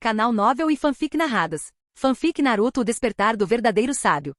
Canal Novel e Fanfic Narradas. Fanfic Naruto: O Despertar do Verdadeiro Sábio.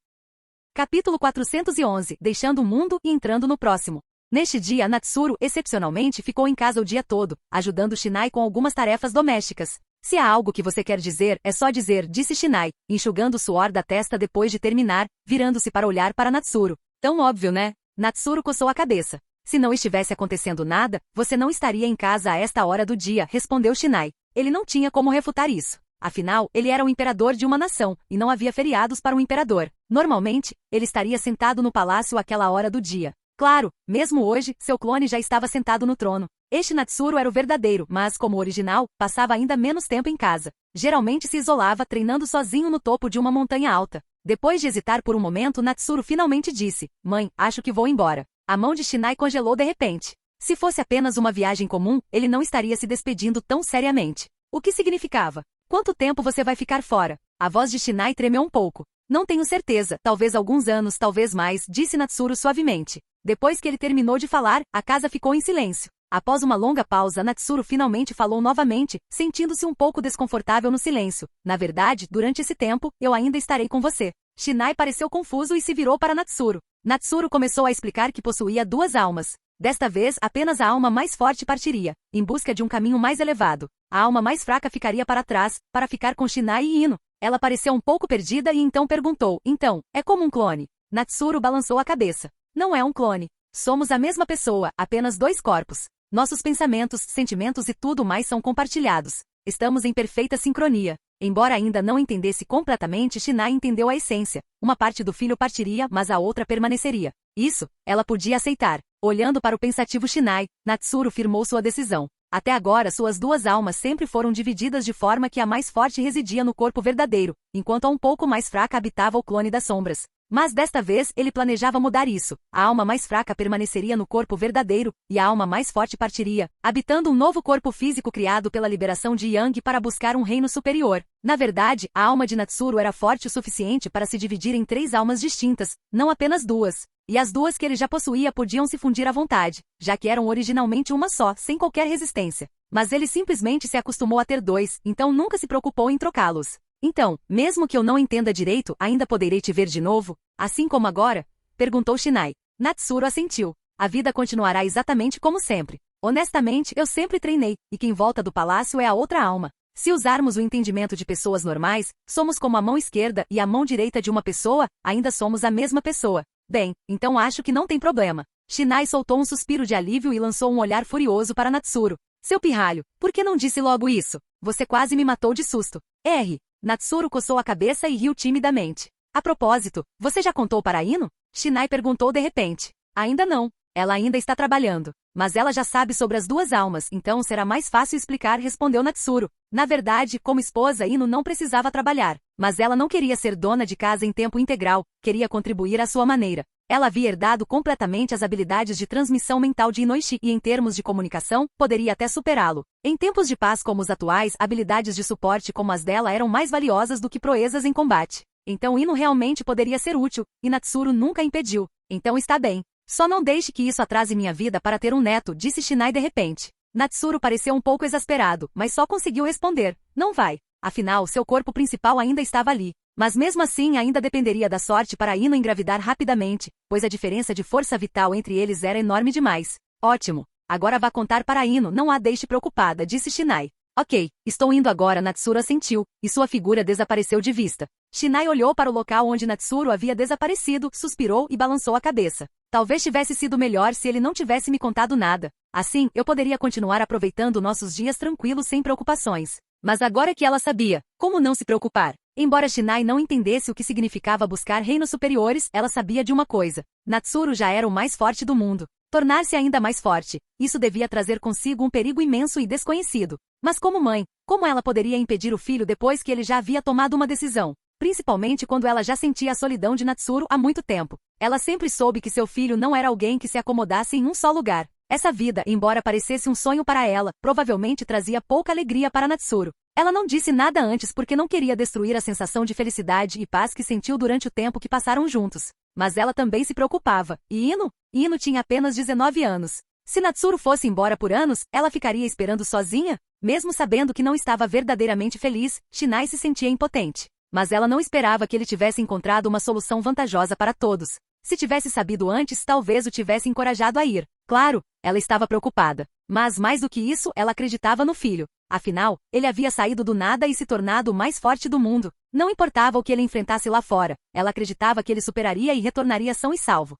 Capítulo 411. Deixando o mundo e entrando no próximo. Neste dia, Natsuru, excepcionalmente, ficou em casa o dia todo, ajudando Shinai com algumas tarefas domésticas. Se há algo que você quer dizer, é só dizer, disse Shinai, enxugando o suor da testa depois de terminar, virando-se para olhar para Natsuru. Tão óbvio, né? Natsuru coçou a cabeça. Se não estivesse acontecendo nada, você não estaria em casa a esta hora do dia, respondeu Shinai. Ele não tinha como refutar isso. Afinal, ele era o imperador de uma nação, e não havia feriados para um imperador. Normalmente, ele estaria sentado no palácio àquela hora do dia. Claro, mesmo hoje, seu clone já estava sentado no trono. Este Natsuru era o verdadeiro, mas, como o original, passava ainda menos tempo em casa. Geralmente se isolava treinando sozinho no topo de uma montanha alta. Depois de hesitar por um momento, Natsuru finalmente disse, Mãe, acho que vou embora. A mão de Shinai congelou de repente. Se fosse apenas uma viagem comum, ele não estaria se despedindo tão seriamente. O que significava? Quanto tempo você vai ficar fora? A voz de Shinai tremeu um pouco. Não tenho certeza, talvez alguns anos, talvez mais, disse Natsuru suavemente. Depois que ele terminou de falar, a casa ficou em silêncio. Após uma longa pausa, Natsuru finalmente falou novamente, sentindo-se um pouco desconfortável no silêncio. Na verdade, durante esse tempo, eu ainda estarei com você. Shinai pareceu confuso e se virou para Natsuru. Natsuru começou a explicar que possuía duas almas. Desta vez, apenas a alma mais forte partiria, em busca de um caminho mais elevado. A alma mais fraca ficaria para trás, para ficar com Shinai e Ino. Ela pareceu um pouco perdida e então perguntou, então, é como um clone? Natsuru balançou a cabeça. Não é um clone. Somos a mesma pessoa, apenas dois corpos. Nossos pensamentos, sentimentos e tudo mais são compartilhados. Estamos em perfeita sincronia. Embora ainda não entendesse completamente, Shinai entendeu a essência. Uma parte do filho partiria, mas a outra permaneceria. Isso, ela podia aceitar. Olhando para o pensativo Shinai, Natsuru firmou sua decisão. Até agora suas duas almas sempre foram divididas de forma que a mais forte residia no corpo verdadeiro, enquanto a um pouco mais fraca habitava o clone das sombras. Mas desta vez ele planejava mudar isso. A alma mais fraca permaneceria no corpo verdadeiro, e a alma mais forte partiria, habitando um novo corpo físico criado pela liberação de Yang para buscar um reino superior. Na verdade, a alma de Natsuru era forte o suficiente para se dividir em três almas distintas, não apenas duas. E as duas que ele já possuía podiam se fundir à vontade, já que eram originalmente uma só, sem qualquer resistência. Mas ele simplesmente se acostumou a ter dois, então nunca se preocupou em trocá-los. Então, mesmo que eu não entenda direito, ainda poderei te ver de novo? Assim como agora? Perguntou Shinai. Natsuru assentiu. A vida continuará exatamente como sempre. Honestamente, eu sempre treinei, e quem volta do palácio é a outra alma. Se usarmos o entendimento de pessoas normais, somos como a mão esquerda e a mão direita de uma pessoa, ainda somos a mesma pessoa. Bem, então acho que não tem problema. Shinai soltou um suspiro de alívio e lançou um olhar furioso para Natsuru. Seu pirralho, por que não disse logo isso? Você quase me matou de susto. R. Natsuru coçou a cabeça e riu timidamente. A propósito, você já contou para Ino? Shinai perguntou de repente. Ainda não. Ela ainda está trabalhando. Mas ela já sabe sobre as duas almas, então será mais fácil explicar, respondeu Natsuru. Na verdade, como esposa, Ino não precisava trabalhar. Mas ela não queria ser dona de casa em tempo integral, queria contribuir à sua maneira. Ela havia herdado completamente as habilidades de transmissão mental de Inoishi e em termos de comunicação, poderia até superá-lo. Em tempos de paz como os atuais, habilidades de suporte como as dela eram mais valiosas do que proezas em combate. Então Ino realmente poderia ser útil, e Natsuru nunca a impediu. Então está bem. Só não deixe que isso atrase minha vida para ter um neto, disse Shinai de repente. Natsuru pareceu um pouco exasperado, mas só conseguiu responder. Não vai. Afinal, seu corpo principal ainda estava ali. Mas mesmo assim ainda dependeria da sorte para Ino engravidar rapidamente, pois a diferença de força vital entre eles era enorme demais. Ótimo. Agora vá contar para Ino, não a deixe preocupada, disse Shinai. Ok, estou indo agora, Natsuru assentiu, e sua figura desapareceu de vista. Shinai olhou para o local onde Natsuru havia desaparecido, suspirou e balançou a cabeça. Talvez tivesse sido melhor se ele não tivesse me contado nada. Assim, eu poderia continuar aproveitando nossos dias tranquilos sem preocupações. Mas agora que ela sabia, como não se preocupar? Embora Shinai não entendesse o que significava buscar reinos superiores, ela sabia de uma coisa. Natsuru já era o mais forte do mundo. Tornar-se ainda mais forte. Isso devia trazer consigo um perigo imenso e desconhecido. Mas como mãe, como ela poderia impedir o filho depois que ele já havia tomado uma decisão? Principalmente quando ela já sentia a solidão de Natsuru há muito tempo. Ela sempre soube que seu filho não era alguém que se acomodasse em um só lugar. Essa vida, embora parecesse um sonho para ela, provavelmente trazia pouca alegria para Natsuru. Ela não disse nada antes porque não queria destruir a sensação de felicidade e paz que sentiu durante o tempo que passaram juntos. Mas ela também se preocupava. E Ino? Ino tinha apenas 19 anos. Se Natsuru fosse embora por anos, ela ficaria esperando sozinha? Mesmo sabendo que não estava verdadeiramente feliz, Shinai se sentia impotente. Mas ela não esperava que ele tivesse encontrado uma solução vantajosa para todos. Se tivesse sabido antes, talvez o tivesse encorajado a ir. Claro, ela estava preocupada. Mas mais do que isso, ela acreditava no filho. Afinal, ele havia saído do nada e se tornado o mais forte do mundo. Não importava o que ele enfrentasse lá fora, ela acreditava que ele superaria e retornaria são e salvo.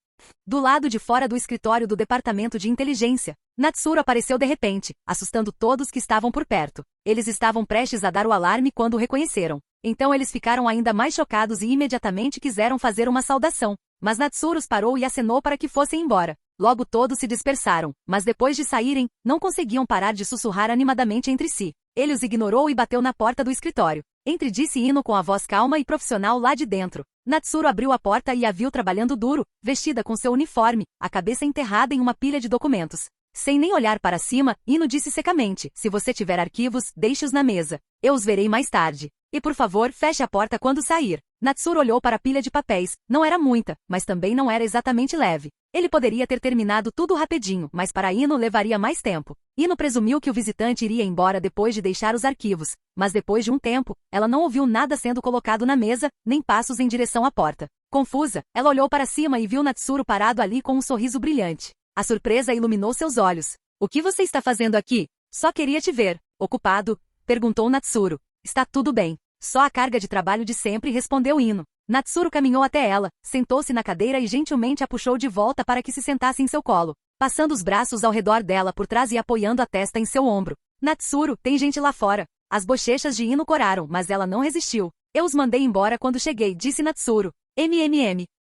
Do lado de fora do escritório do Departamento de Inteligência, Natsuru apareceu de repente, assustando todos que estavam por perto. Eles estavam prestes a dar o alarme quando o reconheceram. Então eles ficaram ainda mais chocados e imediatamente quiseram fazer uma saudação. Mas Natsuru os parou e acenou para que fossem embora. Logo todos se dispersaram, mas depois de saírem, não conseguiam parar de sussurrar animadamente entre si. Ele os ignorou e bateu na porta do escritório. Entre disse Ino com a voz calma e profissional lá de dentro. Natsuru abriu a porta e a viu trabalhando duro, vestida com seu uniforme, a cabeça enterrada em uma pilha de documentos. Sem nem olhar para cima, Ino disse secamente, se você tiver arquivos, deixe-os na mesa. Eu os verei mais tarde. E por favor, feche a porta quando sair. Natsuru olhou para a pilha de papéis. Não era muita, mas também não era exatamente leve. Ele poderia ter terminado tudo rapidinho, mas para Ino levaria mais tempo. Ino presumiu que o visitante iria embora depois de deixar os arquivos, mas depois de um tempo, ela não ouviu nada sendo colocado na mesa, nem passos em direção à porta. Confusa, ela olhou para cima e viu Natsuru parado ali com um sorriso brilhante. A surpresa iluminou seus olhos. O que você está fazendo aqui? Só queria te ver. Ocupado? Perguntou Natsuru. Está tudo bem. Só a carga de trabalho de sempre, respondeu Ino. Natsuru caminhou até ela, sentou-se na cadeira e gentilmente a puxou de volta para que se sentasse em seu colo, passando os braços ao redor dela por trás e apoiando a testa em seu ombro. Natsuru, tem gente lá fora. As bochechas de Ino coraram, mas ela não resistiu. Eu os mandei embora quando cheguei, disse Natsuru.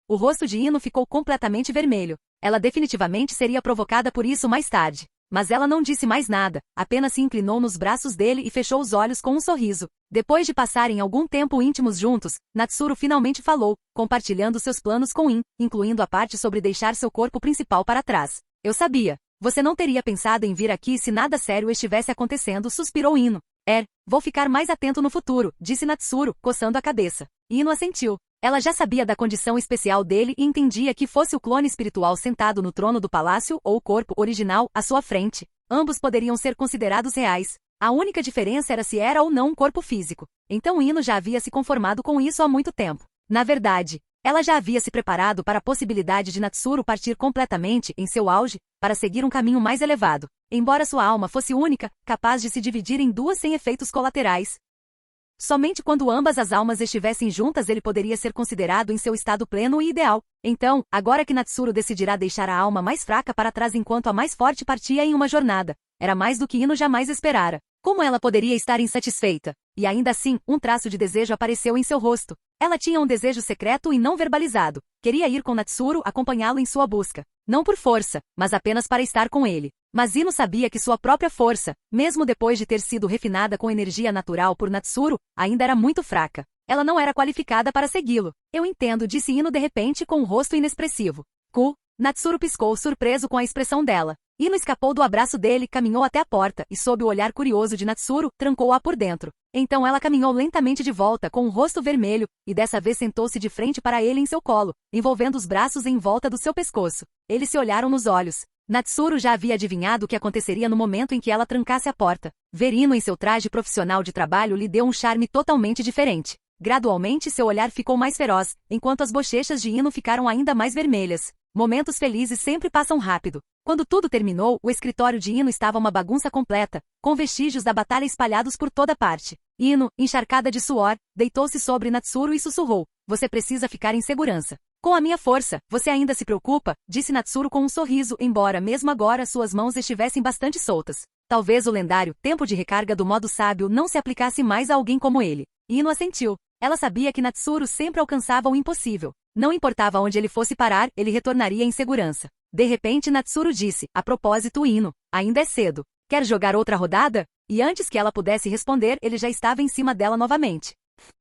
O rosto de Ino ficou completamente vermelho. Ela definitivamente seria provocada por isso mais tarde. Mas ela não disse mais nada, apenas se inclinou nos braços dele e fechou os olhos com um sorriso. Depois de passarem algum tempo íntimos juntos, Natsuru finalmente falou, compartilhando seus planos com In, incluindo a parte sobre deixar seu corpo principal para trás. Eu sabia. Você não teria pensado em vir aqui se nada sério estivesse acontecendo, suspirou Ino. Vou ficar mais atento no futuro, disse Natsuru, coçando a cabeça. Ino assentiu. Ela já sabia da condição especial dele e entendia que fosse o clone espiritual sentado no trono do palácio ou o corpo original à sua frente. Ambos poderiam ser considerados reais. A única diferença era se era ou não um corpo físico. Então Ino já havia se conformado com isso há muito tempo. Na verdade, ela já havia se preparado para a possibilidade de Natsuru partir completamente, em seu auge, para seguir um caminho mais elevado. Embora sua alma fosse única, capaz de se dividir em duas sem efeitos colaterais. Somente quando ambas as almas estivessem juntas ele poderia ser considerado em seu estado pleno e ideal. Então, agora que Natsuru decidirá deixar a alma mais fraca para trás enquanto a mais forte partia em uma jornada, era mais do que Ino jamais esperara. Como ela poderia estar insatisfeita? E ainda assim, um traço de desejo apareceu em seu rosto. Ela tinha um desejo secreto e não verbalizado. Queria ir com Natsuru, acompanhá-lo em sua busca. Não por força, mas apenas para estar com ele. Mas Ino sabia que sua própria força, mesmo depois de ter sido refinada com energia natural por Natsuru, ainda era muito fraca. Ela não era qualificada para segui-lo. Eu entendo, disse Ino de repente com um rosto inexpressivo. Natsuru piscou, surpreso com a expressão dela. Ino escapou do abraço dele, caminhou até a porta e, sob o olhar curioso de Natsuru, trancou-a por dentro. Então ela caminhou lentamente de volta, com o rosto vermelho, e dessa vez sentou-se de frente para ele em seu colo, envolvendo os braços em volta do seu pescoço. Eles se olharam nos olhos. Natsuru já havia adivinhado o que aconteceria no momento em que ela trancasse a porta. Ver Ino em seu traje profissional de trabalho lhe deu um charme totalmente diferente. Gradualmente seu olhar ficou mais feroz, enquanto as bochechas de Ino ficaram ainda mais vermelhas. Momentos felizes sempre passam rápido. Quando tudo terminou, o escritório de Ino estava uma bagunça completa, com vestígios da batalha espalhados por toda parte. Ino, encharcada de suor, deitou-se sobre Natsuru e sussurrou, você precisa ficar em segurança. Com a minha força, você ainda se preocupa? Disse Natsuru com um sorriso, embora mesmo agora suas mãos estivessem bastante soltas. Talvez o lendário tempo de recarga do modo sábio não se aplicasse mais a alguém como ele. Ino assentiu. Ela sabia que Natsuru sempre alcançava o impossível. Não importava onde ele fosse parar, ele retornaria em segurança. De repente Natsuru disse, a propósito Ino, ainda é cedo. Quer jogar outra rodada? E antes que ela pudesse responder, ele já estava em cima dela novamente.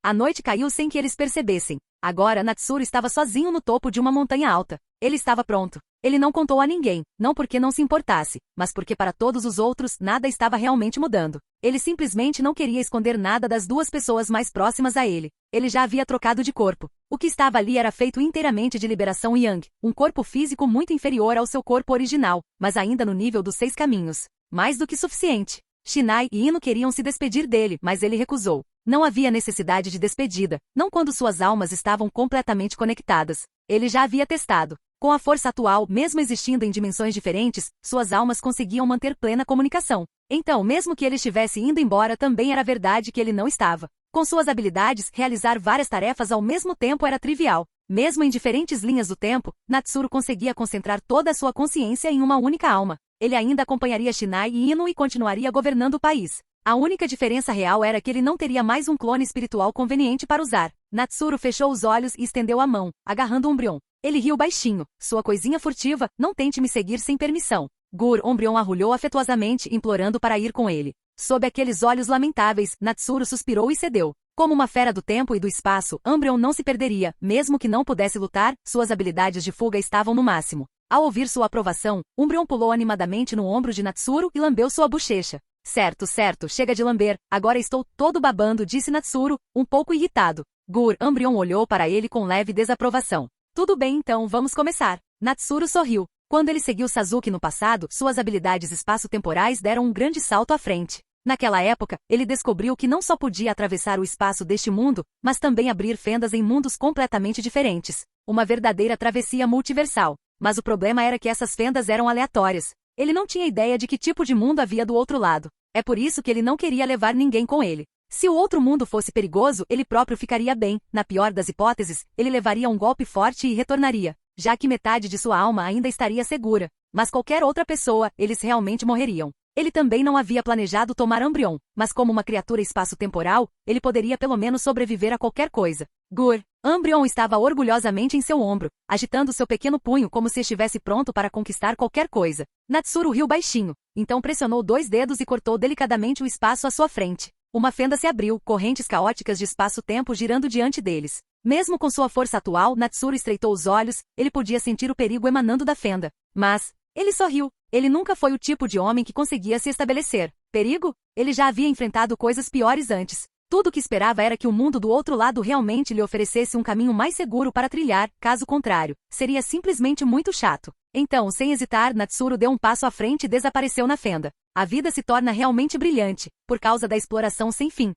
A noite caiu sem que eles percebessem. Agora Natsuru estava sozinho no topo de uma montanha alta. Ele estava pronto. Ele não contou a ninguém, não porque não se importasse, mas porque para todos os outros nada estava realmente mudando. Ele simplesmente não queria esconder nada das duas pessoas mais próximas a ele. Ele já havia trocado de corpo. O que estava ali era feito inteiramente de liberação Yang, um corpo físico muito inferior ao seu corpo original, mas ainda no nível dos 6 caminhos. Mais do que suficiente. Shinai e Ino queriam se despedir dele, mas ele recusou. Não havia necessidade de despedida, não quando suas almas estavam completamente conectadas. Ele já havia testado. Com a força atual, mesmo existindo em dimensões diferentes, suas almas conseguiam manter plena comunicação. Então, mesmo que ele estivesse indo embora, também era verdade que ele não estava. Com suas habilidades, realizar várias tarefas ao mesmo tempo era trivial. Mesmo em diferentes linhas do tempo, Natsuru conseguia concentrar toda a sua consciência em uma única alma. Ele ainda acompanharia Shinai e Ino e continuaria governando o país. A única diferença real era que ele não teria mais um clone espiritual conveniente para usar. Natsuru fechou os olhos e estendeu a mão, agarrando Umbreon. Ele riu baixinho. Sua coisinha furtiva, não tente me seguir sem permissão. Umbreon arrulhou afetuosamente, implorando para ir com ele. Sob aqueles olhos lamentáveis, Natsuru suspirou e cedeu. Como uma fera do tempo e do espaço, Umbreon não se perderia, mesmo que não pudesse lutar, suas habilidades de fuga estavam no máximo. Ao ouvir sua aprovação, Umbreon pulou animadamente no ombro de Natsuru e lambeu sua bochecha. Certo, chega de lamber, agora estou todo babando, disse Natsuru, um pouco irritado. Umbreon olhou para ele com leve desaprovação. Tudo bem então, vamos começar. Natsuru sorriu. Quando ele seguiu Sasuke no passado, suas habilidades espaço-temporais deram um grande salto à frente. Naquela época, ele descobriu que não só podia atravessar o espaço deste mundo, mas também abrir fendas em mundos completamente diferentes. Uma verdadeira travessia multiversal. Mas o problema era que essas fendas eram aleatórias. Ele não tinha ideia de que tipo de mundo havia do outro lado. É por isso que ele não queria levar ninguém com ele. Se o outro mundo fosse perigoso, ele próprio ficaria bem. Na pior das hipóteses, ele levaria um golpe forte e retornaria, já que metade de sua alma ainda estaria segura. Mas qualquer outra pessoa, eles realmente morreriam. Ele também não havia planejado tomar Umbreon, mas como uma criatura espaço-temporal, ele poderia pelo menos sobreviver a qualquer coisa. Umbreon estava orgulhosamente em seu ombro, agitando seu pequeno punho como se estivesse pronto para conquistar qualquer coisa. Natsuru riu baixinho, então pressionou 2 dedos e cortou delicadamente o espaço à sua frente. Uma fenda se abriu, correntes caóticas de espaço-tempo girando diante deles. Mesmo com sua força atual, Natsuru estreitou os olhos, ele podia sentir o perigo emanando da fenda. Mas ele sorriu. Ele nunca foi o tipo de homem que conseguia se estabelecer. Perigo? Ele já havia enfrentado coisas piores antes. Tudo o que esperava era que o mundo do outro lado realmente lhe oferecesse um caminho mais seguro para trilhar, caso contrário, seria simplesmente muito chato. Então, sem hesitar, Natsuru deu um passo à frente e desapareceu na fenda. A vida se torna realmente brilhante, por causa da exploração sem fim.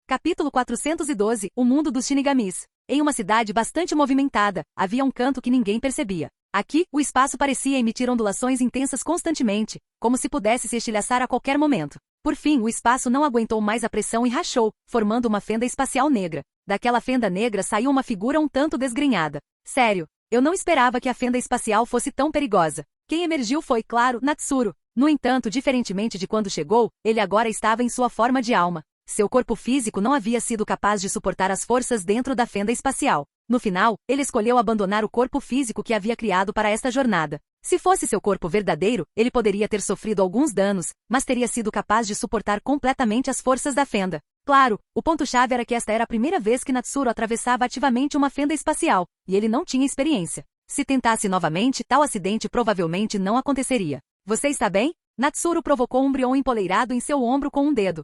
Capítulo 412 – O mundo dos Shinigamis. Em uma cidade bastante movimentada, havia um canto que ninguém percebia. Aqui, o espaço parecia emitir ondulações intensas constantemente, como se pudesse se estilhaçar a qualquer momento. Por fim, o espaço não aguentou mais a pressão e rachou, formando uma fenda espacial negra. Daquela fenda negra saiu uma figura um tanto desgrenhada. Sério, eu não esperava que a fenda espacial fosse tão perigosa. Quem emergiu foi, claro, Natsuru. No entanto, diferentemente de quando chegou, ele agora estava em sua forma de alma. Seu corpo físico não havia sido capaz de suportar as forças dentro da fenda espacial. No final, ele escolheu abandonar o corpo físico que havia criado para esta jornada. Se fosse seu corpo verdadeiro, ele poderia ter sofrido alguns danos, mas teria sido capaz de suportar completamente as forças da fenda. Claro, o ponto-chave era que esta era a primeira vez que Natsuru atravessava ativamente uma fenda espacial, e ele não tinha experiência. Se tentasse novamente, tal acidente provavelmente não aconteceria. Você está bem? Natsuru provocou Umbreon empoleirado em seu ombro com um dedo.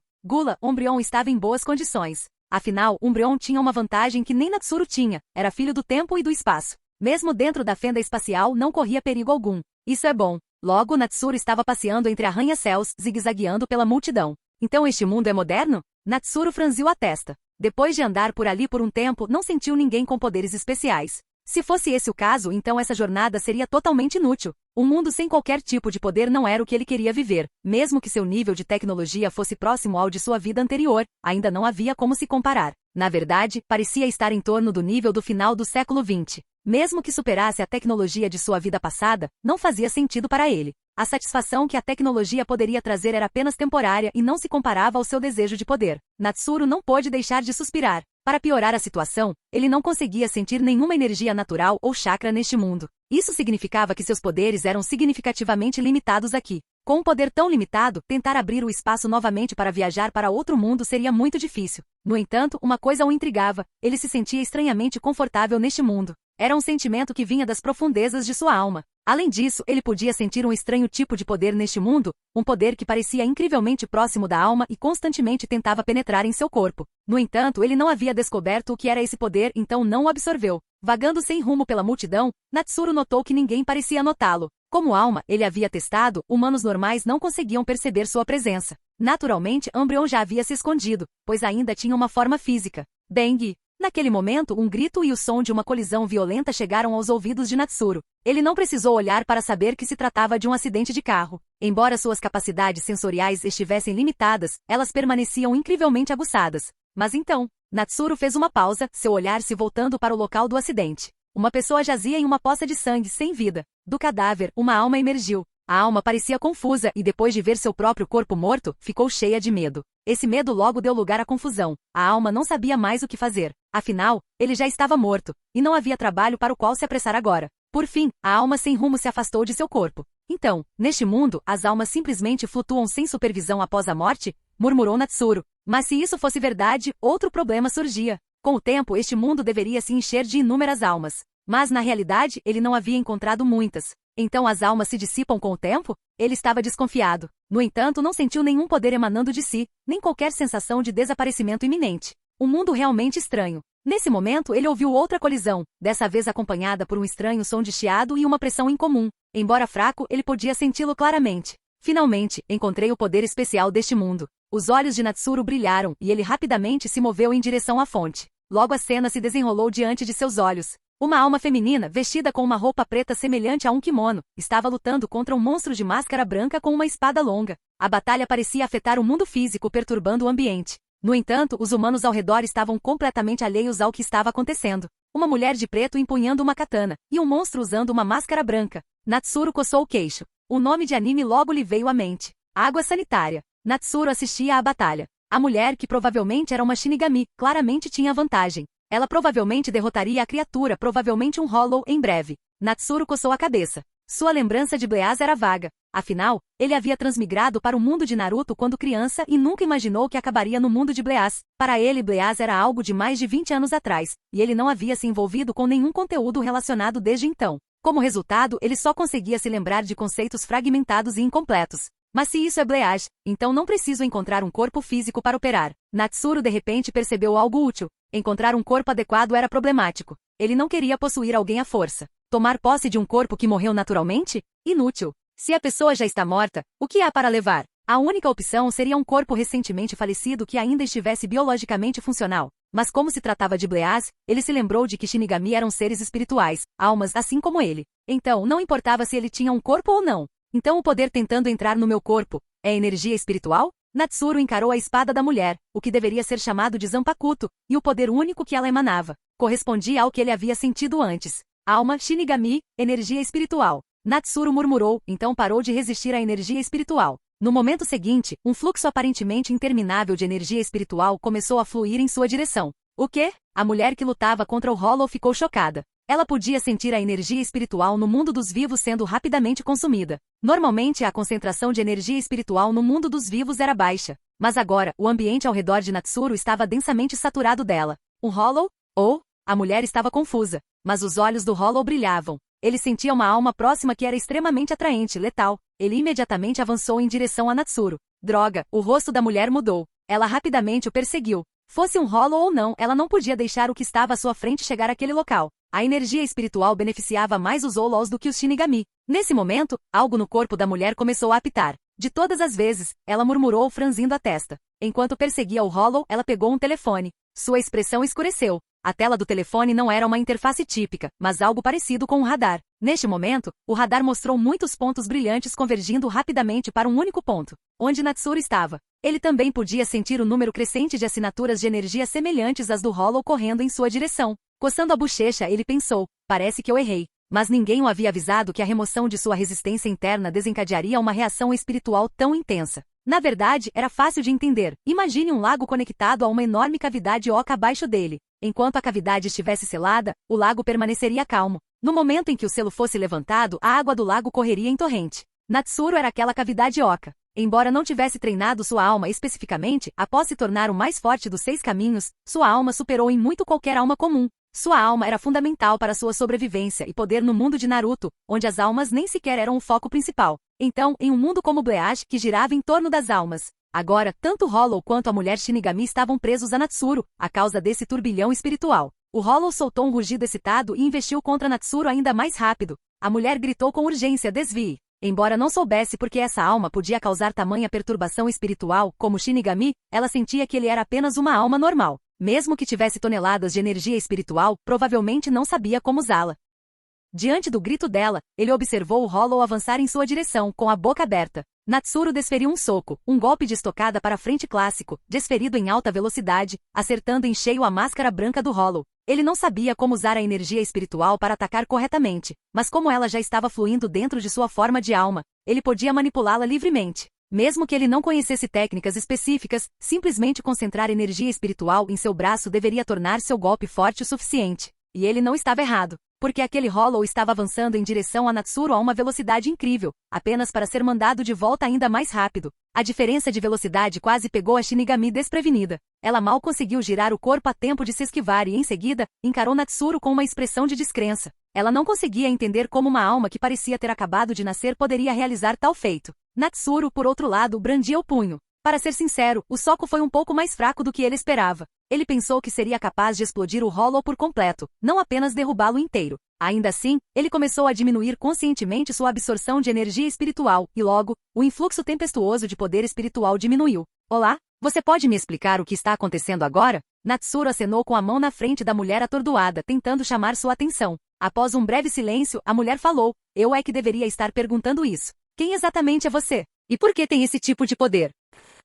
Umbreon estava em boas condições. Afinal, Umbreon tinha uma vantagem que nem Natsuru tinha, era filho do tempo e do espaço. Mesmo dentro da fenda espacial não corria perigo algum. Isso é bom. Logo, Natsuru estava passeando entre arranha-céus, zigue-zagueando pela multidão. Então este mundo é moderno? Natsuru franziu a testa. Depois de andar por ali por um tempo, não sentiu ninguém com poderes especiais. Se fosse esse o caso, então essa jornada seria totalmente inútil. Um mundo sem qualquer tipo de poder não era o que ele queria viver. Mesmo que seu nível de tecnologia fosse próximo ao de sua vida anterior, ainda não havia como se comparar. Na verdade, parecia estar em torno do nível do final do século XX. Mesmo que superasse a tecnologia de sua vida passada, não fazia sentido para ele. A satisfação que a tecnologia poderia trazer era apenas temporária e não se comparava ao seu desejo de poder. Natsuru não pôde deixar de suspirar. Para piorar a situação, ele não conseguia sentir nenhuma energia natural ou chakra neste mundo. Isso significava que seus poderes eram significativamente limitados aqui. Com um poder tão limitado, tentar abrir o espaço novamente para viajar para outro mundo seria muito difícil. No entanto, uma coisa o intrigava, ele se sentia estranhamente confortável neste mundo. Era um sentimento que vinha das profundezas de sua alma. Além disso, ele podia sentir um estranho tipo de poder neste mundo, um poder que parecia incrivelmente próximo da alma e constantemente tentava penetrar em seu corpo. No entanto, ele não havia descoberto o que era esse poder, então não o absorveu. Vagando sem rumo pela multidão, Natsuru notou que ninguém parecia notá-lo. Como alma, ele havia testado, humanos normais não conseguiam perceber sua presença. Naturalmente, Umbreon já havia se escondido, pois ainda tinha uma forma física. Bang! Naquele momento, um grito e o som de uma colisão violenta chegaram aos ouvidos de Natsuru. Ele não precisou olhar para saber que se tratava de um acidente de carro. Embora suas capacidades sensoriais estivessem limitadas, elas permaneciam incrivelmente aguçadas. Mas então, Natsuru fez uma pausa, seu olhar se voltando para o local do acidente. Uma pessoa jazia em uma poça de sangue sem vida. Do cadáver, uma alma emergiu. A alma parecia confusa e depois de ver seu próprio corpo morto, ficou cheia de medo. Esse medo logo deu lugar à confusão. A alma não sabia mais o que fazer. Afinal, ele já estava morto, e não havia trabalho para o qual se apressar agora. Por fim, a alma sem rumo se afastou de seu corpo. Então, neste mundo, as almas simplesmente flutuam sem supervisão após a morte? Murmurou Natsuru. Mas se isso fosse verdade, outro problema surgia. Com o tempo, este mundo deveria se encher de inúmeras almas. Mas na realidade, ele não havia encontrado muitas. Então as almas se dissipam com o tempo? Ele estava desconfiado. No entanto, não sentiu nenhum poder emanando de si, nem qualquer sensação de desaparecimento iminente. Um mundo realmente estranho. Nesse momento, ele ouviu outra colisão, dessa vez acompanhada por um estranho som de chiado e uma pressão incomum. Embora fraco, ele podia senti-lo claramente. Finalmente, encontrei o poder especial deste mundo. Os olhos de Natsuru brilharam e ele rapidamente se moveu em direção à fonte. Logo a cena se desenrolou diante de seus olhos. Uma alma feminina, vestida com uma roupa preta semelhante a um kimono, estava lutando contra um monstro de máscara branca com uma espada longa. A batalha parecia afetar o mundo físico, perturbando o ambiente. No entanto, os humanos ao redor estavam completamente alheios ao que estava acontecendo. Uma mulher de preto empunhando uma katana, e um monstro usando uma máscara branca. Natsuru coçou o queixo. O nome de anime logo lhe veio à mente. Água sanitária. Natsuru assistia à batalha. A mulher, que provavelmente era uma Shinigami, claramente tinha vantagem. Ela provavelmente derrotaria a criatura, provavelmente um Hollow, em breve. Natsuru coçou a cabeça. Sua lembrança de Bleaz era vaga. Afinal, ele havia transmigrado para o mundo de Naruto quando criança e nunca imaginou que acabaria no mundo de Bleaz. Para ele, Bleaz era algo de mais de 20 anos atrás, e ele não havia se envolvido com nenhum conteúdo relacionado desde então. Como resultado, ele só conseguia se lembrar de conceitos fragmentados e incompletos. Mas se isso é Bleaz, então não preciso encontrar um corpo físico para operar. Natsuru de repente percebeu algo útil. Encontrar um corpo adequado era problemático. Ele não queria possuir alguém à força. Tomar posse de um corpo que morreu naturalmente? Inútil. Se a pessoa já está morta, o que há para levar? A única opção seria um corpo recentemente falecido que ainda estivesse biologicamente funcional. Mas como se tratava de Bleaz, ele se lembrou de que Shinigami eram seres espirituais, almas assim como ele. Então, não importava se ele tinha um corpo ou não. Então o poder tentando entrar no meu corpo é energia espiritual? Natsuru encarou a espada da mulher, o que deveria ser chamado de Zanpakuto, e o poder único que ela emanava. Correspondia ao que ele havia sentido antes. Alma, Shinigami, energia espiritual. Natsuru murmurou, então parou de resistir à energia espiritual. No momento seguinte, um fluxo aparentemente interminável de energia espiritual começou a fluir em sua direção. O quê? A mulher que lutava contra o Hollow ficou chocada. Ela podia sentir a energia espiritual no mundo dos vivos sendo rapidamente consumida. Normalmente a concentração de energia espiritual no mundo dos vivos era baixa. Mas agora, o ambiente ao redor de Natsuru estava densamente saturado dela. Um Hollow? A mulher estava confusa. Mas os olhos do Hollow brilhavam. Ele sentia uma alma próxima que era extremamente atraente, letal. Ele imediatamente avançou em direção a Natsuru. Droga, o rosto da mulher mudou. Ela rapidamente o perseguiu. Fosse um Hollow ou não, ela não podia deixar o que estava à sua frente chegar àquele local. A energia espiritual beneficiava mais os Hollows do que os Shinigami. Nesse momento, algo no corpo da mulher começou a apitar. De todas as vezes, ela murmurou franzindo a testa. Enquanto perseguia o Hollow, ela pegou um telefone. Sua expressão escureceu. A tela do telefone não era uma interface típica, mas algo parecido com um radar. Neste momento, o radar mostrou muitos pontos brilhantes convergindo rapidamente para um único ponto, onde Natsuru estava. Ele também podia sentir o número crescente de assinaturas de energia semelhantes às do Hollow correndo em sua direção. Coçando a bochecha, ele pensou, parece que eu errei. Mas ninguém o havia avisado que a remoção de sua resistência interna desencadearia uma reação espiritual tão intensa. Na verdade, era fácil de entender. Imagine um lago conectado a uma enorme cavidade oca abaixo dele. Enquanto a cavidade estivesse selada, o lago permaneceria calmo. No momento em que o selo fosse levantado, a água do lago correria em torrente. Natsuru era aquela cavidade oca. Embora não tivesse treinado sua alma especificamente, após se tornar o mais forte dos 6 caminhos, sua alma superou em muito qualquer alma comum. Sua alma era fundamental para sua sobrevivência e poder no mundo de Naruto, onde as almas nem sequer eram o foco principal. Então, em um mundo como Bleach, que girava em torno das almas. Agora, tanto Hollow quanto a mulher Shinigami estavam presos a Natsuru, a causa desse turbilhão espiritual. O Hollow soltou um rugido excitado e investiu contra Natsuru ainda mais rápido. A mulher gritou com urgência: desvie. Embora não soubesse por que essa alma podia causar tamanha perturbação espiritual, como Shinigami, ela sentia que ele era apenas uma alma normal. Mesmo que tivesse toneladas de energia espiritual, provavelmente não sabia como usá-la. Diante do grito dela, ele observou o Hollow avançar em sua direção, com a boca aberta. Natsuru desferiu um soco, um golpe de estocada para frente clássico, desferido em alta velocidade, acertando em cheio a máscara branca do Hollow. Ele não sabia como usar a energia espiritual para atacar corretamente, mas como ela já estava fluindo dentro de sua forma de alma, ele podia manipulá-la livremente. Mesmo que ele não conhecesse técnicas específicas, simplesmente concentrar energia espiritual em seu braço deveria tornar seu golpe forte o suficiente. E ele não estava errado, porque aquele Hollow estava avançando em direção a Natsuru a uma velocidade incrível, apenas para ser mandado de volta ainda mais rápido. A diferença de velocidade quase pegou a Shinigami desprevenida. Ela mal conseguiu girar o corpo a tempo de se esquivar e, em seguida, encarou Natsuru com uma expressão de descrença. Ela não conseguia entender como uma alma que parecia ter acabado de nascer poderia realizar tal feito. Natsuru, por outro lado, brandia o punho. Para ser sincero, o soco foi um pouco mais fraco do que ele esperava. Ele pensou que seria capaz de explodir o Hollow por completo, não apenas derrubá-lo inteiro. Ainda assim, ele começou a diminuir conscientemente sua absorção de energia espiritual, e logo, o influxo tempestuoso de poder espiritual diminuiu. Olá? Você pode me explicar o que está acontecendo agora? Natsuru acenou com a mão na frente da mulher atordoada, tentando chamar sua atenção. Após um breve silêncio, a mulher falou: eu é que deveria estar perguntando isso. Quem exatamente é você? E por que tem esse tipo de poder?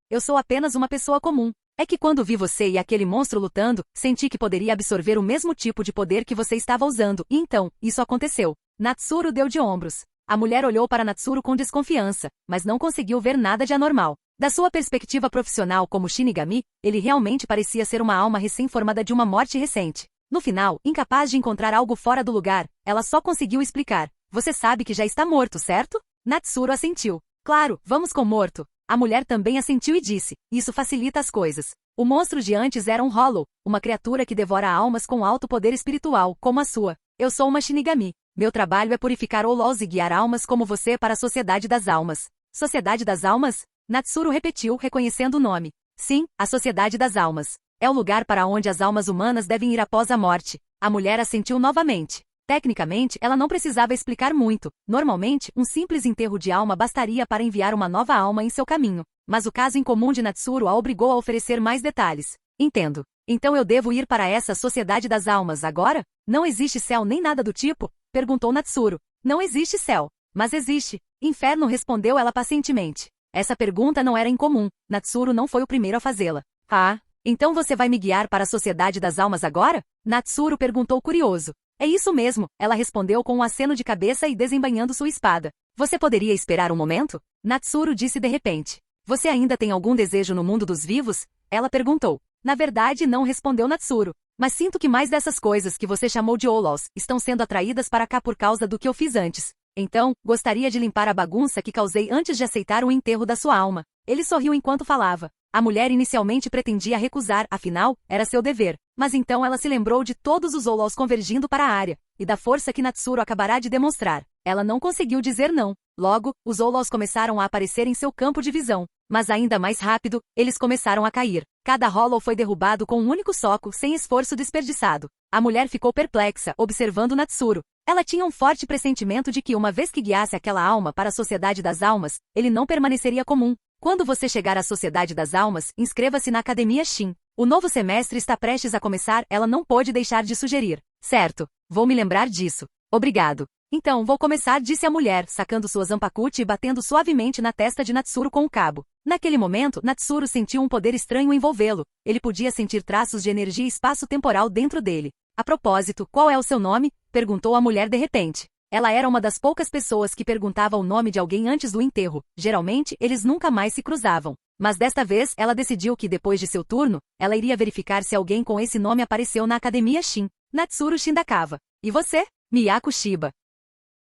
Eu sou apenas uma pessoa comum. É que quando vi você e aquele monstro lutando, senti que poderia absorver o mesmo tipo de poder que você estava usando, e então, isso aconteceu. Natsuru deu de ombros. A mulher olhou para Natsuru com desconfiança, mas não conseguiu ver nada de anormal. Da sua perspectiva profissional como Shinigami, ele realmente parecia ser uma alma recém-formada de uma morte recente. No final, incapaz de encontrar algo fora do lugar, ela só conseguiu explicar: você sabe que já está morto, certo? Natsuru assentiu. Claro, vamos com morto. A mulher também assentiu e disse: isso facilita as coisas. O monstro de antes era um Hollow, uma criatura que devora almas com alto poder espiritual, como a sua. Eu sou uma Shinigami. Meu trabalho é purificar Hollows e guiar almas como você para a Sociedade das Almas. Sociedade das Almas? Natsuru repetiu, reconhecendo o nome. Sim, a Sociedade das Almas. É o lugar para onde as almas humanas devem ir após a morte. A mulher assentiu novamente. Tecnicamente, ela não precisava explicar muito. Normalmente, um simples enterro de alma bastaria para enviar uma nova alma em seu caminho. Mas o caso incomum de Natsuru a obrigou a oferecer mais detalhes. Entendo. Então eu devo ir para essa Sociedade das Almas agora? Não existe céu nem nada do tipo? Perguntou Natsuru. Não existe céu. Mas existe. Inferno, respondeu ela pacientemente. Essa pergunta não era incomum. Natsuru não foi o primeiro a fazê-la. Ah, então você vai me guiar para a Sociedade das Almas agora? Natsuru perguntou curioso. É isso mesmo, ela respondeu com um aceno de cabeça e desembainhando sua espada. Você poderia esperar um momento? Natsuru disse de repente. Você ainda tem algum desejo no mundo dos vivos? Ela perguntou. Na verdade, não, respondeu Natsuru. Mas sinto que mais dessas coisas que você chamou de Hollows estão sendo atraídas para cá por causa do que eu fiz antes. Então, gostaria de limpar a bagunça que causei antes de aceitar o enterro da sua alma. Ele sorriu enquanto falava. A mulher inicialmente pretendia recusar, afinal, era seu dever. Mas então ela se lembrou de todos os Hollows convergindo para a área, e da força que Natsuru acabará de demonstrar. Ela não conseguiu dizer não. Logo, os Hollows começaram a aparecer em seu campo de visão. Mas ainda mais rápido, eles começaram a cair. Cada Hollow foi derrubado com um único soco, sem esforço desperdiçado. A mulher ficou perplexa, observando Natsuru. Ela tinha um forte pressentimento de que uma vez que guiasse aquela alma para a Sociedade das Almas, ele não permaneceria comum. Quando você chegar à Sociedade das Almas, inscreva-se na Academia Shin. O novo semestre está prestes a começar, ela não pôde deixar de sugerir. Certo, vou me lembrar disso. Obrigado. Então vou começar, disse a mulher, sacando sua Zanpakuti e batendo suavemente na testa de Natsuru com o cabo. Naquele momento, Natsuru sentiu um poder estranho envolvê-lo. Ele podia sentir traços de energia espaço-temporal dentro dele. A propósito, qual é o seu nome? Perguntou a mulher de repente. Ela era uma das poucas pessoas que perguntava o nome de alguém antes do enterro. Geralmente, eles nunca mais se cruzavam. Mas desta vez, ela decidiu que depois de seu turno, ela iria verificar se alguém com esse nome apareceu na Academia Shin. Natsuru Shindakawa. E você? Miyako Shiba.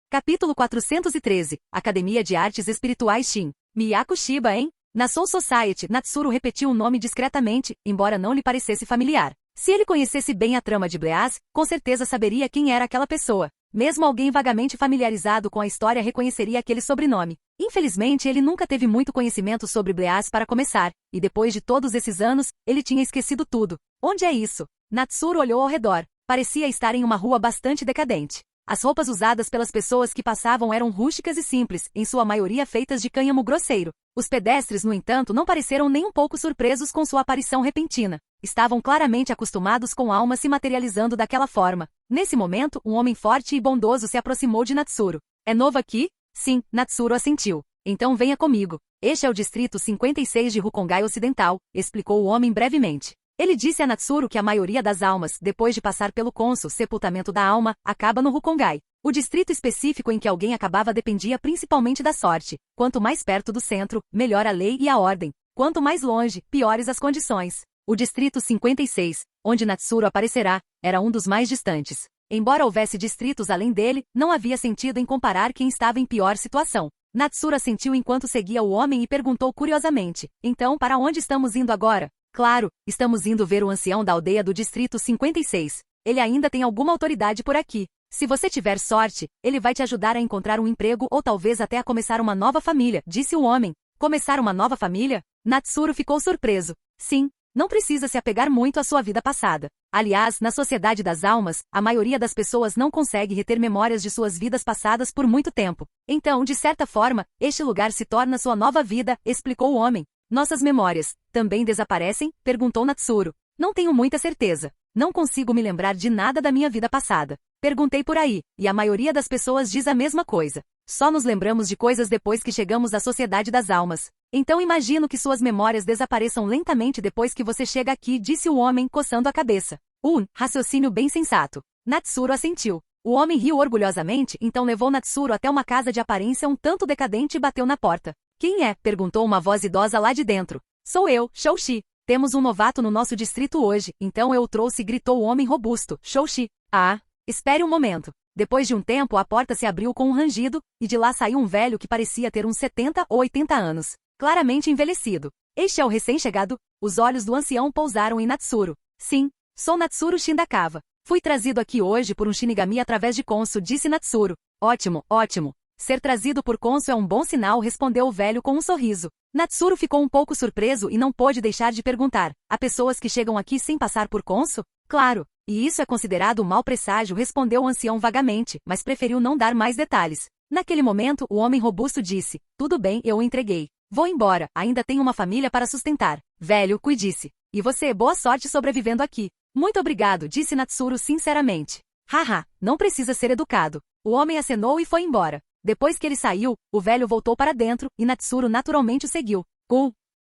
Capítulo 413. Academia de Artes Espirituais Shin. Miyako Shiba, hein? Na Soul Society, Natsuru repetiu o nome discretamente, embora não lhe parecesse familiar. Se ele conhecesse bem a trama de Bleaz, com certeza saberia quem era aquela pessoa. Mesmo alguém vagamente familiarizado com a história reconheceria aquele sobrenome. Infelizmente, ele nunca teve muito conhecimento sobre Bleaz para começar, e depois de todos esses anos, ele tinha esquecido tudo. Onde é isso? Natsuru olhou ao redor. Parecia estar em uma rua bastante decadente. As roupas usadas pelas pessoas que passavam eram rústicas e simples, em sua maioria feitas de cânhamo grosseiro. Os pedestres, no entanto, não pareceram nem um pouco surpresos com sua aparição repentina. Estavam claramente acostumados com a alma se materializando daquela forma. Nesse momento, um homem forte e bondoso se aproximou de Natsuru. É novo aqui? Sim, Natsuru assentiu. Então venha comigo. Este é o distrito 56 de Rukongai Ocidental, explicou o homem brevemente. Ele disse a Natsuru que a maioria das almas, depois de passar pelo Konso, sepultamento da alma, acaba no Rukongai. O distrito específico em que alguém acabava dependia principalmente da sorte. Quanto mais perto do centro, melhor a lei e a ordem. Quanto mais longe, piores as condições. O distrito 56, onde Natsuru aparecerá, era um dos mais distantes. Embora houvesse distritos além dele, não havia sentido em comparar quem estava em pior situação. Natsuru assentiu enquanto seguia o homem e perguntou curiosamente: então, para onde estamos indo agora? Claro, estamos indo ver o ancião da aldeia do distrito 56. Ele ainda tem alguma autoridade por aqui. Se você tiver sorte, ele vai te ajudar a encontrar um emprego ou talvez até a começar uma nova família, disse o homem. Começar uma nova família? Natsuru ficou surpreso. Sim, não precisa se apegar muito à sua vida passada. Aliás, na sociedade das almas, a maioria das pessoas não consegue reter memórias de suas vidas passadas por muito tempo. Então, de certa forma, este lugar se torna sua nova vida, explicou o homem. Nossas memórias também desaparecem? Perguntou Natsuru. Não tenho muita certeza. Não consigo me lembrar de nada da minha vida passada. Perguntei por aí, e a maioria das pessoas diz a mesma coisa. Só nos lembramos de coisas depois que chegamos à sociedade das almas. Então imagino que suas memórias desapareçam lentamente depois que você chega aqui, disse o homem, coçando a cabeça. Raciocínio bem sensato. Natsuru assentiu. O homem riu orgulhosamente, então levou Natsuru até uma casa de aparência um tanto decadente e bateu na porta. Quem é? Perguntou uma voz idosa lá de dentro. Sou eu, Shoushi. Temos um novato no nosso distrito hoje, então eu o trouxe, gritou o homem robusto. Shoushi. Ah, espere um momento. Depois de um tempo a porta se abriu com um rangido, e de lá saiu um velho que parecia ter uns 70 ou 80 anos. Claramente envelhecido. Este é o recém-chegado? Os olhos do ancião pousaram em Natsuru. Sim, sou Natsuru Shindakawa. Fui trazido aqui hoje por um Shinigami através de Konso, disse Natsuru. Ótimo, ótimo. Ser trazido por Konso é um bom sinal, respondeu o velho com um sorriso. Natsuru ficou um pouco surpreso e não pôde deixar de perguntar. Há pessoas que chegam aqui sem passar por Konso? Claro, e isso é considerado um mau presságio, respondeu o ancião vagamente, mas preferiu não dar mais detalhes. Naquele momento, o homem robusto disse, tudo bem, eu o entreguei. Vou embora, ainda tenho uma família para sustentar. Velho, cuide-se. E você, boa sorte sobrevivendo aqui. Muito obrigado, disse Natsuru sinceramente. Haha, não precisa ser educado. O homem acenou e foi embora. Depois que ele saiu, o velho voltou para dentro, e Natsuru naturalmente o seguiu.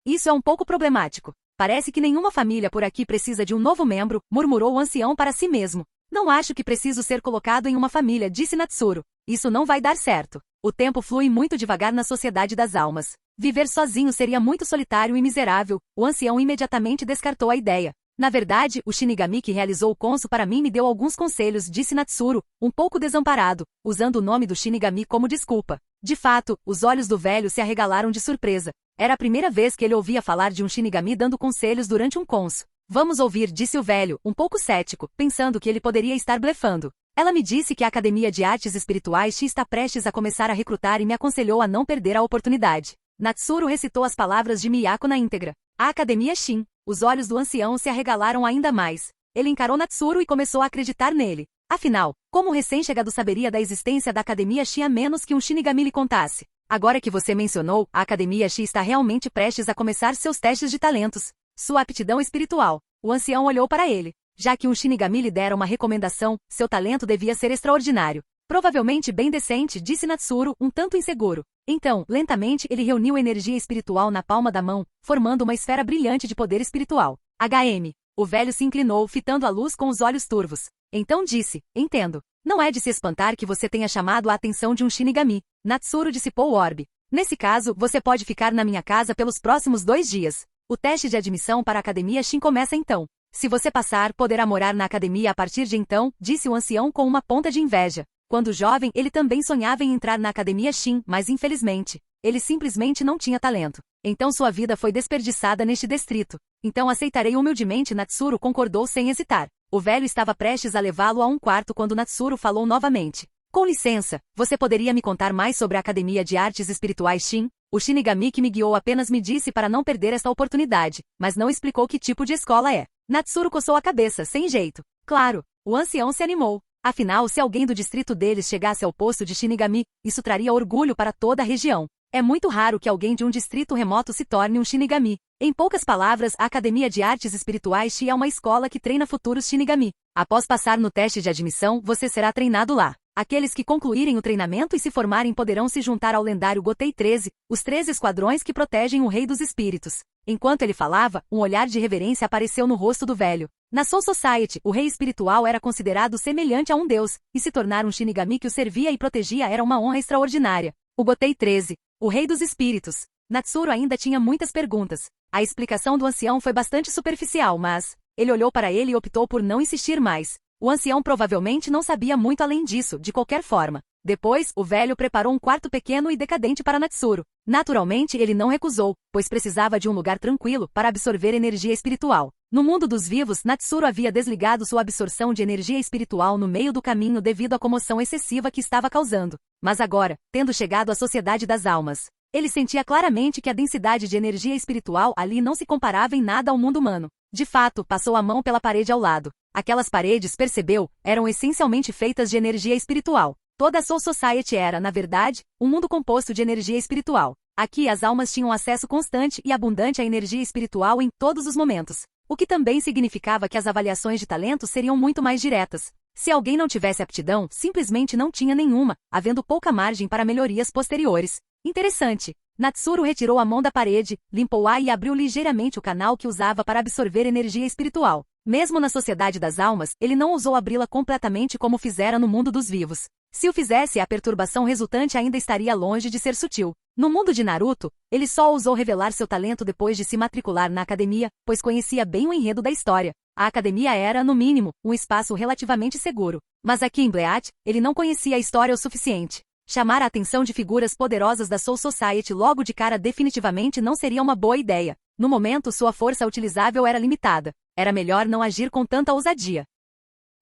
Isso é um pouco problemático. Parece que nenhuma família por aqui precisa de um novo membro, murmurou o ancião para si mesmo. Não acho que preciso ser colocado em uma família, disse Natsuru. Isso não vai dar certo. O tempo flui muito devagar na sociedade das almas. Viver sozinho seria muito solitário e miserável. O ancião imediatamente descartou a ideia. Na verdade, o Shinigami que realizou o Konso para mim me deu alguns conselhos, disse Natsuru, um pouco desamparado, usando o nome do Shinigami como desculpa. De fato, os olhos do velho se arregalaram de surpresa. Era a primeira vez que ele ouvia falar de um Shinigami dando conselhos durante um Konso. Vamos ouvir, disse o velho, um pouco cético, pensando que ele poderia estar blefando. Ela me disse que a Academia de Artes Espirituais está prestes a começar a recrutar e me aconselhou a não perder a oportunidade. Natsuru recitou as palavras de Miyako na íntegra. A Academia Shin. Os olhos do ancião se arregalaram ainda mais. Ele encarou Natsuru e começou a acreditar nele. Afinal, como o recém-chegado saberia da existência da Academia Shin a menos que um Shinigami lhe contasse? Agora que você mencionou, a Academia Shin está realmente prestes a começar seus testes de talentos. Sua aptidão espiritual. O ancião olhou para ele. Já que um Shinigami lhe dera uma recomendação, seu talento devia ser extraordinário. Provavelmente bem decente, disse Natsuru, um tanto inseguro. Então, lentamente ele reuniu energia espiritual na palma da mão, formando uma esfera brilhante de poder espiritual. HM. O velho se inclinou, fitando a luz com os olhos turvos. Então disse, entendo. Não é de se espantar que você tenha chamado a atenção de um Shinigami. Natsuru dissipou o orbe. Nesse caso, você pode ficar na minha casa pelos próximos 2 dias. O teste de admissão para a Academia Shin começa então. Se você passar, poderá morar na academia a partir de então, disse o ancião com uma ponta de inveja. Quando jovem, ele também sonhava em entrar na Academia Shin, mas infelizmente, ele simplesmente não tinha talento. Então sua vida foi desperdiçada neste distrito. Então aceitarei humildemente, Natsuru concordou sem hesitar. O velho estava prestes a levá-lo a um quarto quando Natsuru falou novamente. Com licença, você poderia me contar mais sobre a Academia de Artes Espirituais Shin? O Shinigami que me guiou apenas me disse para não perder esta oportunidade, mas não explicou que tipo de escola é. Natsuru coçou a cabeça, sem jeito. Claro, o ancião se animou. Afinal, se alguém do distrito deles chegasse ao posto de Shinigami, isso traria orgulho para toda a região. É muito raro que alguém de um distrito remoto se torne um Shinigami. Em poucas palavras, a Academia de Artes Espirituais Shi é uma escola que treina futuros Shinigami. Após passar no teste de admissão, você será treinado lá. Aqueles que concluírem o treinamento e se formarem poderão se juntar ao lendário Gotei 13, os 13 esquadrões que protegem o Rei dos Espíritos. Enquanto ele falava, um olhar de reverência apareceu no rosto do velho. Na Soul Society, o rei espiritual era considerado semelhante a um deus, e se tornar um Shinigami que o servia e protegia era uma honra extraordinária. O Gotei 13, o Rei dos Espíritos. Natsuru ainda tinha muitas perguntas. A explicação do ancião foi bastante superficial, mas ele olhou para ele e optou por não insistir mais. O ancião provavelmente não sabia muito além disso, de qualquer forma. Depois, o velho preparou um quarto pequeno e decadente para Natsuru. Naturalmente, ele não recusou, pois precisava de um lugar tranquilo para absorver energia espiritual. No mundo dos vivos, Natsuru havia desligado sua absorção de energia espiritual no meio do caminho devido à comoção excessiva que estava causando. Mas agora, tendo chegado à Sociedade das Almas, ele sentia claramente que a densidade de energia espiritual ali não se comparava em nada ao mundo humano. De fato, passou a mão pela parede ao lado. Aquelas paredes, percebeu, eram essencialmente feitas de energia espiritual. Toda a Soul Society era, na verdade, um mundo composto de energia espiritual. Aqui as almas tinham acesso constante e abundante à energia espiritual em todos os momentos. O que também significava que as avaliações de talento seriam muito mais diretas. Se alguém não tivesse aptidão, simplesmente não tinha nenhuma, havendo pouca margem para melhorias posteriores. Interessante. Natsuru retirou a mão da parede, limpou-a e abriu ligeiramente o canal que usava para absorver energia espiritual. Mesmo na Sociedade das Almas, ele não ousou abri-la completamente como fizera no mundo dos vivos. Se o fizesse, a perturbação resultante ainda estaria longe de ser sutil. No mundo de Naruto, ele só ousou revelar seu talento depois de se matricular na academia, pois conhecia bem o enredo da história. A academia era, no mínimo, um espaço relativamente seguro. Mas aqui em Bleach, ele não conhecia a história o suficiente. Chamar a atenção de figuras poderosas da Soul Society logo de cara definitivamente não seria uma boa ideia. No momento, sua força utilizável era limitada. Era melhor não agir com tanta ousadia.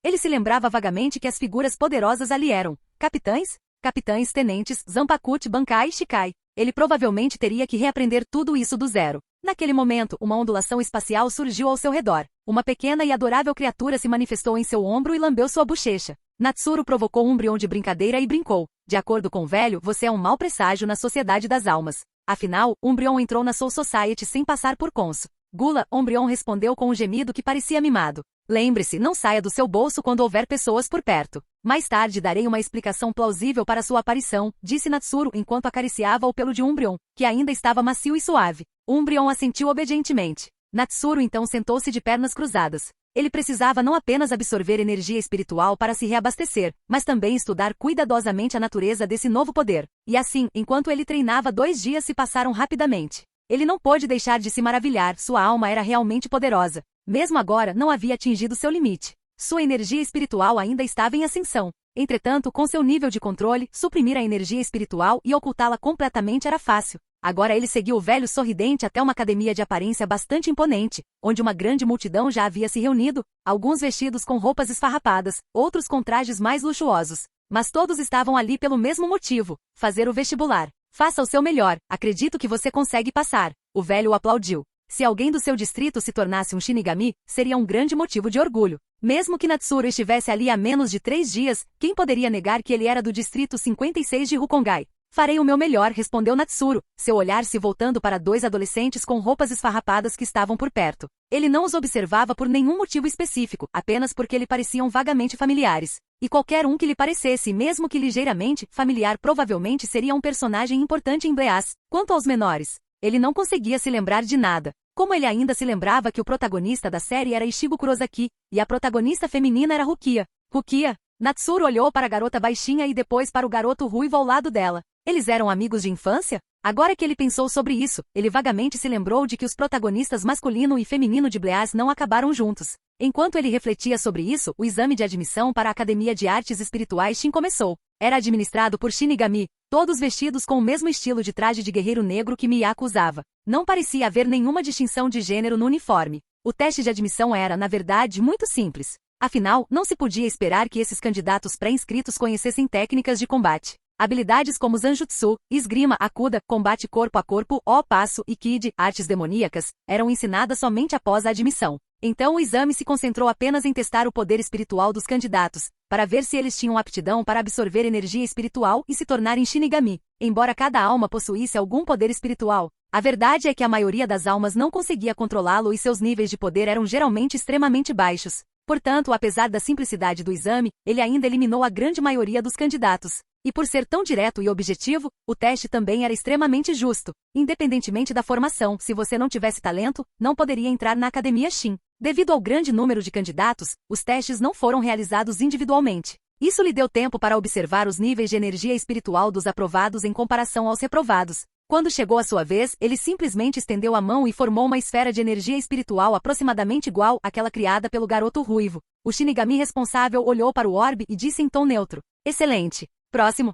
Ele se lembrava vagamente que as figuras poderosas ali eram capitães, tenentes, Zanpakuti, Bankai e Shikai. Ele provavelmente teria que reaprender tudo isso do zero. Naquele momento, uma ondulação espacial surgiu ao seu redor. Uma pequena e adorável criatura se manifestou em seu ombro e lambeu sua bochecha. Natsuru provocou Umbreon de brincadeira e brincou. De acordo com o velho, você é um mau presságio na Sociedade das Almas. Afinal, Umbreon entrou na Soul Society sem passar por Conso. Gula, Umbreon respondeu com um gemido que parecia mimado. Lembre-se, não saia do seu bolso quando houver pessoas por perto. Mais tarde darei uma explicação plausível para sua aparição, disse Natsuru enquanto acariciava o pelo de Umbreon, que ainda estava macio e suave. Umbreon assentiu obedientemente. Natsuru então sentou-se de pernas cruzadas. Ele precisava não apenas absorver energia espiritual para se reabastecer, mas também estudar cuidadosamente a natureza desse novo poder. E assim, enquanto ele treinava, 2 dias se passaram rapidamente. Ele não pôde deixar de se maravilhar, sua alma era realmente poderosa. Mesmo agora, não havia atingido seu limite. Sua energia espiritual ainda estava em ascensão. Entretanto, com seu nível de controle, suprimir a energia espiritual e ocultá-la completamente era fácil. Agora ele seguiu o velho sorridente até uma academia de aparência bastante imponente, onde uma grande multidão já havia se reunido, alguns vestidos com roupas esfarrapadas, outros com trajes mais luxuosos. Mas todos estavam ali pelo mesmo motivo: fazer o vestibular. Faça o seu melhor, acredito que você consegue passar. O velho o aplaudiu. Se alguém do seu distrito se tornasse um Shinigami, seria um grande motivo de orgulho. Mesmo que Natsuru estivesse ali há menos de 3 dias, quem poderia negar que ele era do distrito 56 de Rukongai? Farei o meu melhor, respondeu Natsuru, seu olhar se voltando para 2 adolescentes com roupas esfarrapadas que estavam por perto. Ele não os observava por nenhum motivo específico, apenas porque lhe pareciam vagamente familiares. E qualquer um que lhe parecesse, mesmo que ligeiramente, familiar provavelmente seria um personagem importante em Bleach. Quanto aos menores, ele não conseguia se lembrar de nada. Como ele ainda se lembrava que o protagonista da série era Ichigo Kurosaki, e a protagonista feminina era Rukia. Rukia? Natsuru olhou para a garota baixinha e depois para o garoto ruivo ao lado dela. Eles eram amigos de infância? Agora que ele pensou sobre isso, ele vagamente se lembrou de que os protagonistas masculino e feminino de Bleach não acabaram juntos. Enquanto ele refletia sobre isso, o exame de admissão para a Academia de Artes Espirituais Shin começou. Era administrado por Shinigami, todos vestidos com o mesmo estilo de traje de guerreiro negro que Miyako usava. Não parecia haver nenhuma distinção de gênero no uniforme. O teste de admissão era, na verdade, muito simples. Afinal, não se podia esperar que esses candidatos pré-inscritos conhecessem técnicas de combate. Habilidades como Zanjutsu, esgrima, Akuda, combate corpo a corpo, passo e Kid, artes demoníacas, eram ensinadas somente após a admissão. Então o exame se concentrou apenas em testar o poder espiritual dos candidatos, para ver se eles tinham aptidão para absorver energia espiritual e se tornarem Shinigami. Embora cada alma possuísse algum poder espiritual, a verdade é que a maioria das almas não conseguia controlá-lo e seus níveis de poder eram geralmente extremamente baixos. Portanto, apesar da simplicidade do exame, ele ainda eliminou a grande maioria dos candidatos. E por ser tão direto e objetivo, o teste também era extremamente justo. Independentemente da formação, se você não tivesse talento, não poderia entrar na Academia Shin. Devido ao grande número de candidatos, os testes não foram realizados individualmente. Isso lhe deu tempo para observar os níveis de energia espiritual dos aprovados em comparação aos reprovados. Quando chegou a sua vez, ele simplesmente estendeu a mão e formou uma esfera de energia espiritual aproximadamente igual àquela criada pelo garoto ruivo. O Shinigami responsável olhou para o orbe e disse em tom neutro: "Excelente. Próximo."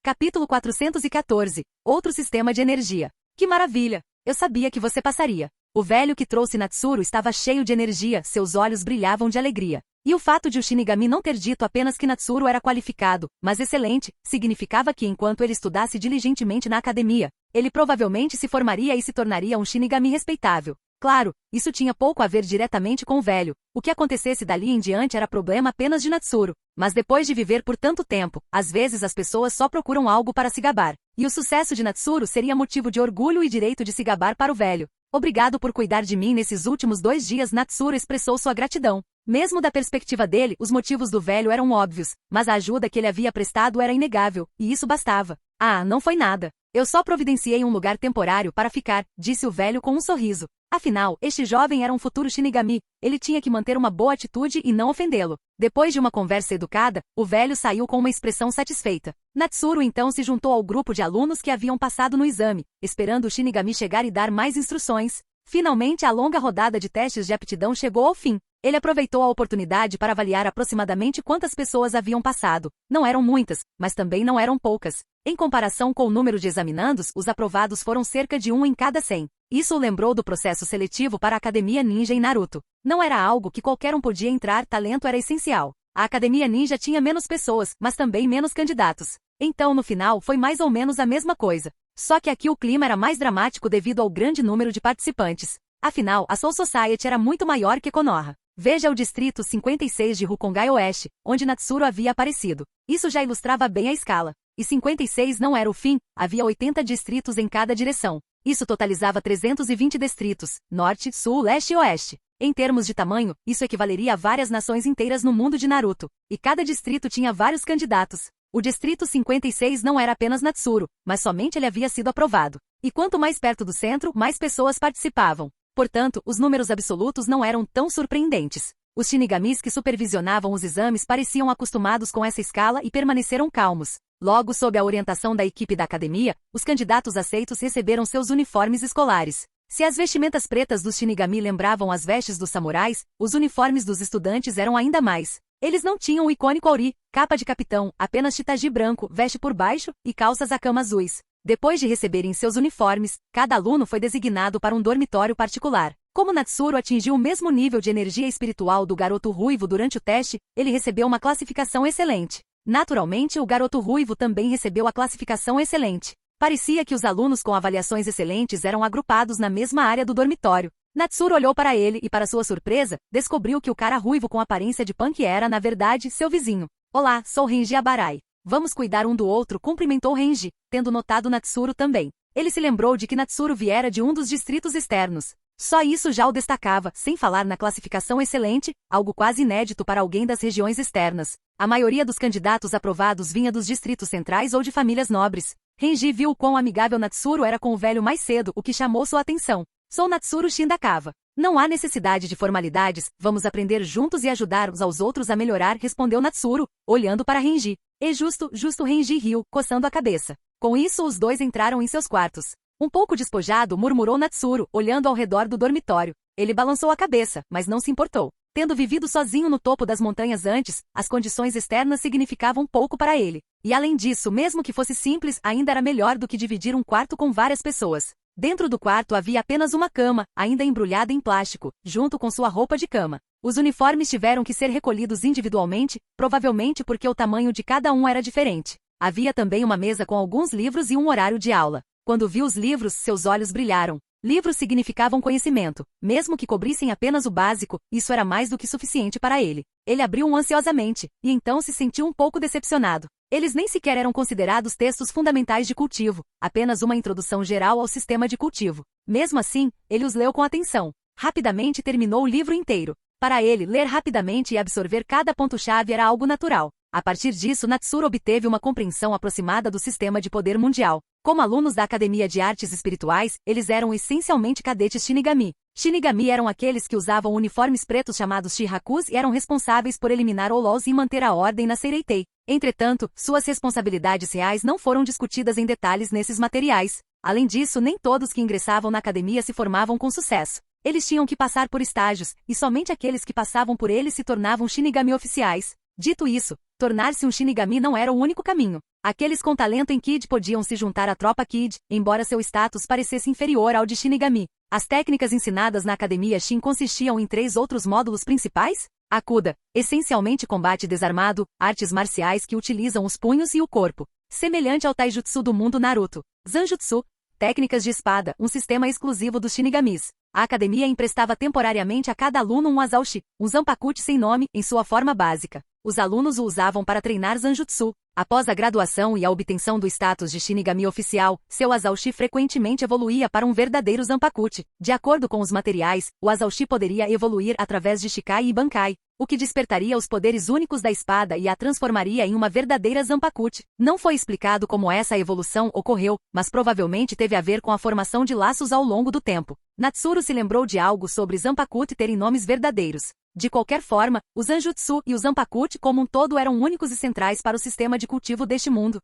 Capítulo 414. Outro sistema de energia. Que maravilha! Eu sabia que você passaria. O velho que trouxe Natsuru estava cheio de energia, seus olhos brilhavam de alegria. E o fato de o Shinigami não ter dito apenas que Natsuru era qualificado, mas excelente, significava que enquanto ele estudasse diligentemente na academia, ele provavelmente se formaria e se tornaria um Shinigami respeitável. Claro, isso tinha pouco a ver diretamente com o velho. O que acontecesse dali em diante era problema apenas de Natsuru. Mas depois de viver por tanto tempo, às vezes as pessoas só procuram algo para se gabar. E o sucesso de Natsuru seria motivo de orgulho e direito de se gabar para o velho. "Obrigado por cuidar de mim nesses últimos 2 dias." Natsuru expressou sua gratidão. Mesmo da perspectiva dele, os motivos do velho eram óbvios, mas a ajuda que ele havia prestado era inegável, e isso bastava. "Ah, não foi nada. Eu só providenciei um lugar temporário para ficar", disse o velho com um sorriso. Afinal, este jovem era um futuro Shinigami, ele tinha que manter uma boa atitude e não ofendê-lo. Depois de uma conversa educada, o velho saiu com uma expressão satisfeita. Natsuru então se juntou ao grupo de alunos que haviam passado no exame, esperando o Shinigami chegar e dar mais instruções. Finalmente a longa rodada de testes de aptidão chegou ao fim. Ele aproveitou a oportunidade para avaliar aproximadamente quantas pessoas haviam passado. Não eram muitas, mas também não eram poucas. Em comparação com o número de examinandos, os aprovados foram cerca de 1 em cada 100. Isso o lembrou do processo seletivo para a Academia Ninja em Naruto. Não era algo que qualquer um podia entrar, talento era essencial. A Academia Ninja tinha menos pessoas, mas também menos candidatos. Então no final foi mais ou menos a mesma coisa. Só que aqui o clima era mais dramático devido ao grande número de participantes. Afinal, a Soul Society era muito maior que Konoha. Veja o distrito 56 de Rukongai Oeste, onde Natsuru havia aparecido. Isso já ilustrava bem a escala. E 56 não era o fim, havia 80 distritos em cada direção. Isso totalizava 320 distritos, norte, sul, leste e oeste. Em termos de tamanho, isso equivaleria a várias nações inteiras no mundo de Naruto. E cada distrito tinha vários candidatos. O distrito 56 não era apenas Natsuru, mas somente ele havia sido aprovado. E quanto mais perto do centro, mais pessoas participavam. Portanto, os números absolutos não eram tão surpreendentes. Os Shinigamis que supervisionavam os exames pareciam acostumados com essa escala e permaneceram calmos. Logo, sob a orientação da equipe da academia, os candidatos aceitos receberam seus uniformes escolares. Se as vestimentas pretas dos Shinigami lembravam as vestes dos samurais, os uniformes dos estudantes eram ainda mais. Eles não tinham o icônico auri, capa de capitão, apenas chitaji branco, veste por baixo, e calças akama azuis. Depois de receberem seus uniformes, cada aluno foi designado para um dormitório particular. Como Natsuru atingiu o mesmo nível de energia espiritual do garoto ruivo durante o teste, ele recebeu uma classificação excelente. Naturalmente, o garoto ruivo também recebeu a classificação excelente. Parecia que os alunos com avaliações excelentes eram agrupados na mesma área do dormitório. Natsuru olhou para ele e, para sua surpresa, descobriu que o cara ruivo com aparência de punk era, na verdade, seu vizinho. "Olá, sou Renji Abarai. Vamos cuidar um do outro", cumprimentou Renji, tendo notado Natsuru também. Ele se lembrou de que Natsuru viera de um dos distritos externos. Só isso já o destacava, sem falar na classificação excelente, algo quase inédito para alguém das regiões externas. A maioria dos candidatos aprovados vinha dos distritos centrais ou de famílias nobres. Renji viu o quão amigável Natsuru era com o velho mais cedo, o que chamou sua atenção. "Sou Natsuru Shindakawa. Não há necessidade de formalidades, vamos aprender juntos e ajudar uns aos outros a melhorar", respondeu Natsuru, olhando para Renji. "É justo", Renji riu, coçando a cabeça. Com isso os dois entraram em seus quartos. Um pouco despojado, murmurou Natsuru, olhando ao redor do dormitório. Ele balançou a cabeça, mas não se importou. Tendo vivido sozinho no topo das montanhas antes, as condições externas significavam pouco para ele. E além disso, mesmo que fosse simples, ainda era melhor do que dividir um quarto com várias pessoas. Dentro do quarto havia apenas uma cama, ainda embrulhada em plástico, junto com sua roupa de cama. Os uniformes tiveram que ser recolhidos individualmente, provavelmente porque o tamanho de cada um era diferente. Havia também uma mesa com alguns livros e um horário de aula. Quando viu os livros, seus olhos brilharam. Livros significavam conhecimento. Mesmo que cobrissem apenas o básico, isso era mais do que suficiente para ele. Ele abriu-um ansiosamente, e então se sentiu um pouco decepcionado. Eles nem sequer eram considerados textos fundamentais de cultivo, apenas uma introdução geral ao sistema de cultivo. Mesmo assim, ele os leu com atenção. Rapidamente terminou o livro inteiro. Para ele, ler rapidamente e absorver cada ponto-chave era algo natural. A partir disso, Natsuru obteve uma compreensão aproximada do sistema de poder mundial. Como alunos da Academia de Artes Espirituais, eles eram essencialmente cadetes Shinigami. Shinigami eram aqueles que usavam uniformes pretos chamados Shihakus e eram responsáveis por eliminar Olols e manter a ordem na Seireitei. Entretanto, suas responsabilidades reais não foram discutidas em detalhes nesses materiais. Além disso, nem todos que ingressavam na academia se formavam com sucesso. Eles tinham que passar por estágios, e somente aqueles que passavam por eles se tornavam Shinigami oficiais. Dito isso, tornar-se um Shinigami não era o único caminho. Aqueles com talento em Kid podiam se juntar à tropa Kid, embora seu status parecesse inferior ao de Shinigami. As técnicas ensinadas na Academia Shin consistiam em 3 outros módulos principais? Akuda, essencialmente combate desarmado, artes marciais que utilizam os punhos e o corpo, semelhante ao Taijutsu do mundo Naruto. Zanjutsu, técnicas de espada, um sistema exclusivo dos Shinigamis. A academia emprestava temporariamente a cada aluno um Azaoshi, um Zanpakuti sem nome, em sua forma básica. Os alunos o usavam para treinar Zanjutsu. Após a graduação e a obtenção do status de Shinigami oficial, seu Azaoshi frequentemente evoluía para um verdadeiro Zanpakuti. De acordo com os materiais, o Azaoshi poderia evoluir através de Shikai e Bankai, o que despertaria os poderes únicos da espada e a transformaria em uma verdadeira Zanpakuti. Não foi explicado como essa evolução ocorreu, mas provavelmente teve a ver com a formação de laços ao longo do tempo. Natsuru se lembrou de algo sobre Zanpakuti terem nomes verdadeiros. De qualquer forma, o Zanjutsu e o Zanpakuti como um todo eram únicos e centrais para o sistema de cultivo deste mundo.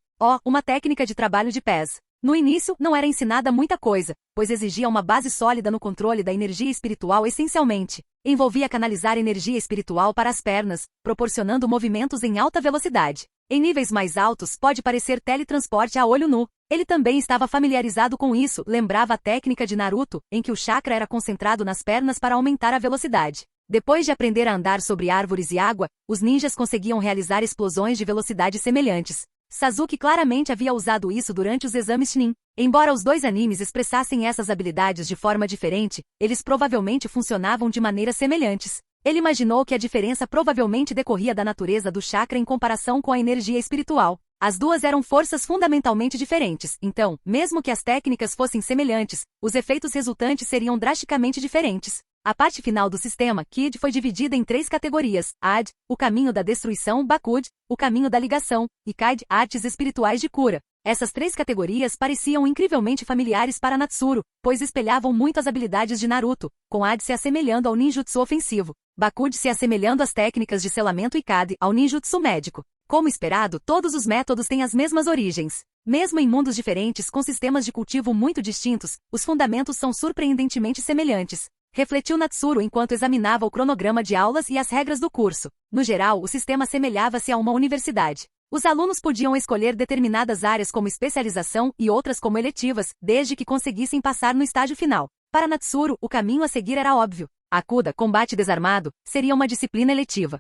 Uma técnica de trabalho de pés. No início, não era ensinada muita coisa, pois exigia uma base sólida no controle da energia espiritual essencialmente. Envolvia canalizar energia espiritual para as pernas, proporcionando movimentos em alta velocidade. Em níveis mais altos, pode parecer teletransporte a olho nu. Ele também estava familiarizado com isso, lembrava a técnica de Naruto, em que o chakra era concentrado nas pernas para aumentar a velocidade. Depois de aprender a andar sobre árvores e água, os ninjas conseguiam realizar explosões de velocidade semelhantes. Sasuke claramente havia usado isso durante os exames Chunin. Embora os 2 animes expressassem essas habilidades de forma diferente, eles provavelmente funcionavam de maneiras semelhantes. Ele imaginou que a diferença provavelmente decorria da natureza do chakra em comparação com a energia espiritual. As duas eram forças fundamentalmente diferentes, então, mesmo que as técnicas fossem semelhantes, os efeitos resultantes seriam drasticamente diferentes. A parte final do sistema, Kid, foi dividida em 3 categorias: Ad, o caminho da destruição, Bakud, o caminho da ligação, e Kaid, artes espirituais de cura. Essas 3 categorias pareciam incrivelmente familiares para Natsuru, pois espelhavam muito as habilidades de Naruto, com Ad se assemelhando ao ninjutsu ofensivo, Bakud se assemelhando às técnicas de selamento e Kade ao ninjutsu médico. Como esperado, todos os métodos têm as mesmas origens. Mesmo em mundos diferentes com sistemas de cultivo muito distintos, os fundamentos são surpreendentemente semelhantes. Refletiu Natsuru enquanto examinava o cronograma de aulas e as regras do curso. No geral, o sistema assemelhava-se a uma universidade. Os alunos podiam escolher determinadas áreas como especialização e outras como eletivas, desde que conseguissem passar no estágio final. Para Natsuru, o caminho a seguir era óbvio. Akuda, combate desarmado, seria uma disciplina eletiva.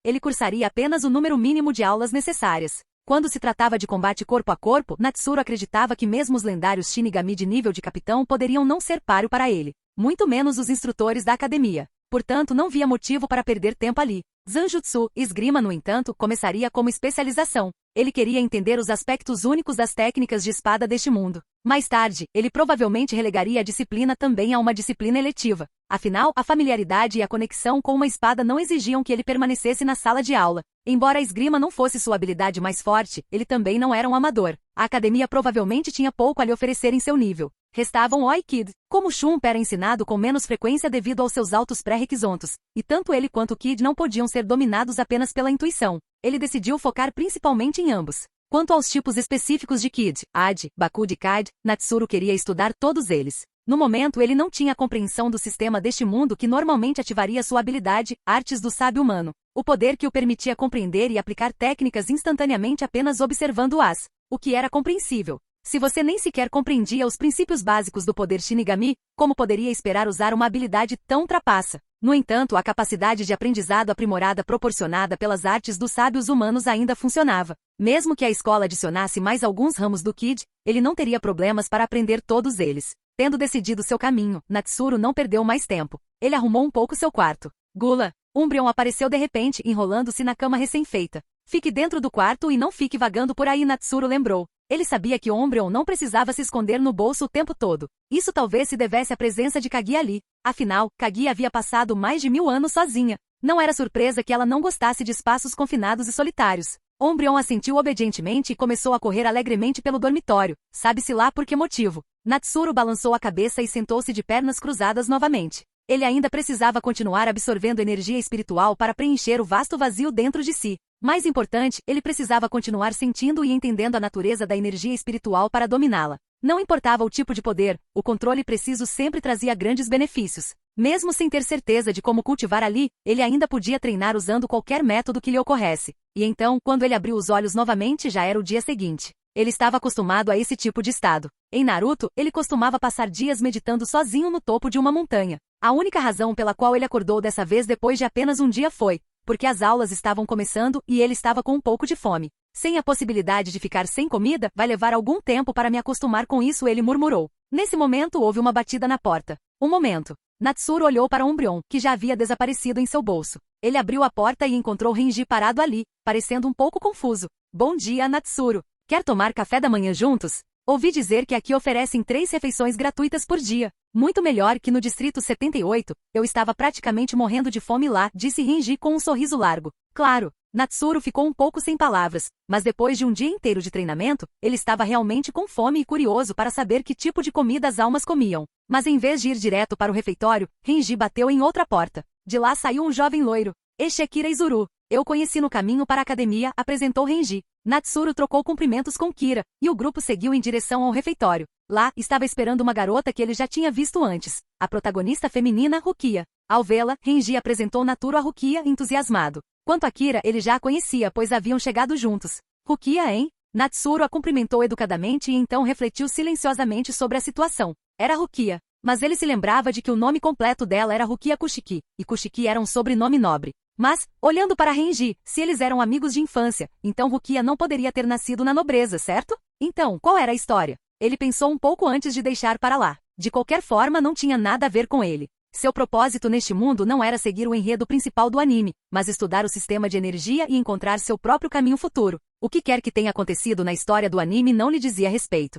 Ele cursaria apenas o número mínimo de aulas necessárias. Quando se tratava de combate corpo a corpo, Natsuru acreditava que mesmo os lendários Shinigami de nível de capitão poderiam não ser páreo para ele, muito menos os instrutores da academia. Portanto, não via motivo para perder tempo ali. Zanjutsu, esgrima, no entanto, começaria como especialização. Ele queria entender os aspectos únicos das técnicas de espada deste mundo. Mais tarde, ele provavelmente relegaria a disciplina também a uma disciplina eletiva. Afinal, a familiaridade e a conexão com uma espada não exigiam que ele permanecesse na sala de aula. Embora a esgrima não fosse sua habilidade mais forte, ele também não era um amador. A academia provavelmente tinha pouco a lhe oferecer em seu nível. Restavam o Aikid. Como Shunpa era ensinado com menos frequência devido aos seus altos pré-requisitos, e tanto ele quanto o Kid não podiam ser dominados apenas pela intuição. Ele decidiu focar principalmente em ambos. Quanto aos tipos específicos de Kid, Ad, Bakud e Kaid, Natsuru queria estudar todos eles. No momento ele não tinha a compreensão do sistema deste mundo que normalmente ativaria sua habilidade, artes do sábio humano. O poder que o permitia compreender e aplicar técnicas instantaneamente apenas observando-as. O que era compreensível. Se você nem sequer compreendia os princípios básicos do poder Shinigami, como poderia esperar usar uma habilidade tão trapaça? No entanto, a capacidade de aprendizado aprimorada proporcionada pelas artes dos sábios humanos ainda funcionava. Mesmo que a escola adicionasse mais alguns ramos do Kid, ele não teria problemas para aprender todos eles. Tendo decidido seu caminho, Natsuru não perdeu mais tempo. Ele arrumou um pouco seu quarto. Gula, Umbreon apareceu de repente, enrolando-se na cama recém-feita. Fique dentro do quarto e não fique vagando por aí, Natsuru lembrou. Ele sabia que Umbreon não precisava se esconder no bolso o tempo todo. Isso talvez se devesse à presença de Kaguya ali. Afinal, Kaguya havia passado mais de 1000 anos sozinha. Não era surpresa que ela não gostasse de espaços confinados e solitários. Umbreon assentiu obedientemente e começou a correr alegremente pelo dormitório. Sabe-se lá por que motivo. Natsuru balançou a cabeça e sentou-se de pernas cruzadas novamente. Ele ainda precisava continuar absorvendo energia espiritual para preencher o vasto vazio dentro de si. Mais importante, ele precisava continuar sentindo e entendendo a natureza da energia espiritual para dominá-la. Não importava o tipo de poder, o controle preciso sempre trazia grandes benefícios. Mesmo sem ter certeza de como cultivar ali, ele ainda podia treinar usando qualquer método que lhe ocorresse. E então, quando ele abriu os olhos novamente, já era o dia seguinte. Ele estava acostumado a esse tipo de estado. Em Naruto, ele costumava passar dias meditando sozinho no topo de uma montanha. A única razão pela qual ele acordou dessa vez depois de apenas um dia foi porque as aulas estavam começando e ele estava com um pouco de fome. Sem a possibilidade de ficar sem comida, vai levar algum tempo para me acostumar com isso, ele murmurou. Nesse momento houve uma batida na porta. Um momento. Natsuru olhou para Umbreon, que já havia desaparecido em seu bolso. Ele abriu a porta e encontrou Renji parado ali, parecendo um pouco confuso. Bom dia, Natsuru. Quer tomar café da manhã juntos? Ouvi dizer que aqui oferecem 3 refeições gratuitas por dia. Muito melhor que no Distrito 78, eu estava praticamente morrendo de fome lá, disse Renji com um sorriso largo. Claro, Natsuru ficou um pouco sem palavras, mas depois de um dia inteiro de treinamento, ele estava realmente com fome e curioso para saber que tipo de comida as almas comiam. Mas em vez de ir direto para o refeitório, Renji bateu em outra porta. De lá saiu um jovem loiro. Este é Kira Izuru. Eu conheci no caminho para a academia, apresentou Renji. Natsuru trocou cumprimentos com Kira, e o grupo seguiu em direção ao refeitório. Lá, estava esperando uma garota que ele já tinha visto antes, a protagonista feminina, Rukia. Ao vê-la, Renji apresentou Natsuru a Rukia, entusiasmado. Quanto a Kira, ele já a conhecia, pois haviam chegado juntos. Rukia, hein? Natsuru a cumprimentou educadamente e então refletiu silenciosamente sobre a situação. Era Rukia. Mas ele se lembrava de que o nome completo dela era Rukia Kushiki, e Kushiki era um sobrenome nobre. Mas, olhando para Renji, se eles eram amigos de infância, então Rukia não poderia ter nascido na nobreza, certo? Então, qual era a história? Ele pensou um pouco antes de deixar para lá. De qualquer forma, não tinha nada a ver com ele. Seu propósito neste mundo não era seguir o enredo principal do anime, mas estudar o sistema de energia e encontrar seu próprio caminho futuro. O que quer que tenha acontecido na história do anime não lhe dizia respeito.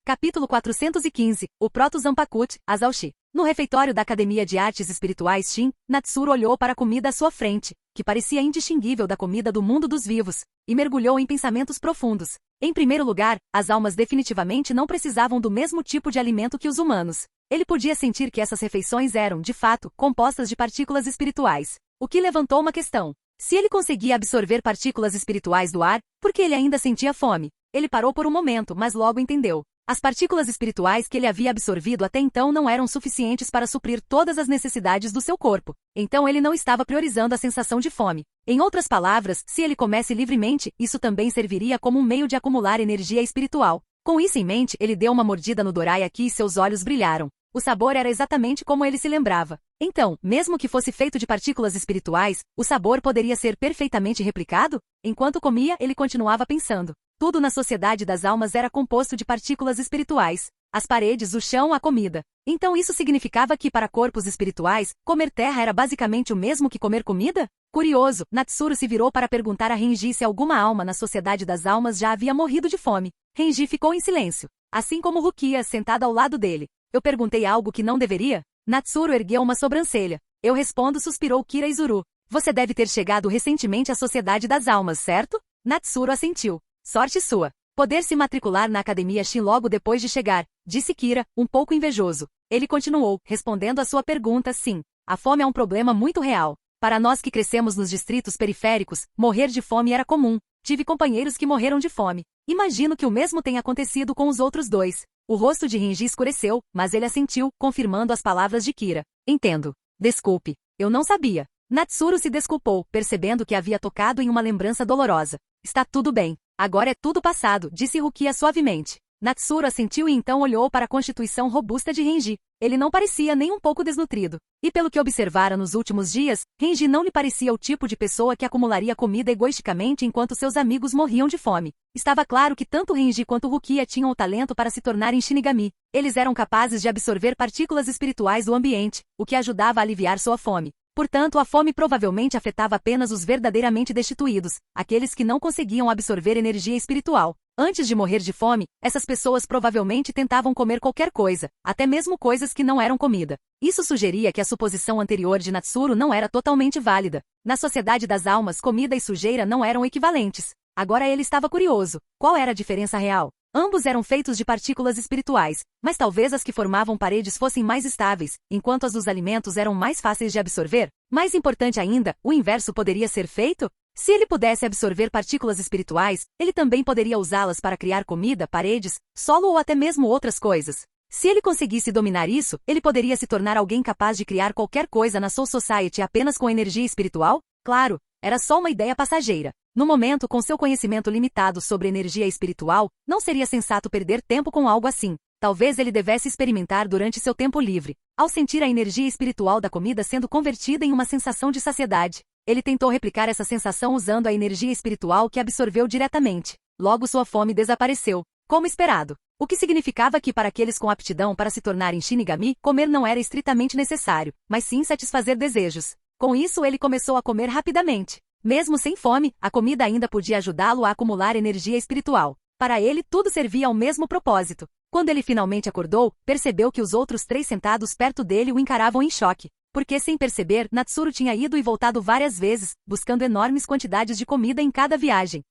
Capítulo 415, o Proto-Zanpakuti, Azaushi. No refeitório da Academia de Artes Espirituais Shin, Natsuru olhou para a comida à sua frente, que parecia indistinguível da comida do mundo dos vivos, e mergulhou em pensamentos profundos. Em primeiro lugar, as almas definitivamente não precisavam do mesmo tipo de alimento que os humanos. Ele podia sentir que essas refeições eram, de fato, compostas de partículas espirituais. O que levantou uma questão. Se ele conseguia absorver partículas espirituais do ar, por que ele ainda sentia fome? Ele parou por um momento, mas logo entendeu. As partículas espirituais que ele havia absorvido até então não eram suficientes para suprir todas as necessidades do seu corpo. Então ele não estava priorizando a sensação de fome. Em outras palavras, se ele comesse livremente, isso também serviria como um meio de acumular energia espiritual. Com isso em mente, ele deu uma mordida no dorayaki e seus olhos brilharam. O sabor era exatamente como ele se lembrava. Então, mesmo que fosse feito de partículas espirituais, o sabor poderia ser perfeitamente replicado? Enquanto comia, ele continuava pensando. Tudo na sociedade das almas era composto de partículas espirituais. As paredes, o chão, a comida. Então isso significava que para corpos espirituais, comer terra era basicamente o mesmo que comer comida? Curioso, Natsuru se virou para perguntar a Renji se alguma alma na sociedade das almas já havia morrido de fome. Renji ficou em silêncio. Assim como Rukia, sentada ao lado dele. Eu perguntei algo que não deveria? Natsuru ergueu uma sobrancelha. Eu respondo, suspirou Kira Izuru. Você deve ter chegado recentemente à sociedade das almas, certo? Natsuru assentiu. Sorte sua. Poder se matricular na Academia Shin logo depois de chegar, disse Kira, um pouco invejoso. Ele continuou, respondendo à sua pergunta, sim. A fome é um problema muito real. Para nós que crescemos nos distritos periféricos, morrer de fome era comum. Tive companheiros que morreram de fome. Imagino que o mesmo tenha acontecido com os outros dois. O rosto de Renji escureceu, mas ele assentiu, confirmando as palavras de Kira. Entendo. Desculpe. Eu não sabia. Natsuru se desculpou, percebendo que havia tocado em uma lembrança dolorosa. Está tudo bem. Agora é tudo passado, disse Rukia suavemente. Natsuru assentiu e então olhou para a constituição robusta de Renji. Ele não parecia nem um pouco desnutrido. E pelo que observara nos últimos dias, Renji não lhe parecia o tipo de pessoa que acumularia comida egoisticamente enquanto seus amigos morriam de fome. Estava claro que tanto Renji quanto Rukia tinham o talento para se tornarem Shinigami. Eles eram capazes de absorver partículas espirituais do ambiente, o que ajudava a aliviar sua fome. Portanto, a fome provavelmente afetava apenas os verdadeiramente destituídos, aqueles que não conseguiam absorver energia espiritual. Antes de morrer de fome, essas pessoas provavelmente tentavam comer qualquer coisa, até mesmo coisas que não eram comida. Isso sugeria que a suposição anterior de Natsuru não era totalmente válida. Na sociedade das almas, comida e sujeira não eram equivalentes. Agora ele estava curioso. Qual era a diferença real? Ambos eram feitos de partículas espirituais, mas talvez as que formavam paredes fossem mais estáveis, enquanto as dos alimentos eram mais fáceis de absorver. Mais importante ainda, o inverso poderia ser feito? Se ele pudesse absorver partículas espirituais, ele também poderia usá-las para criar comida, paredes, solo ou até mesmo outras coisas. Se ele conseguisse dominar isso, ele poderia se tornar alguém capaz de criar qualquer coisa na Soul Society apenas com energia espiritual? Claro, era só uma ideia passageira. No momento, com seu conhecimento limitado sobre energia espiritual, não seria sensato perder tempo com algo assim. Talvez ele devesse experimentar durante seu tempo livre. Ao sentir a energia espiritual da comida sendo convertida em uma sensação de saciedade, ele tentou replicar essa sensação usando a energia espiritual que absorveu diretamente. Logo sua fome desapareceu, como esperado. O que significava que para aqueles com aptidão para se tornarem Shinigami, comer não era estritamente necessário, mas sim satisfazer desejos. Com isso ele começou a comer rapidamente. Mesmo sem fome, a comida ainda podia ajudá-lo a acumular energia espiritual. Para ele, tudo servia ao mesmo propósito. Quando ele finalmente acordou, percebeu que os outros 3 sentados perto dele o encaravam em choque. Porque sem perceber, Natsuru tinha ido e voltado várias vezes, buscando enormes quantidades de comida em cada viagem.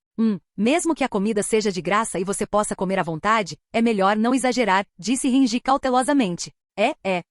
Mesmo que a comida seja de graça e você possa comer à vontade, é melhor não exagerar, disse Renji cautelosamente.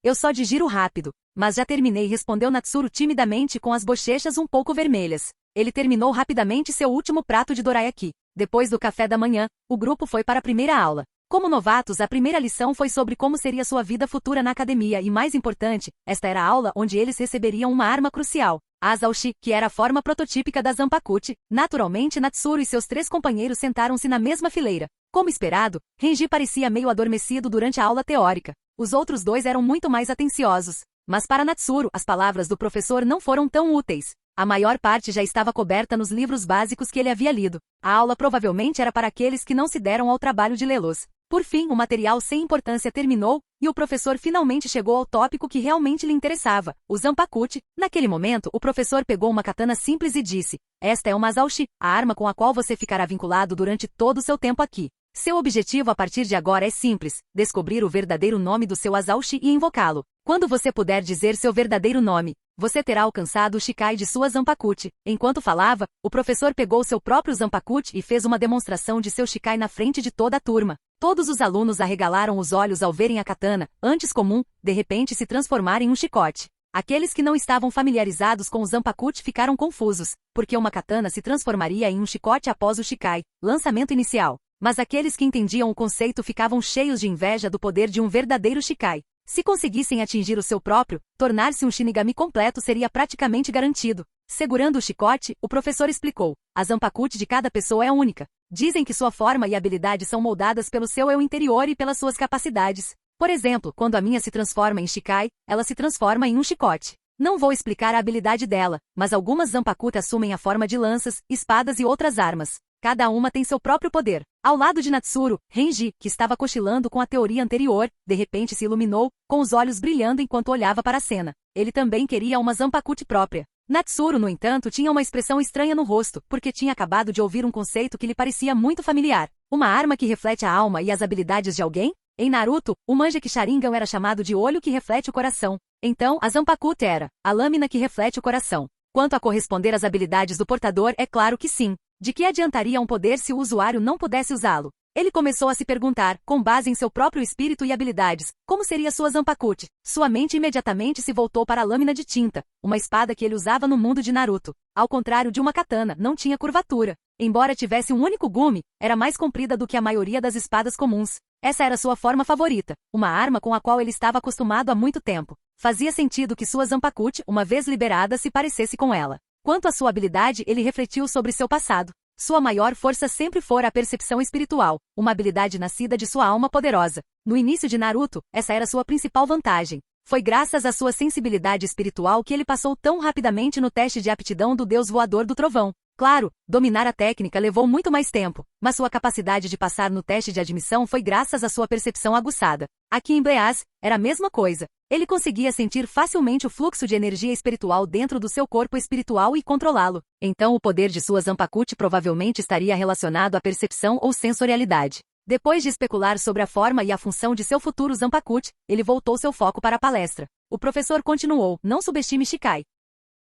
Eu só digiro rápido. Mas já terminei, respondeu Natsuru timidamente com as bochechas um pouco vermelhas. Ele terminou rapidamente seu último prato de dorayaki. Depois do café da manhã, o grupo foi para a primeira aula. Como novatos, a primeira lição foi sobre como seria sua vida futura na academia e, mais importante, esta era a aula onde eles receberiam uma arma crucial, a Azaushi, que era a forma prototípica da Zanpakuti. Naturalmente, Natsuru e seus 3 companheiros sentaram-se na mesma fileira. Como esperado, Renji parecia meio adormecido durante a aula teórica. Os outros 2 eram muito mais atenciosos. Mas para Natsuru, as palavras do professor não foram tão úteis. A maior parte já estava coberta nos livros básicos que ele havia lido. A aula provavelmente era para aqueles que não se deram ao trabalho de lê-los. Por fim, o material sem importância terminou, e o professor finalmente chegou ao tópico que realmente lhe interessava, o Zanpakuti. Naquele momento, o professor pegou uma katana simples e disse: esta é uma Azaushi, a arma com a qual você ficará vinculado durante todo o seu tempo aqui. Seu objetivo a partir de agora é simples, descobrir o verdadeiro nome do seu Azaushi e invocá-lo. Quando você puder dizer seu verdadeiro nome, você terá alcançado o Shikai de sua Zanpakuti. Enquanto falava, o professor pegou seu próprio Zanpakuti e fez uma demonstração de seu Shikai na frente de toda a turma. Todos os alunos arregalaram os olhos ao verem a katana, antes comum, de repente se transformar em um chicote. Aqueles que não estavam familiarizados com o Zanpakuti ficaram confusos, porque uma katana se transformaria em um chicote após o Shikai, lançamento inicial. Mas aqueles que entendiam o conceito ficavam cheios de inveja do poder de um verdadeiro Shikai. Se conseguissem atingir o seu próprio, tornar-se um Shinigami completo seria praticamente garantido. Segurando o chicote, o professor explicou: a Zanpakuti de cada pessoa é única. Dizem que sua forma e habilidade são moldadas pelo seu eu interior e pelas suas capacidades. Por exemplo, quando a minha se transforma em Shikai, ela se transforma em um chicote. Não vou explicar a habilidade dela, mas algumas Zanpakuti assumem a forma de lanças, espadas e outras armas. Cada uma tem seu próprio poder. Ao lado de Natsuru, Renji, que estava cochilando com a teoria anterior, de repente se iluminou, com os olhos brilhando enquanto olhava para a cena. Ele também queria uma Zanpakuti própria. Natsuru, no entanto, tinha uma expressão estranha no rosto, porque tinha acabado de ouvir um conceito que lhe parecia muito familiar. Uma arma que reflete a alma e as habilidades de alguém? Em Naruto, o Manjeki Sharingan era chamado de olho que reflete o coração. Então, a Zanpakuti era a lâmina que reflete o coração. Quanto a corresponder às habilidades do portador, é claro que sim. De que adiantaria um poder se o usuário não pudesse usá-lo? Ele começou a se perguntar, com base em seu próprio espírito e habilidades, como seria sua Zanpakuti. Sua mente imediatamente se voltou para a lâmina de tinta, uma espada que ele usava no mundo de Naruto. Ao contrário de uma katana, não tinha curvatura. Embora tivesse um único gume, era mais comprida do que a maioria das espadas comuns. Essa era sua forma favorita, uma arma com a qual ele estava acostumado há muito tempo. Fazia sentido que sua Zanpakuti, uma vez liberada, se parecesse com ela. Quanto à sua habilidade, ele refletiu sobre seu passado. Sua maior força sempre fora a percepção espiritual, uma habilidade nascida de sua alma poderosa. No início de Naruto, essa era sua principal vantagem. Foi graças à sua sensibilidade espiritual que ele passou tão rapidamente no teste de aptidão do Deus Voador do Trovão. Claro, dominar a técnica levou muito mais tempo, mas sua capacidade de passar no teste de admissão foi graças à sua percepção aguçada. Aqui em Bleas, era a mesma coisa. Ele conseguia sentir facilmente o fluxo de energia espiritual dentro do seu corpo espiritual e controlá-lo. Então o poder de sua Zanpakuti provavelmente estaria relacionado à percepção ou sensorialidade. Depois de especular sobre a forma e a função de seu futuro Zanpakuti, ele voltou seu foco para a palestra. O professor continuou: não subestime Shikai.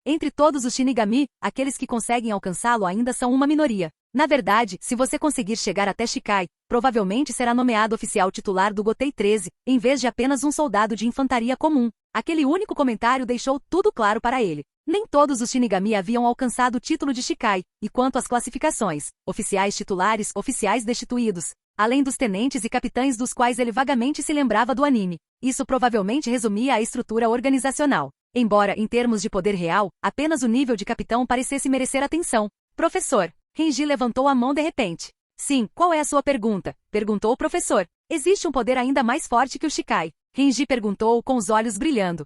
Entre todos os Shinigami, aqueles que conseguem alcançá-lo ainda são uma minoria. Na verdade, se você conseguir chegar até Shikai, provavelmente será nomeado oficial titular do Gotei 13, em vez de apenas um soldado de infantaria comum. Aquele único comentário deixou tudo claro para ele. Nem todos os Shinigami haviam alcançado o título de Shikai, e quanto às classificações, oficiais titulares, oficiais destituídos, além dos tenentes e capitães dos quais ele vagamente se lembrava do anime. Isso provavelmente resumia a estrutura organizacional. Embora, em termos de poder real, apenas o nível de capitão parecesse merecer atenção. Professor, Renji levantou a mão de repente. Sim, qual é a sua pergunta? Perguntou o professor. Existe um poder ainda mais forte que o Shikai. Renji perguntou com os olhos brilhando.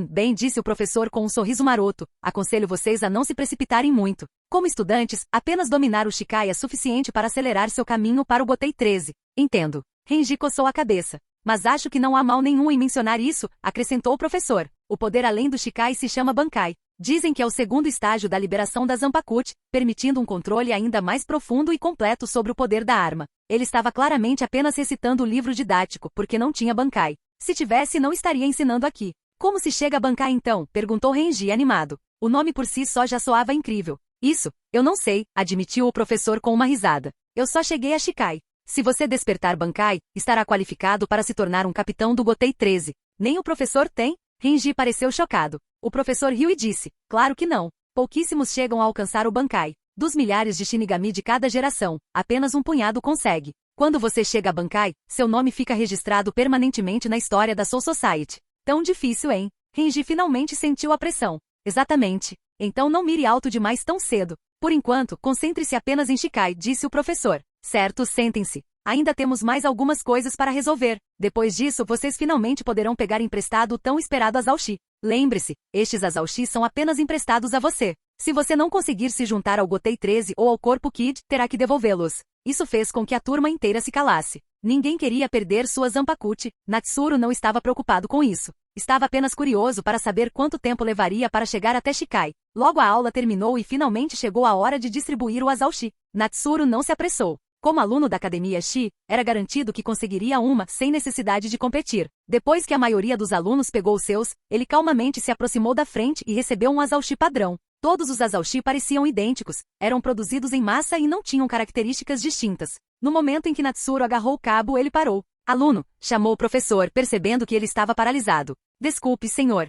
Bem, disse o professor com um sorriso maroto. Aconselho vocês a não se precipitarem muito. Como estudantes, apenas dominar o Shikai é suficiente para acelerar seu caminho para o Gotei 13. Entendo. Renji coçou a cabeça. Mas acho que não há mal nenhum em mencionar isso, acrescentou o professor. O poder além do Shikai se chama Bankai. Dizem que é o segundo estágio da liberação da Zanpakuti, permitindo um controle ainda mais profundo e completo sobre o poder da arma. Ele estava claramente apenas recitando o livro didático, porque não tinha Bankai. Se tivesse, não estaria ensinando aqui. Como se chega a Bankai então? Perguntou Renji animado. O nome por si só já soava incrível. Isso, eu não sei, admitiu o professor com uma risada. Eu só cheguei a Shikai. Se você despertar Bankai, estará qualificado para se tornar um capitão do Gotei 13. Nem o professor tem? Renji pareceu chocado. O professor riu e disse, claro que não. Pouquíssimos chegam a alcançar o Bankai. Dos milhares de Shinigami de cada geração, apenas um punhado consegue. Quando você chega a Bankai, seu nome fica registrado permanentemente na história da Soul Society. Tão difícil, hein? Renji finalmente sentiu a pressão. Exatamente. Então não mire alto demais tão cedo. Por enquanto, concentre-se apenas em Shikai, disse o professor. Certo, sentem-se. Ainda temos mais algumas coisas para resolver. Depois disso, vocês finalmente poderão pegar emprestado o tão esperado Azalshi. Lembre-se, estes Azalshi são apenas emprestados a você. Se você não conseguir se juntar ao Gotei 13 ou ao Corpo Kid, terá que devolvê-los. Isso fez com que a turma inteira se calasse. Ninguém queria perder sua Zanpakuti. Natsuru não estava preocupado com isso. Estava apenas curioso para saber quanto tempo levaria para chegar até Shikai. Logo a aula terminou e finalmente chegou a hora de distribuir o Azalshi. Natsuru não se apressou. Como aluno da Academia Shi, era garantido que conseguiria uma sem necessidade de competir. Depois que a maioria dos alunos pegou os seus, ele calmamente se aproximou da frente e recebeu um Azalshi padrão. Todos os Azalshi pareciam idênticos, eram produzidos em massa e não tinham características distintas. No momento em que Natsuru agarrou o cabo, ele parou. Aluno, chamou o professor, percebendo que ele estava paralisado. Desculpe, senhor.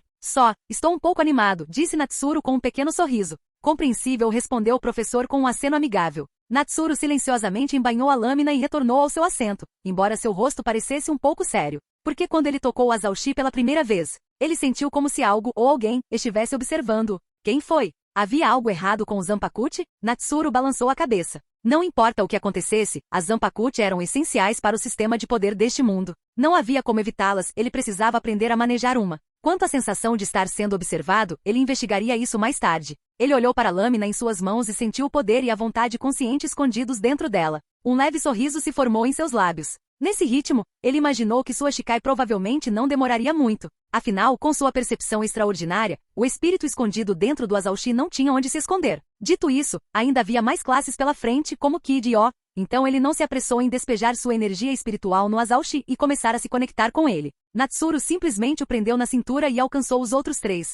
Estou um pouco animado, disse Natsuru com um pequeno sorriso. Compreensível, respondeu o professor com um aceno amigável. Natsuru silenciosamente embainhou a lâmina e retornou ao seu assento, embora seu rosto parecesse um pouco sério. Porque quando ele tocou o Azalshi pela primeira vez, ele sentiu como se algo ou alguém estivesse observando-o. Quem foi? Havia algo errado com o Zanpakuti? Natsuru balançou a cabeça. Não importa o que acontecesse, as Zanpakuti eram essenciais para o sistema de poder deste mundo. Não havia como evitá-las, ele precisava aprender a manejar uma. Quanto à sensação de estar sendo observado, ele investigaria isso mais tarde. Ele olhou para a lâmina em suas mãos e sentiu o poder e a vontade consciente escondidos dentro dela. Um leve sorriso se formou em seus lábios. Nesse ritmo, ele imaginou que sua Shikai provavelmente não demoraria muito. Afinal, com sua percepção extraordinária, o espírito escondido dentro do Azalshi não tinha onde se esconder. Dito isso, ainda havia mais classes pela frente, como Kid e O. Então ele não se apressou em despejar sua energia espiritual no Azalshi e começar a se conectar com ele. Natsuru simplesmente o prendeu na cintura e alcançou os outros três.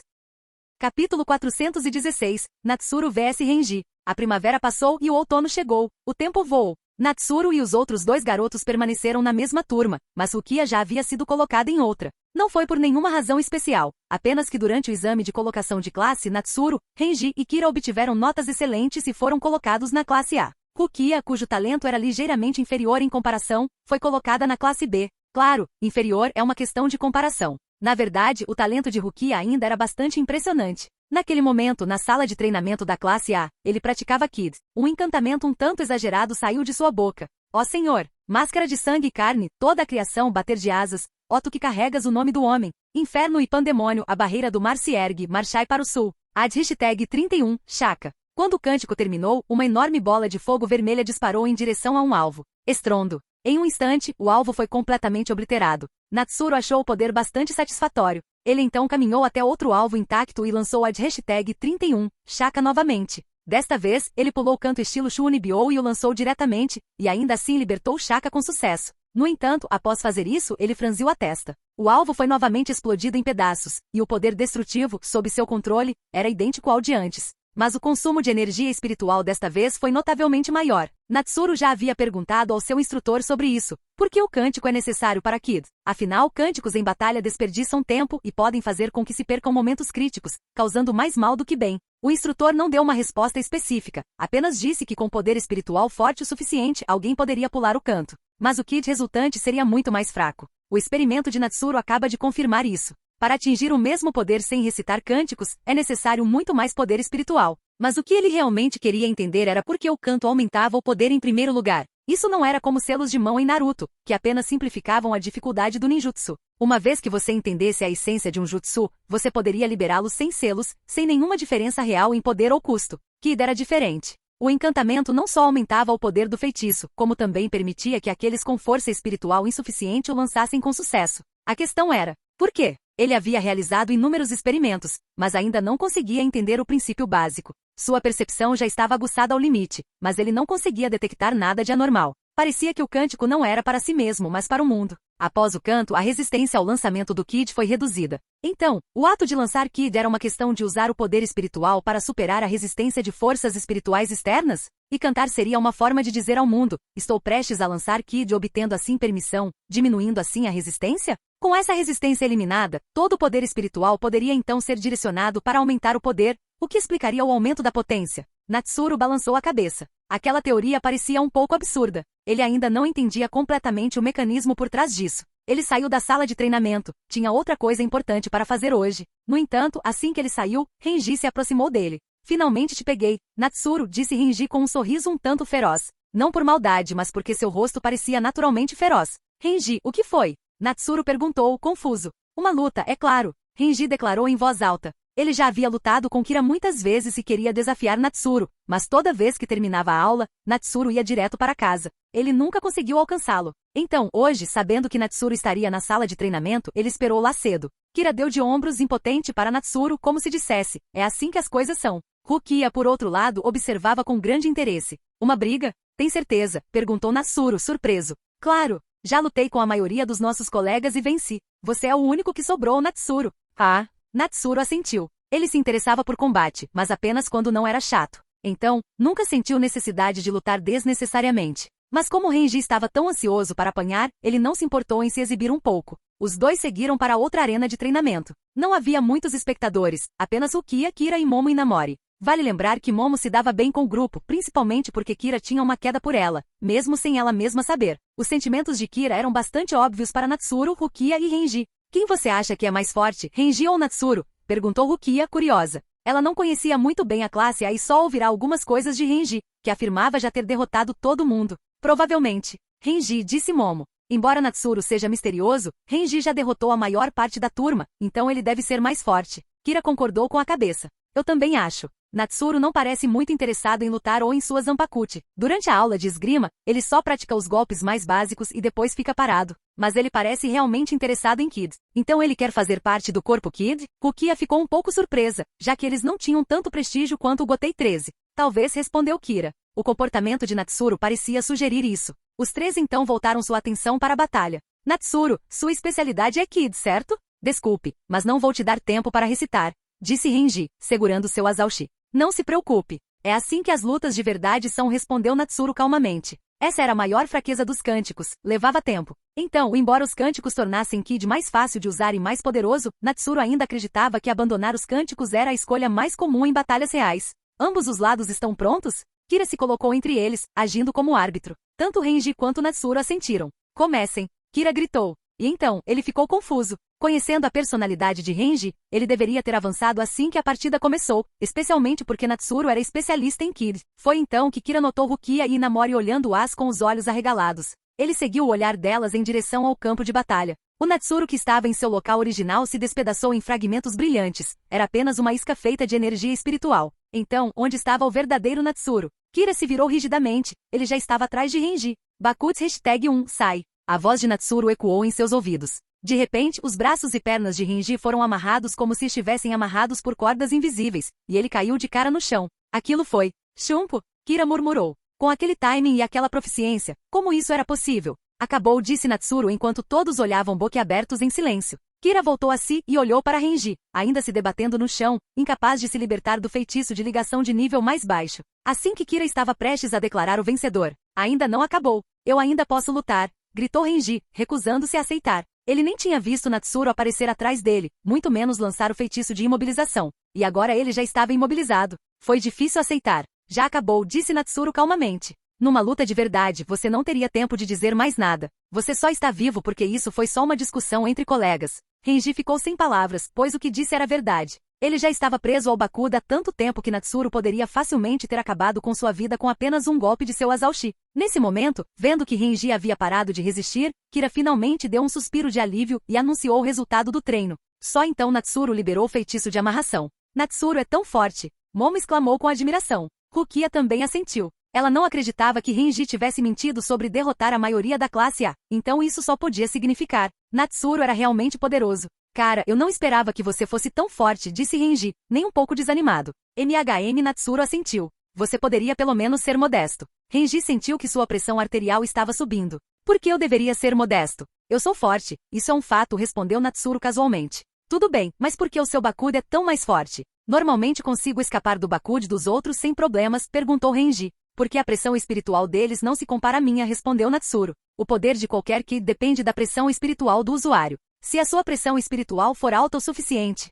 Capítulo 416, Natsuru vs Renji. A primavera passou e o outono chegou. O tempo voou. Natsuru e os outros dois garotos permaneceram na mesma turma, mas Rukia já havia sido colocada em outra. Não foi por nenhuma razão especial, apenas que durante o exame de colocação de classe, Natsuru, Renji e Kira obtiveram notas excelentes e foram colocados na classe A. Rukia, cujo talento era ligeiramente inferior em comparação, foi colocada na classe B. Claro, inferior é uma questão de comparação. Na verdade, o talento de Rukia ainda era bastante impressionante. Naquele momento, na sala de treinamento da classe A, ele praticava Kid. Um encantamento um tanto exagerado saiu de sua boca. Ó Senhor, máscara de sangue e carne, toda a criação bater de asas, ó tu que carregas o nome do homem. Inferno e pandemônio, a barreira do mar se ergue, marchai para o sul. Ad #31, Shaka. Quando o cântico terminou, uma enorme bola de fogo vermelha disparou em direção a um alvo. Estrondo. Em um instante, o alvo foi completamente obliterado. Natsuru achou o poder bastante satisfatório. Ele então caminhou até outro alvo intacto e lançou a #31, Shaka novamente. Desta vez, ele pulou o canto estilo Shunibyo e o lançou diretamente, e ainda assim libertou Shaka com sucesso. No entanto, após fazer isso, ele franziu a testa. O alvo foi novamente explodido em pedaços, e o poder destrutivo, sob seu controle, era idêntico ao de antes. Mas o consumo de energia espiritual desta vez foi notavelmente maior. Natsuru já havia perguntado ao seu instrutor sobre isso. Por que o cântico é necessário para Kid? Afinal, cânticos em batalha desperdiçam tempo e podem fazer com que se percam momentos críticos, causando mais mal do que bem. O instrutor não deu uma resposta específica, apenas disse que com poder espiritual forte o suficiente, alguém poderia pular o canto. Mas o Kid resultante seria muito mais fraco. O experimento de Natsuru acaba de confirmar isso. Para atingir o mesmo poder sem recitar cânticos, é necessário muito mais poder espiritual. Mas o que ele realmente queria entender era por que o canto aumentava o poder em primeiro lugar. Isso não era como selos de mão em Naruto, que apenas simplificavam a dificuldade do ninjutsu. Uma vez que você entendesse a essência de um jutsu, você poderia liberá-lo sem selos, sem nenhuma diferença real em poder ou custo. Kid era diferente. O encantamento não só aumentava o poder do feitiço, como também permitia que aqueles com força espiritual insuficiente o lançassem com sucesso. A questão era, por quê? Ele havia realizado inúmeros experimentos, mas ainda não conseguia entender o princípio básico. Sua percepção já estava aguçada ao limite, mas ele não conseguia detectar nada de anormal. Parecia que o cântico não era para si mesmo, mas para o mundo. Após o canto, a resistência ao lançamento do Kid foi reduzida. Então, o ato de lançar Kid era uma questão de usar o poder espiritual para superar a resistência de forças espirituais externas? E cantar seria uma forma de dizer ao mundo, estou prestes a lançar Kid, obtendo assim permissão, diminuindo assim a resistência? Com essa resistência eliminada, todo o poder espiritual poderia então ser direcionado para aumentar o poder, o que explicaria o aumento da potência. Natsuru balançou a cabeça. Aquela teoria parecia um pouco absurda. Ele ainda não entendia completamente o mecanismo por trás disso. Ele saiu da sala de treinamento. Tinha outra coisa importante para fazer hoje. No entanto, assim que ele saiu, Renji se aproximou dele. Finalmente te peguei, Natsuru, disse Renji com um sorriso um tanto feroz. Não por maldade, mas porque seu rosto parecia naturalmente feroz. Renji, o que foi? Natsuru perguntou, confuso. Uma luta, é claro. Renji declarou em voz alta. Ele já havia lutado com Kira muitas vezes e queria desafiar Natsuru, mas toda vez que terminava a aula, Natsuru ia direto para casa. Ele nunca conseguiu alcançá-lo. Então, hoje, sabendo que Natsuru estaria na sala de treinamento, ele esperou lá cedo. Kira deu de ombros impotente para Natsuru como se dissesse, é assim que as coisas são. Rukia, por outro lado, observava com grande interesse. Uma briga? Tem certeza? Perguntou Natsuru, surpreso. Claro, já lutei com a maioria dos nossos colegas e venci. Você é o único que sobrou, Natsuru. Ah, Natsuru assentiu. Ele se interessava por combate, mas apenas quando não era chato. Então, nunca sentiu necessidade de lutar desnecessariamente. Mas como Renji estava tão ansioso para apanhar, ele não se importou em se exibir um pouco. Os dois seguiram para outra arena de treinamento. Não havia muitos espectadores, apenas Rukia, Kira e Momo Inamori. Vale lembrar que Momo se dava bem com o grupo, principalmente porque Kira tinha uma queda por ela, mesmo sem ela mesma saber. Os sentimentos de Kira eram bastante óbvios para Natsuru, Rukia e Renji. Quem você acha que é mais forte, Renji ou Natsuru? Perguntou Rukia, curiosa. Ela não conhecia muito bem a classe A e só ouvirá algumas coisas de Renji, que afirmava já ter derrotado todo mundo. Provavelmente. Renji, disse Momo. Embora Natsuru seja misterioso, Renji já derrotou a maior parte da turma, então ele deve ser mais forte. Kira concordou com a cabeça. Eu também acho. Natsuru não parece muito interessado em lutar ou em sua Zanpakuti. Durante a aula de esgrima, ele só pratica os golpes mais básicos e depois fica parado. Mas ele parece realmente interessado em Kid. Então ele quer fazer parte do corpo Kid? Rukia ficou um pouco surpresa, já que eles não tinham tanto prestígio quanto o Gotei 13. Talvez, respondeu Kira. O comportamento de Natsuru parecia sugerir isso. Os três então voltaram sua atenção para a batalha. Natsuru, sua especialidade é Kid, certo? Desculpe, mas não vou te dar tempo para recitar, disse Renji, segurando seu Azaushi. Não se preocupe. É assim que as lutas de verdade são, respondeu Natsuru calmamente. Essa era a maior fraqueza dos cânticos, levava tempo. Então, embora os cânticos tornassem Kid mais fácil de usar e mais poderoso, Natsuru ainda acreditava que abandonar os cânticos era a escolha mais comum em batalhas reais. Ambos os lados estão prontos? Kira se colocou entre eles, agindo como árbitro. Tanto Renji quanto Natsuru assentiram. Comecem. Kira gritou. E então, ele ficou confuso. Conhecendo a personalidade de Renji, ele deveria ter avançado assim que a partida começou, especialmente porque Natsuru era especialista em Kid. Foi então que Kira notou Rukia e Inamori olhando-as com os olhos arregalados. Ele seguiu o olhar delas em direção ao campo de batalha. O Natsuru que estava em seu local original se despedaçou em fragmentos brilhantes. Era apenas uma isca feita de energia espiritual. Então, onde estava o verdadeiro Natsuru? Kira se virou rigidamente. Ele já estava atrás de Renji. Bakutsu #1 sai. A voz de Natsuru ecoou em seus ouvidos. De repente, os braços e pernas de Renji foram amarrados como se estivessem amarrados por cordas invisíveis, e ele caiu de cara no chão. Aquilo foi Shunpo, Kira murmurou. Com aquele timing e aquela proficiência, como isso era possível? Acabou, disse Natsuru enquanto todos olhavam boquiabertos em silêncio. Kira voltou a si e olhou para Renji, ainda se debatendo no chão, incapaz de se libertar do feitiço de ligação de nível mais baixo. Assim que Kira estava prestes a declarar o vencedor. Ainda não acabou. Eu ainda posso lutar, gritou Renji, recusando-se a aceitar. Ele nem tinha visto Natsuru aparecer atrás dele, muito menos lançar o feitiço de imobilização. E agora ele já estava imobilizado. Foi difícil aceitar. Já acabou, disse Natsuru calmamente. Numa luta de verdade, você não teria tempo de dizer mais nada. Você só está vivo porque isso foi só uma discussão entre colegas. Renji ficou sem palavras, pois o que disse era verdade. Ele já estava preso ao Bakuda há tanto tempo que Natsuru poderia facilmente ter acabado com sua vida com apenas um golpe de seu Azaushi. Nesse momento, vendo que Renji havia parado de resistir, Kira finalmente deu um suspiro de alívio e anunciou o resultado do treino. Só então Natsuru liberou o feitiço de amarração. Natsuru é tão forte! Momo exclamou com admiração. Rukia também assentiu. Ela não acreditava que Renji tivesse mentido sobre derrotar a maioria da classe A, então isso só podia significar. Natsuru era realmente poderoso. Cara, eu não esperava que você fosse tão forte, disse Renji, nem um pouco desanimado. Natsuru assentiu. Você poderia pelo menos ser modesto. Renji sentiu que sua pressão arterial estava subindo. Por que eu deveria ser modesto? Eu sou forte, isso é um fato, respondeu Natsuru casualmente. Tudo bem, mas por que o seu Bakuda é tão mais forte? Normalmente consigo escapar do Bakude dos outros sem problemas, perguntou Renji. Porque a pressão espiritual deles não se compara à minha, respondeu Natsuru. O poder de qualquer Ki depende da pressão espiritual do usuário. Se a sua pressão espiritual for alta o suficiente,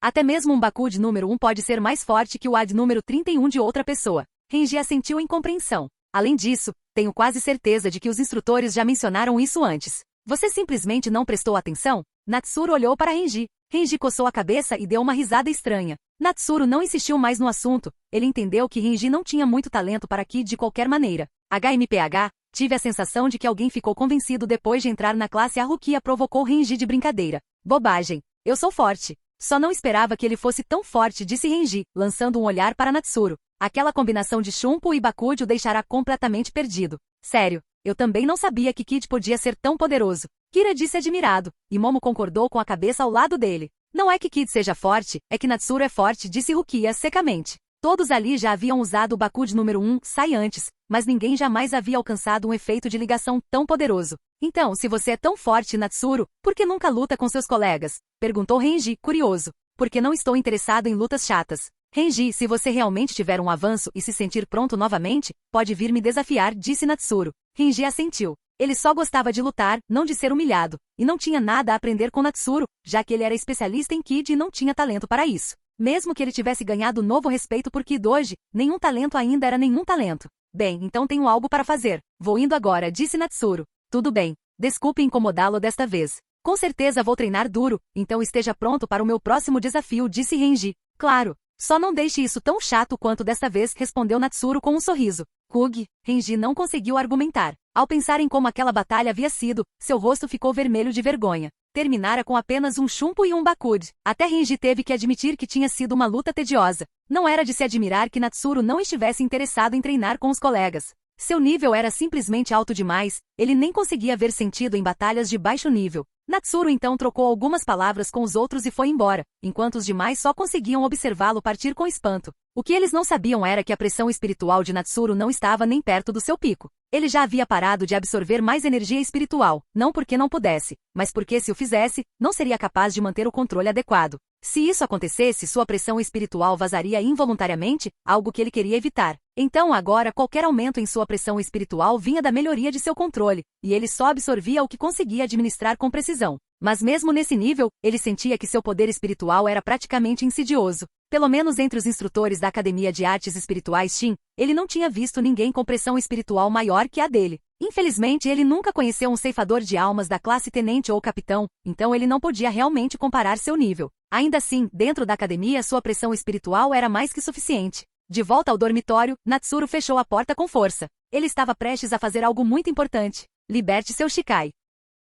até mesmo um Bakude número 1 pode ser mais forte que o AD número 31 de outra pessoa. Renji assentiu em compreensão. Além disso, tenho quase certeza de que os instrutores já mencionaram isso antes. Você simplesmente não prestou atenção? Natsuru olhou para Renji. Renji coçou a cabeça e deu uma risada estranha. Natsuru não insistiu mais no assunto. Ele entendeu que Renji não tinha muito talento para Ki de qualquer maneira. HMPH, tive a sensação de que alguém ficou convencido depois de entrar na classe. A Rukia provocou Renji de brincadeira. Bobagem. Eu sou forte. Só não esperava que ele fosse tão forte, disse Renji, lançando um olhar para Natsuru. Aquela combinação de Shunpo e Bakude o deixará completamente perdido. Sério, eu também não sabia que Kid podia ser tão poderoso. Kira disse admirado, e Momo concordou com a cabeça ao lado dele. Não é que Kid seja forte, é que Natsuru é forte, disse Rukia secamente. Todos ali já haviam usado o Bakude número 1, sai antes, mas ninguém jamais havia alcançado um efeito de ligação tão poderoso. Então, se você é tão forte, Natsuru, por que nunca luta com seus colegas? Perguntou Renji, curioso. Porque não estou interessado em lutas chatas. Renji, se você realmente tiver um avanço e se sentir pronto novamente, pode vir me desafiar, disse Natsuru. Renji assentiu. Ele só gostava de lutar, não de ser humilhado, e não tinha nada a aprender com Natsuru, já que ele era especialista em Kid e não tinha talento para isso. Mesmo que ele tivesse ganhado novo respeito por Kid hoje, nenhum talento ainda era nenhum talento. Bem, então tenho algo para fazer. Vou indo agora, disse Natsuru. Tudo bem. Desculpe incomodá-lo desta vez. Com certeza vou treinar duro, então esteja pronto para o meu próximo desafio, disse Renji. Claro. Só não deixe isso tão chato quanto desta vez, respondeu Natsuru com um sorriso. Kugi, Renji não conseguiu argumentar. Ao pensar em como aquela batalha havia sido, seu rosto ficou vermelho de vergonha. Terminara com apenas um Shunpo e um Bakude. Até Renji teve que admitir que tinha sido uma luta tediosa. Não era de se admirar que Natsuru não estivesse interessado em treinar com os colegas. Seu nível era simplesmente alto demais, ele nem conseguia ver sentido em batalhas de baixo nível. Natsuru então trocou algumas palavras com os outros e foi embora, enquanto os demais só conseguiam observá-lo partir com espanto. O que eles não sabiam era que a pressão espiritual de Natsuru não estava nem perto do seu pico. Ele já havia parado de absorver mais energia espiritual, não porque não pudesse, mas porque se o fizesse, não seria capaz de manter o controle adequado. Se isso acontecesse, sua pressão espiritual vazaria involuntariamente, algo que ele queria evitar. Então agora qualquer aumento em sua pressão espiritual vinha da melhoria de seu controle, e ele só absorvia o que conseguia administrar com precisão. Mas mesmo nesse nível, ele sentia que seu poder espiritual era praticamente insidioso. Pelo menos entre os instrutores da Academia de Artes Espirituais Shin, ele não tinha visto ninguém com pressão espiritual maior que a dele. Infelizmente, ele nunca conheceu um ceifador de almas da classe tenente ou capitão, então ele não podia realmente comparar seu nível. Ainda assim, dentro da academia, sua pressão espiritual era mais que suficiente. De volta ao dormitório, Natsuru fechou a porta com força. Ele estava prestes a fazer algo muito importante. Liberte seu Shikai.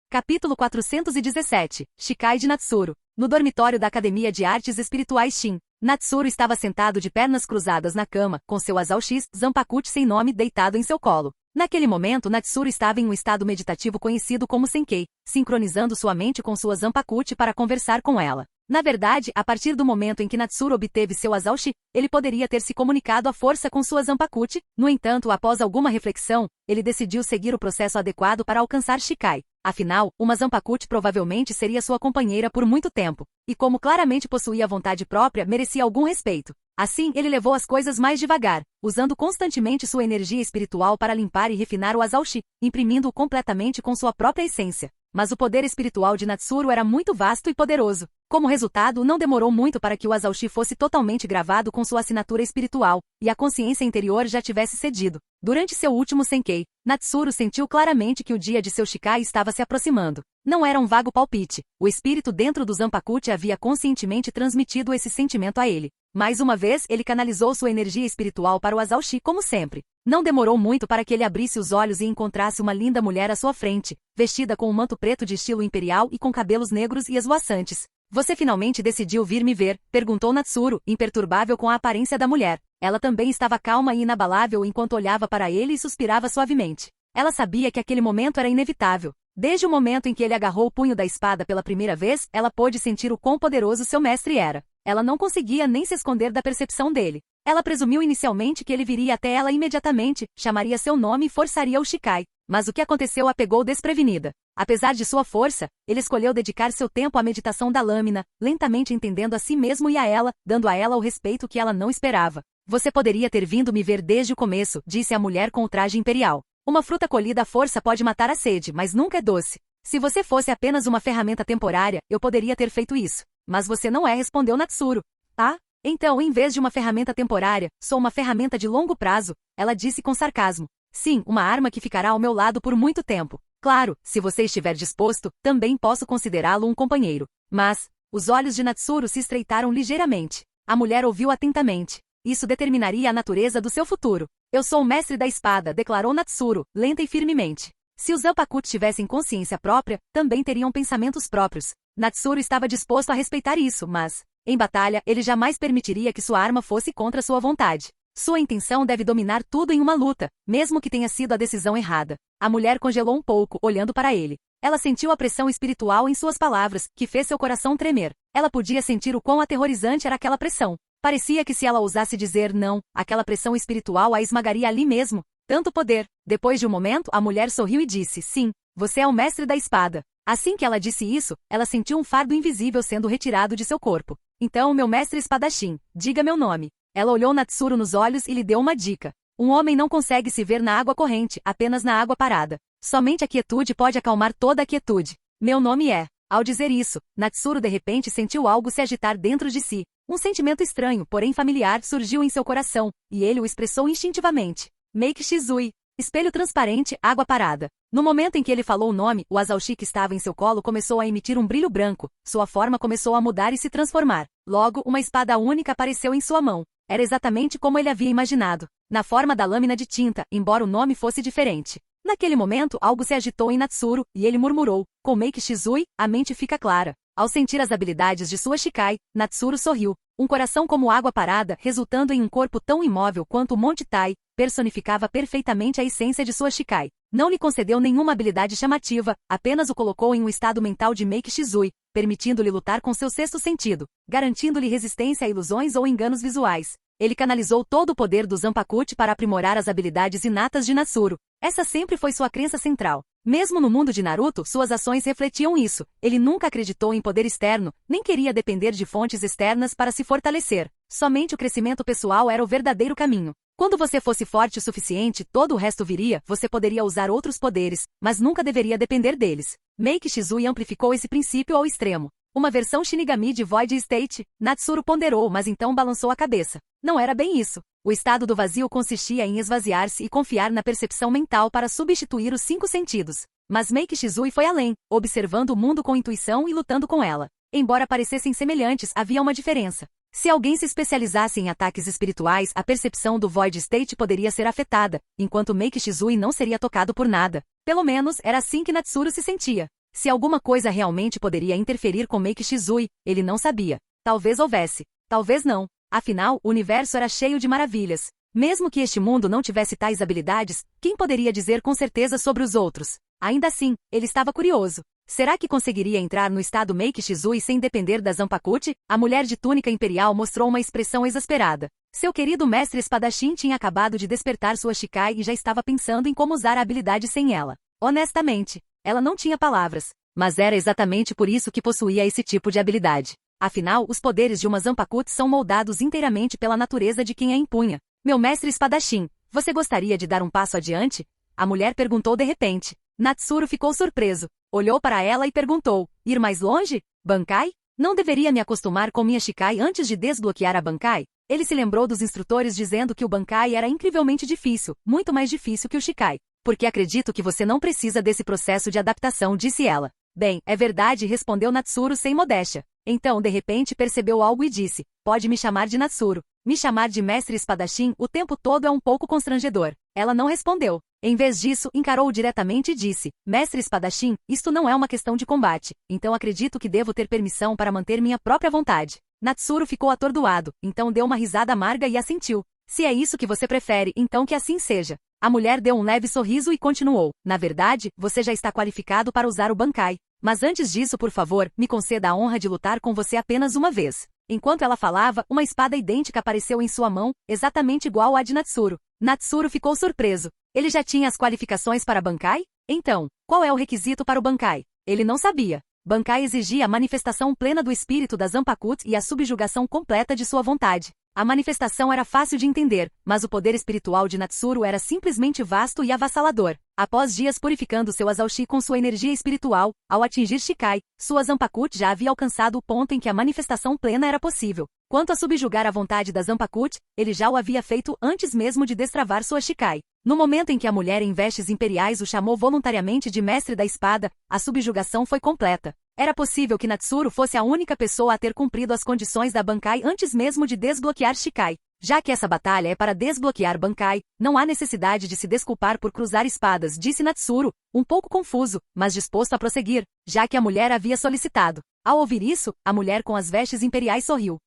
Capítulo 417. Shikai de Natsuru. No dormitório da Academia de Artes Espirituais Shin, Natsuru estava sentado de pernas cruzadas na cama, com seu Asao X, Zanpakuti sem nome, deitado em seu colo. Naquele momento, Natsuru estava em um estado meditativo conhecido como Senkei, sincronizando sua mente com sua Zanpakuti para conversar com ela. Na verdade, a partir do momento em que Natsuru obteve seu Asao Shi, ele poderia ter se comunicado à força com sua Zanpakuti. No entanto, após alguma reflexão, ele decidiu seguir o processo adequado para alcançar Shikai. Afinal, uma Zanpakuti provavelmente seria sua companheira por muito tempo, e como claramente possuía vontade própria, merecia algum respeito. Assim, ele levou as coisas mais devagar, usando constantemente sua energia espiritual para limpar e refinar o Asao Shi, imprimindo-o completamente com sua própria essência. Mas o poder espiritual de Natsuru era muito vasto e poderoso. Como resultado, não demorou muito para que o Asao Shi fosse totalmente gravado com sua assinatura espiritual, e a consciência interior já tivesse cedido. Durante seu último Senkei, Natsuru sentiu claramente que o dia de seu Shikai estava se aproximando. Não era um vago palpite. O espírito dentro do Zanpakuti havia conscientemente transmitido esse sentimento a ele. Mais uma vez, ele canalizou sua energia espiritual para o Asao Shi como sempre. Não demorou muito para que ele abrisse os olhos e encontrasse uma linda mulher à sua frente, vestida com um manto preto de estilo imperial e com cabelos negros e esvoaçantes. Você finalmente decidiu vir me ver? Perguntou Natsuru, imperturbável com a aparência da mulher. Ela também estava calma e inabalável enquanto olhava para ele e suspirava suavemente. Ela sabia que aquele momento era inevitável. Desde o momento em que ele agarrou o punho da espada pela primeira vez, ela pôde sentir o quão poderoso seu mestre era. Ela não conseguia nem se esconder da percepção dele. Ela presumiu inicialmente que ele viria até ela imediatamente, chamaria seu nome e forçaria o Shikai. Mas o que aconteceu a pegou desprevenida. Apesar de sua força, ele escolheu dedicar seu tempo à meditação da lâmina, lentamente entendendo a si mesmo e a ela, dando a ela o respeito que ela não esperava. Você poderia ter vindo me ver desde o começo, disse a mulher com o traje imperial. Uma fruta colhida à força pode matar a sede, mas nunca é doce. Se você fosse apenas uma ferramenta temporária, eu poderia ter feito isso. Mas você não é, respondeu Natsuru. Ah? Então, em vez de uma ferramenta temporária, sou uma ferramenta de longo prazo, ela disse com sarcasmo. Sim, uma arma que ficará ao meu lado por muito tempo. Claro, se você estiver disposto, também posso considerá-lo um companheiro. Mas, os olhos de Natsuru se estreitaram ligeiramente. A mulher ouviu atentamente. Isso determinaria a natureza do seu futuro. Eu sou o mestre da espada, declarou Natsuru, lenta e firmemente. Se os Zanpakuti tivessem consciência própria, também teriam pensamentos próprios. Natsuru estava disposto a respeitar isso, mas, em batalha, ele jamais permitiria que sua arma fosse contra sua vontade. Sua intenção deve dominar tudo em uma luta, mesmo que tenha sido a decisão errada. A mulher congelou um pouco, olhando para ele. Ela sentiu a pressão espiritual em suas palavras, que fez seu coração tremer. Ela podia sentir o quão aterrorizante era aquela pressão. Parecia que se ela ousasse dizer não, aquela pressão espiritual a esmagaria ali mesmo. Tanto poder. Depois de um momento, a mulher sorriu e disse, sim, você é o mestre da espada. Assim que ela disse isso, ela sentiu um fardo invisível sendo retirado de seu corpo. Então, meu mestre espadachim, diga meu nome. Ela olhou Natsuru nos olhos e lhe deu uma dica. Um homem não consegue se ver na água corrente, apenas na água parada. Somente a quietude pode acalmar toda a quietude. Meu nome é. Ao dizer isso, Natsuru de repente sentiu algo se agitar dentro de si. Um sentimento estranho, porém familiar, surgiu em seu coração, e ele o expressou instintivamente. Meiki Shizui. Espelho transparente, água parada. No momento em que ele falou o nome, o Asao Shi que estava em seu colo começou a emitir um brilho branco. Sua forma começou a mudar e se transformar. Logo, uma espada única apareceu em sua mão. Era exatamente como ele havia imaginado. Na forma da lâmina de tinta, embora o nome fosse diferente. Naquele momento, algo se agitou em Natsuru, e ele murmurou, com Meiki Shizui, a mente fica clara. Ao sentir as habilidades de sua Shikai, Natsuru sorriu. Um coração como água parada, resultando em um corpo tão imóvel quanto o Monte Tai, personificava perfeitamente a essência de sua Shikai. Não lhe concedeu nenhuma habilidade chamativa, apenas o colocou em um estado mental de Meiki Shizui, permitindo-lhe lutar com seu sexto sentido, garantindo-lhe resistência a ilusões ou enganos visuais. Ele canalizou todo o poder do Zanpakuti para aprimorar as habilidades inatas de Natsuru. Essa sempre foi sua crença central. Mesmo no mundo de Naruto, suas ações refletiam isso. Ele nunca acreditou em poder externo, nem queria depender de fontes externas para se fortalecer. Somente o crescimento pessoal era o verdadeiro caminho. Quando você fosse forte o suficiente, todo o resto viria, você poderia usar outros poderes, mas nunca deveria depender deles. Meiki Shizui amplificou esse princípio ao extremo. Uma versão Shinigami de Void State. Natsuru ponderou, mas então balançou a cabeça. Não era bem isso. O estado do vazio consistia em esvaziar-se e confiar na percepção mental para substituir os 5 sentidos. Mas Meiki Shizui foi além, observando o mundo com intuição e lutando com ela. Embora parecessem semelhantes, havia uma diferença. Se alguém se especializasse em ataques espirituais, a percepção do Void State poderia ser afetada, enquanto Meiki Shizui não seria tocado por nada. Pelo menos, era assim que Natsuru se sentia. Se alguma coisa realmente poderia interferir com Meiki Shizui, ele não sabia. Talvez houvesse. Talvez não. Afinal, o universo era cheio de maravilhas. Mesmo que este mundo não tivesse tais habilidades, quem poderia dizer com certeza sobre os outros? Ainda assim, ele estava curioso. Será que conseguiria entrar no estado Meiki Shizui sem depender da Zanpakuti? A mulher de túnica imperial mostrou uma expressão exasperada. Seu querido mestre espadachim tinha acabado de despertar sua Shikai e já estava pensando em como usar a habilidade sem ela. Honestamente, ela não tinha palavras. Mas era exatamente por isso que possuía esse tipo de habilidade. Afinal, os poderes de uma Zanpakuti são moldados inteiramente pela natureza de quem a empunha. Meu mestre espadachim, você gostaria de dar um passo adiante? A mulher perguntou de repente. Natsuru ficou surpreso. Olhou para ela e perguntou, ir mais longe? Bankai? Não deveria me acostumar com minha Shikai antes de desbloquear a Bankai? Ele se lembrou dos instrutores dizendo que o Bankai era incrivelmente difícil, muito mais difícil que o Shikai. Porque acredito que você não precisa desse processo de adaptação, disse ela. Bem, é verdade, respondeu Natsuru sem modéstia. Então, de repente, percebeu algo e disse, pode me chamar de Natsuru. Me chamar de mestre espadachim o tempo todo é um pouco constrangedor. Ela não respondeu. Em vez disso, encarou-o diretamente e disse, mestre espadachim, isto não é uma questão de combate, então acredito que devo ter permissão para manter minha própria vontade. Natsuru ficou atordoado, então deu uma risada amarga e assentiu. Se é isso que você prefere, então que assim seja. A mulher deu um leve sorriso e continuou. Na verdade, você já está qualificado para usar o Bankai. Mas antes disso, por favor, me conceda a honra de lutar com você apenas uma vez. Enquanto ela falava, uma espada idêntica apareceu em sua mão, exatamente igual à de Natsuru. Natsuru ficou surpreso. Ele já tinha as qualificações para Bankai? Então, qual é o requisito para o Bankai? Ele não sabia. Bankai exigia a manifestação plena do espírito da Zanpakuti e a subjugação completa de sua vontade. A manifestação era fácil de entender, mas o poder espiritual de Natsuru era simplesmente vasto e avassalador. Após dias purificando seu Azaushi com sua energia espiritual, ao atingir Shikai, sua Zanpakuti já havia alcançado o ponto em que a manifestação plena era possível. Quanto a subjugar a vontade da Zanpakuti, ele já o havia feito antes mesmo de destravar sua Shikai. No momento em que a mulher em vestes imperiais o chamou voluntariamente de mestre da espada, a subjugação foi completa. Era possível que Natsuru fosse a única pessoa a ter cumprido as condições da Bankai antes mesmo de desbloquear Shikai. Já que essa batalha é para desbloquear Bankai, não há necessidade de se desculpar por cruzar espadas, disse Natsuru, um pouco confuso, mas disposto a prosseguir, já que a mulher havia solicitado. Ao ouvir isso, a mulher com as vestes imperiais sorriu.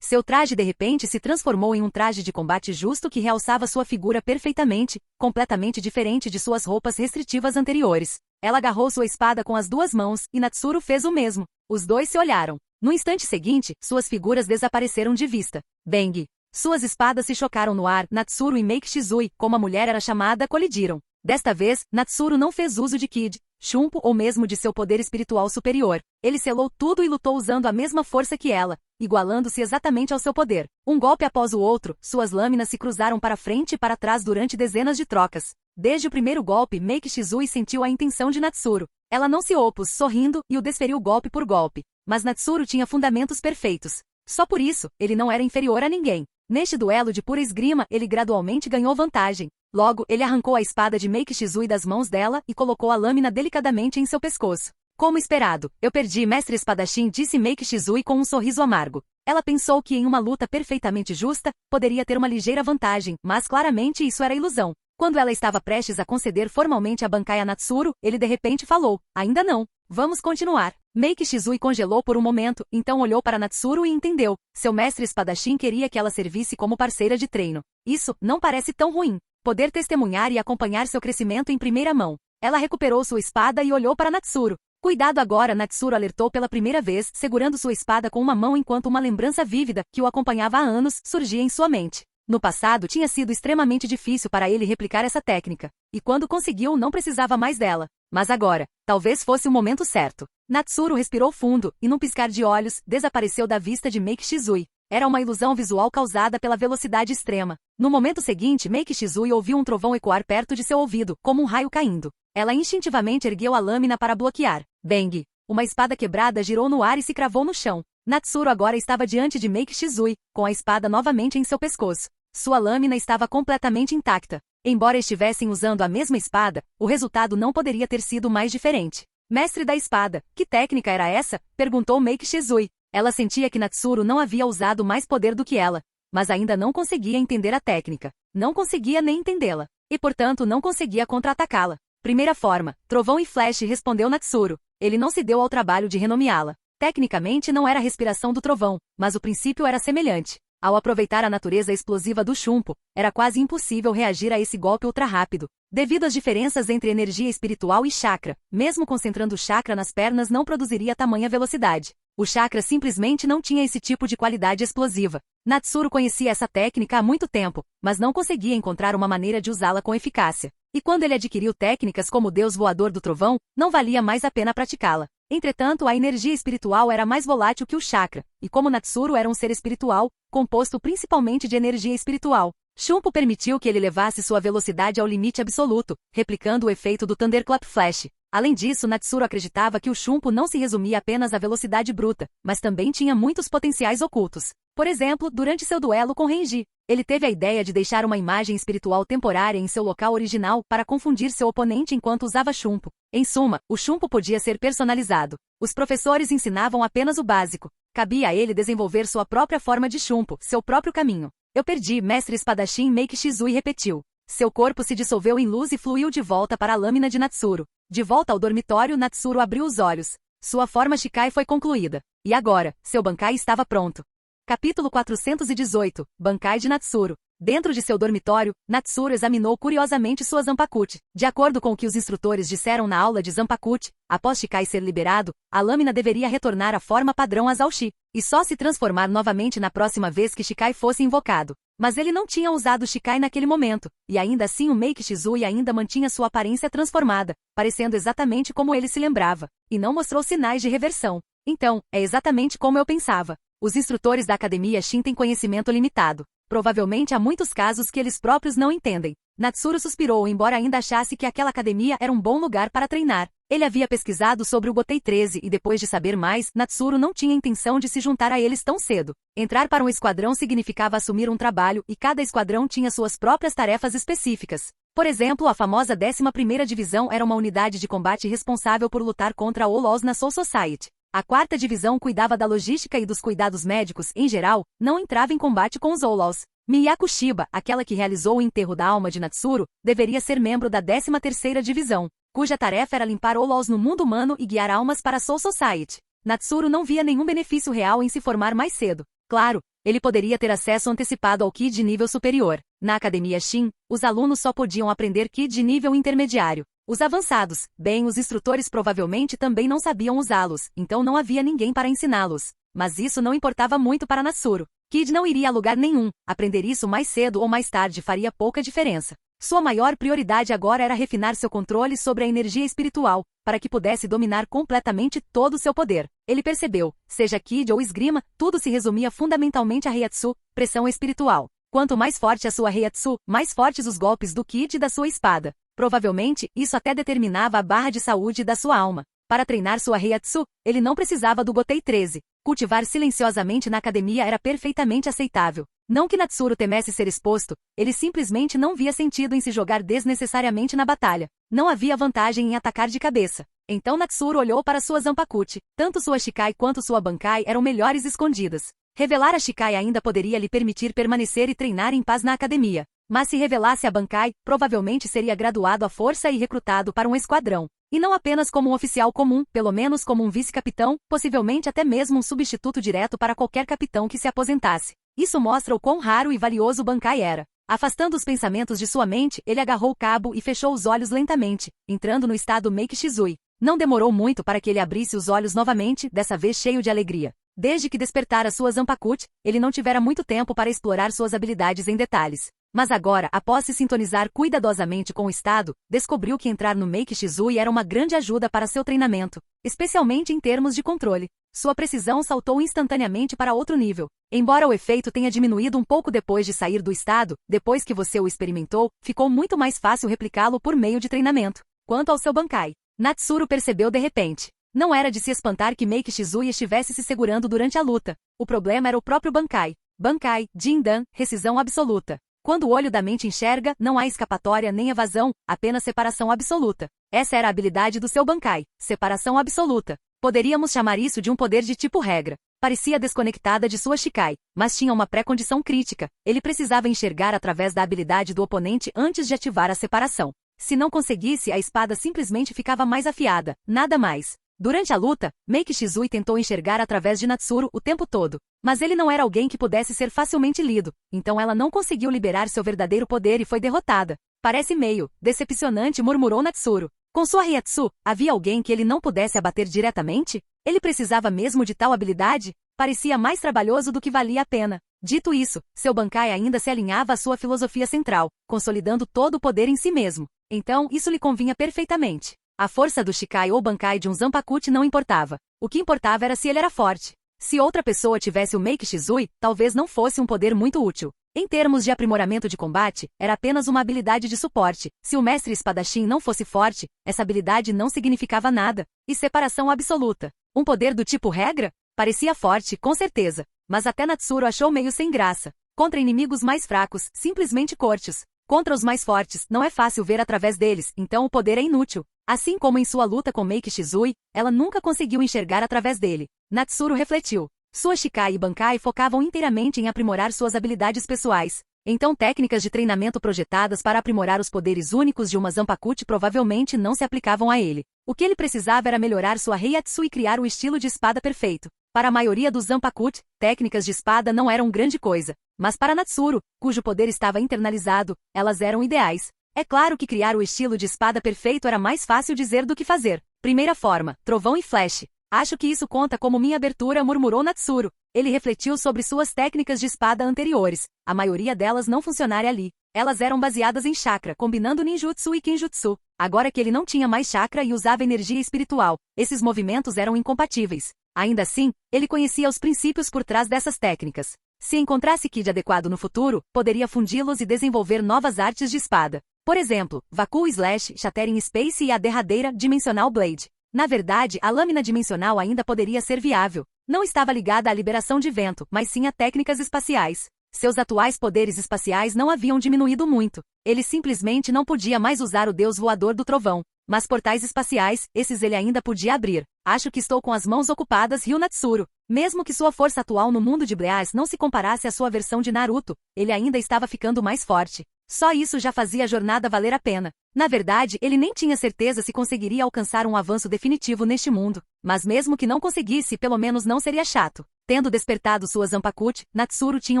Seu traje de repente se transformou em um traje de combate justo que realçava sua figura perfeitamente, completamente diferente de suas roupas restritivas anteriores. Ela agarrou sua espada com as 2 mãos, e Natsuru fez o mesmo. Os dois se olharam. No instante seguinte, suas figuras desapareceram de vista. Bang! Suas espadas se chocaram no ar, Natsuru e Meiki Shizui, como a mulher era chamada, colidiram. Desta vez, Natsuru não fez uso de Kid, Shunpo ou mesmo de seu poder espiritual superior. Ele selou tudo e lutou usando a mesma força que ela, igualando-se exatamente ao seu poder. Um golpe após o outro, suas lâminas se cruzaram para frente e para trás durante dezenas de trocas. Desde o primeiro golpe, Meiki Shizui sentiu a intenção de Natsuru. Ela não se opôs, sorrindo, e o desferiu golpe por golpe. Mas Natsuru tinha fundamentos perfeitos. Só por isso, ele não era inferior a ninguém. Neste duelo de pura esgrima, ele gradualmente ganhou vantagem. Logo, ele arrancou a espada de Meiki Shizui das mãos dela e colocou a lâmina delicadamente em seu pescoço. Como esperado, eu perdi, mestre espadachim, disse Meiki Shizui com um sorriso amargo. Ela pensou que em uma luta perfeitamente justa, poderia ter uma ligeira vantagem, mas claramente isso era ilusão. Quando ela estava prestes a conceder formalmente a Bankai a Natsuru, ele de repente falou, ainda não. Vamos continuar. Meiki Shizui congelou por um momento, então olhou para Natsuru e entendeu. Seu mestre espadachim queria que ela servisse como parceira de treino. Isso não parece tão ruim. Poder testemunhar e acompanhar seu crescimento em primeira mão. Ela recuperou sua espada e olhou para Natsuru. Cuidado agora, Natsuru alertou pela primeira vez, segurando sua espada com uma mão enquanto uma lembrança vívida, que o acompanhava há anos, surgia em sua mente. No passado tinha sido extremamente difícil para ele replicar essa técnica, e quando conseguiu não precisava mais dela. Mas agora, talvez fosse o momento certo. Natsuru respirou fundo, e num piscar de olhos, desapareceu da vista de Meiki Shizui. Era uma ilusão visual causada pela velocidade extrema. No momento seguinte, Meiki Shizui ouviu um trovão ecoar perto de seu ouvido, como um raio caindo. Ela instintivamente ergueu a lâmina para bloquear. Bang! Uma espada quebrada girou no ar e se cravou no chão. Natsuru agora estava diante de Meiki Shizui, com a espada novamente em seu pescoço. Sua lâmina estava completamente intacta. Embora estivessem usando a mesma espada, o resultado não poderia ter sido mais diferente. Mestre da espada, que técnica era essa? Perguntou Meiki Shizui. Ela sentia que Natsuru não havia usado mais poder do que ela, mas ainda não conseguia entender a técnica. Não conseguia nem entendê-la. E portanto não conseguia contra-atacá-la. Primeira forma, trovão e flash, respondeu Natsuru. Ele não se deu ao trabalho de renomeá-la. Tecnicamente não era a respiração do trovão, mas o princípio era semelhante. Ao aproveitar a natureza explosiva do chumpo, era quase impossível reagir a esse golpe ultra-rápido. Devido às diferenças entre energia espiritual e chakra, mesmo concentrando o chakra nas pernas não produziria tamanha velocidade. O chakra simplesmente não tinha esse tipo de qualidade explosiva. Natsuru conhecia essa técnica há muito tempo, mas não conseguia encontrar uma maneira de usá-la com eficácia. E quando ele adquiriu técnicas como o Deus Voador do Trovão, não valia mais a pena praticá-la. Entretanto, a energia espiritual era mais volátil que o chakra, e como Natsuru era um ser espiritual, composto principalmente de energia espiritual, Shunpo permitiu que ele levasse sua velocidade ao limite absoluto, replicando o efeito do Thunderclap Flash. Além disso, Natsuru acreditava que o Shunpo não se resumia apenas à velocidade bruta, mas também tinha muitos potenciais ocultos. Por exemplo, durante seu duelo com Renji, ele teve a ideia de deixar uma imagem espiritual temporária em seu local original para confundir seu oponente enquanto usava Shunpo. Em suma, o Shunpo podia ser personalizado. Os professores ensinavam apenas o básico. Cabia a ele desenvolver sua própria forma de Shunpo, seu próprio caminho. Eu perdi, mestre espadachim Meiki Shizui repetiu. Seu corpo se dissolveu em luz e fluiu de volta para a lâmina de Natsuru. De volta ao dormitório, Natsuru abriu os olhos. Sua forma Shikai foi concluída. E agora, seu Bankai estava pronto. Capítulo 418, Bankai de Natsuru. Dentro de seu dormitório, Natsuru examinou curiosamente sua Zanpakuti. De acordo com o que os instrutores disseram na aula de Zanpakuti, após Shikai ser liberado, a lâmina deveria retornar à forma padrão Azalshi, e só se transformar novamente na próxima vez que Shikai fosse invocado. Mas ele não tinha usado Shikai naquele momento, e ainda assim o Meiki Shizui ainda mantinha sua aparência transformada, parecendo exatamente como ele se lembrava, e não mostrou sinais de reversão. Então, é exatamente como eu pensava. Os instrutores da Academia Shin têm conhecimento limitado. Provavelmente há muitos casos que eles próprios não entendem. Natsuru suspirou, embora ainda achasse que aquela academia era um bom lugar para treinar. Ele havia pesquisado sobre o Gotei 13 e depois de saber mais, Natsuru não tinha intenção de se juntar a eles tão cedo. Entrar para um esquadrão significava assumir um trabalho e cada esquadrão tinha suas próprias tarefas específicas. Por exemplo, a famosa 11ª Divisão era uma unidade de combate responsável por lutar contra Outlaws na Soul Society. A 4ª Divisão cuidava da logística e dos cuidados médicos, em geral, não entrava em combate com os Outlaws. Miyako Shiba, aquela que realizou o enterro da alma de Natsuru, deveria ser membro da 13ª Divisão, cuja tarefa era limpar Outlaws no mundo humano e guiar almas para a Soul Society. Natsuru não via nenhum benefício real em se formar mais cedo. Claro, ele poderia ter acesso antecipado ao Ki de nível superior. Na Academia Shin, os alunos só podiam aprender Ki de nível intermediário. Os avançados, bem, os instrutores provavelmente também não sabiam usá-los, então não havia ninguém para ensiná-los. Mas isso não importava muito para Natsuru. Kid não iria a lugar nenhum, aprender isso mais cedo ou mais tarde faria pouca diferença. Sua maior prioridade agora era refinar seu controle sobre a energia espiritual, para que pudesse dominar completamente todo o seu poder. Ele percebeu, seja Kid ou esgrima, tudo se resumia fundamentalmente a Heiatsu, pressão espiritual. Quanto mais forte a sua Heiatsu, mais fortes os golpes do Kid e da sua espada. Provavelmente, isso até determinava a barra de saúde da sua alma. Para treinar sua Heiatsu, ele não precisava do Gotei 13. Cultivar silenciosamente na academia era perfeitamente aceitável. Não que Natsuru temesse ser exposto, ele simplesmente não via sentido em se jogar desnecessariamente na batalha. Não havia vantagem em atacar de cabeça. Então Natsuru olhou para sua Zanpakuti. Tanto sua Shikai quanto sua Bankai eram melhores escondidas. Revelar a Shikai ainda poderia lhe permitir permanecer e treinar em paz na academia. Mas se revelasse a Bankai, provavelmente seria graduado à força e recrutado para um esquadrão. E não apenas como um oficial comum, pelo menos como um vice-capitão, possivelmente até mesmo um substituto direto para qualquer capitão que se aposentasse. Isso mostra o quão raro e valioso Bankai era. Afastando os pensamentos de sua mente, ele agarrou o cabo e fechou os olhos lentamente, entrando no estado Meiki Shizui. Não demorou muito para que ele abrisse os olhos novamente, dessa vez cheio de alegria. Desde que despertara sua Zanpakuti, ele não tivera muito tempo para explorar suas habilidades em detalhes. Mas agora, após se sintonizar cuidadosamente com o estado, descobriu que entrar no Meiki Shizui era uma grande ajuda para seu treinamento, especialmente em termos de controle. Sua precisão saltou instantaneamente para outro nível. Embora o efeito tenha diminuído um pouco depois de sair do estado, depois que você o experimentou, ficou muito mais fácil replicá-lo por meio de treinamento. Quanto ao seu Bankai, Natsuru percebeu de repente. Não era de se espantar que Meiki Shizui estivesse se segurando durante a luta. O problema era o próprio Bankai. Bankai, Jindan, rescisão absoluta. Quando o olho da mente enxerga, não há escapatória nem evasão, apenas separação absoluta. Essa era a habilidade do seu Bankai, separação absoluta. Poderíamos chamar isso de um poder de tipo regra. Parecia desconectada de sua Shikai, mas tinha uma pré-condição crítica. Ele precisava enxergar através da habilidade do oponente antes de ativar a separação. Se não conseguisse, a espada simplesmente ficava mais afiada, nada mais. Durante a luta, Meiki Shizui tentou enxergar através de Natsuru o tempo todo, mas ele não era alguém que pudesse ser facilmente lido, então ela não conseguiu liberar seu verdadeiro poder e foi derrotada. Parece meio decepcionante, murmurou Natsuru. Com sua Ryatsu, havia alguém que ele não pudesse abater diretamente? Ele precisava mesmo de tal habilidade? Parecia mais trabalhoso do que valia a pena. Dito isso, seu Bankai ainda se alinhava à sua filosofia central, consolidando todo o poder em si mesmo. Então, isso lhe convinha perfeitamente. A força do Shikai ou Bankai de um Zanpakuti não importava. O que importava era se ele era forte. Se outra pessoa tivesse o Meiki Shizui, talvez não fosse um poder muito útil. Em termos de aprimoramento de combate, era apenas uma habilidade de suporte. Se o mestre espadachim não fosse forte, essa habilidade não significava nada. E separação absoluta. Um poder do tipo regra? Parecia forte, com certeza. Mas até Natsuru achou meio sem graça. Contra inimigos mais fracos, simplesmente cortes. Contra os mais fortes, não é fácil ver através deles, então o poder é inútil. Assim como em sua luta com Meiki Shizui, ela nunca conseguiu enxergar através dele. Natsuru refletiu. Sua Shikai e Bankai focavam inteiramente em aprimorar suas habilidades pessoais. Então técnicas de treinamento projetadas para aprimorar os poderes únicos de uma Zanpakuti provavelmente não se aplicavam a ele. O que ele precisava era melhorar sua Reiatsu e criar o estilo de espada perfeito. Para a maioria dos Zanpakuti, técnicas de espada não eram grande coisa. Mas para Natsuru, cujo poder estava internalizado, elas eram ideais. É claro que criar o estilo de espada perfeito era mais fácil dizer do que fazer. Primeira forma, trovão e flash. Acho que isso conta como minha abertura, murmurou Natsuru. Ele refletiu sobre suas técnicas de espada anteriores. A maioria delas não funcionaram ali. Elas eram baseadas em chakra, combinando ninjutsu e kinjutsu. Agora que ele não tinha mais chakra e usava energia espiritual, esses movimentos eram incompatíveis. Ainda assim, ele conhecia os princípios por trás dessas técnicas. Se encontrasse Kid adequado no futuro, poderia fundi-los e desenvolver novas artes de espada. Por exemplo, Vacuum Slash, Shattering Space e a derradeira Dimensional Blade. Na verdade, a lâmina dimensional ainda poderia ser viável. Não estava ligada à liberação de vento, mas sim a técnicas espaciais. Seus atuais poderes espaciais não haviam diminuído muito. Ele simplesmente não podia mais usar o deus voador do trovão. Mas portais espaciais, esses ele ainda podia abrir. Acho que estou com as mãos ocupadas, riu Natsuru. Mesmo que sua força atual no mundo de Bleach não se comparasse à sua versão de Naruto, ele ainda estava ficando mais forte. Só isso já fazia a jornada valer a pena. Na verdade, ele nem tinha certeza se conseguiria alcançar um avanço definitivo neste mundo. Mas mesmo que não conseguisse, pelo menos não seria chato. Tendo despertado sua Zanpakuti, Natsuru tinha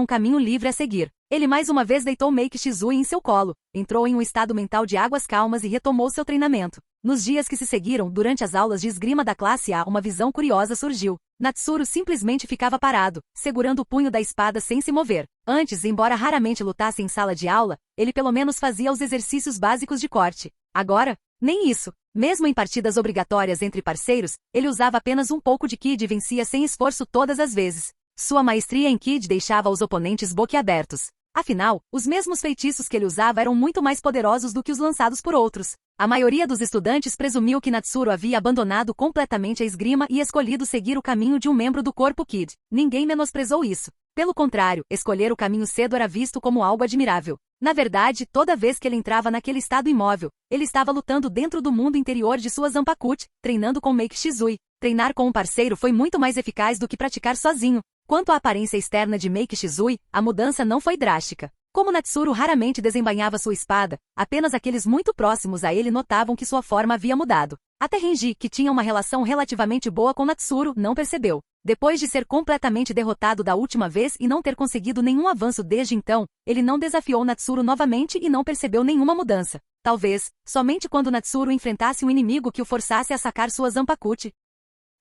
um caminho livre a seguir. Ele mais uma vez deitou Meiki Shizui em seu colo, entrou em um estado mental de águas calmas e retomou seu treinamento. Nos dias que se seguiram, durante as aulas de esgrima da classe A, uma visão curiosa surgiu. Natsuru simplesmente ficava parado, segurando o punho da espada sem se mover. Antes, embora raramente lutasse em sala de aula, ele pelo menos fazia os exercícios básicos de corte. Agora, nem isso. Mesmo em partidas obrigatórias entre parceiros, ele usava apenas um pouco de Kid e vencia sem esforço todas as vezes. Sua maestria em Kid deixava os oponentes boquiabertos. Afinal, os mesmos feitiços que ele usava eram muito mais poderosos do que os lançados por outros. A maioria dos estudantes presumiu que Natsuru havia abandonado completamente a esgrima e escolhido seguir o caminho de um membro do corpo Kid. Ninguém menosprezou isso. Pelo contrário, escolher o caminho cedo era visto como algo admirável. Na verdade, toda vez que ele entrava naquele estado imóvel, ele estava lutando dentro do mundo interior de sua Zanpakuti, treinando com Meiki Shizui. Treinar com um parceiro foi muito mais eficaz do que praticar sozinho. Quanto à aparência externa de Meiki Shizui, a mudança não foi drástica. Como Natsuru raramente desembainhava sua espada, apenas aqueles muito próximos a ele notavam que sua forma havia mudado. Até Renji, que tinha uma relação relativamente boa com Natsuru, não percebeu. Depois de ser completamente derrotado da última vez e não ter conseguido nenhum avanço desde então, ele não desafiou Natsuru novamente e não percebeu nenhuma mudança. Talvez, somente quando Natsuru enfrentasse um inimigo que o forçasse a sacar sua Zanpakuti.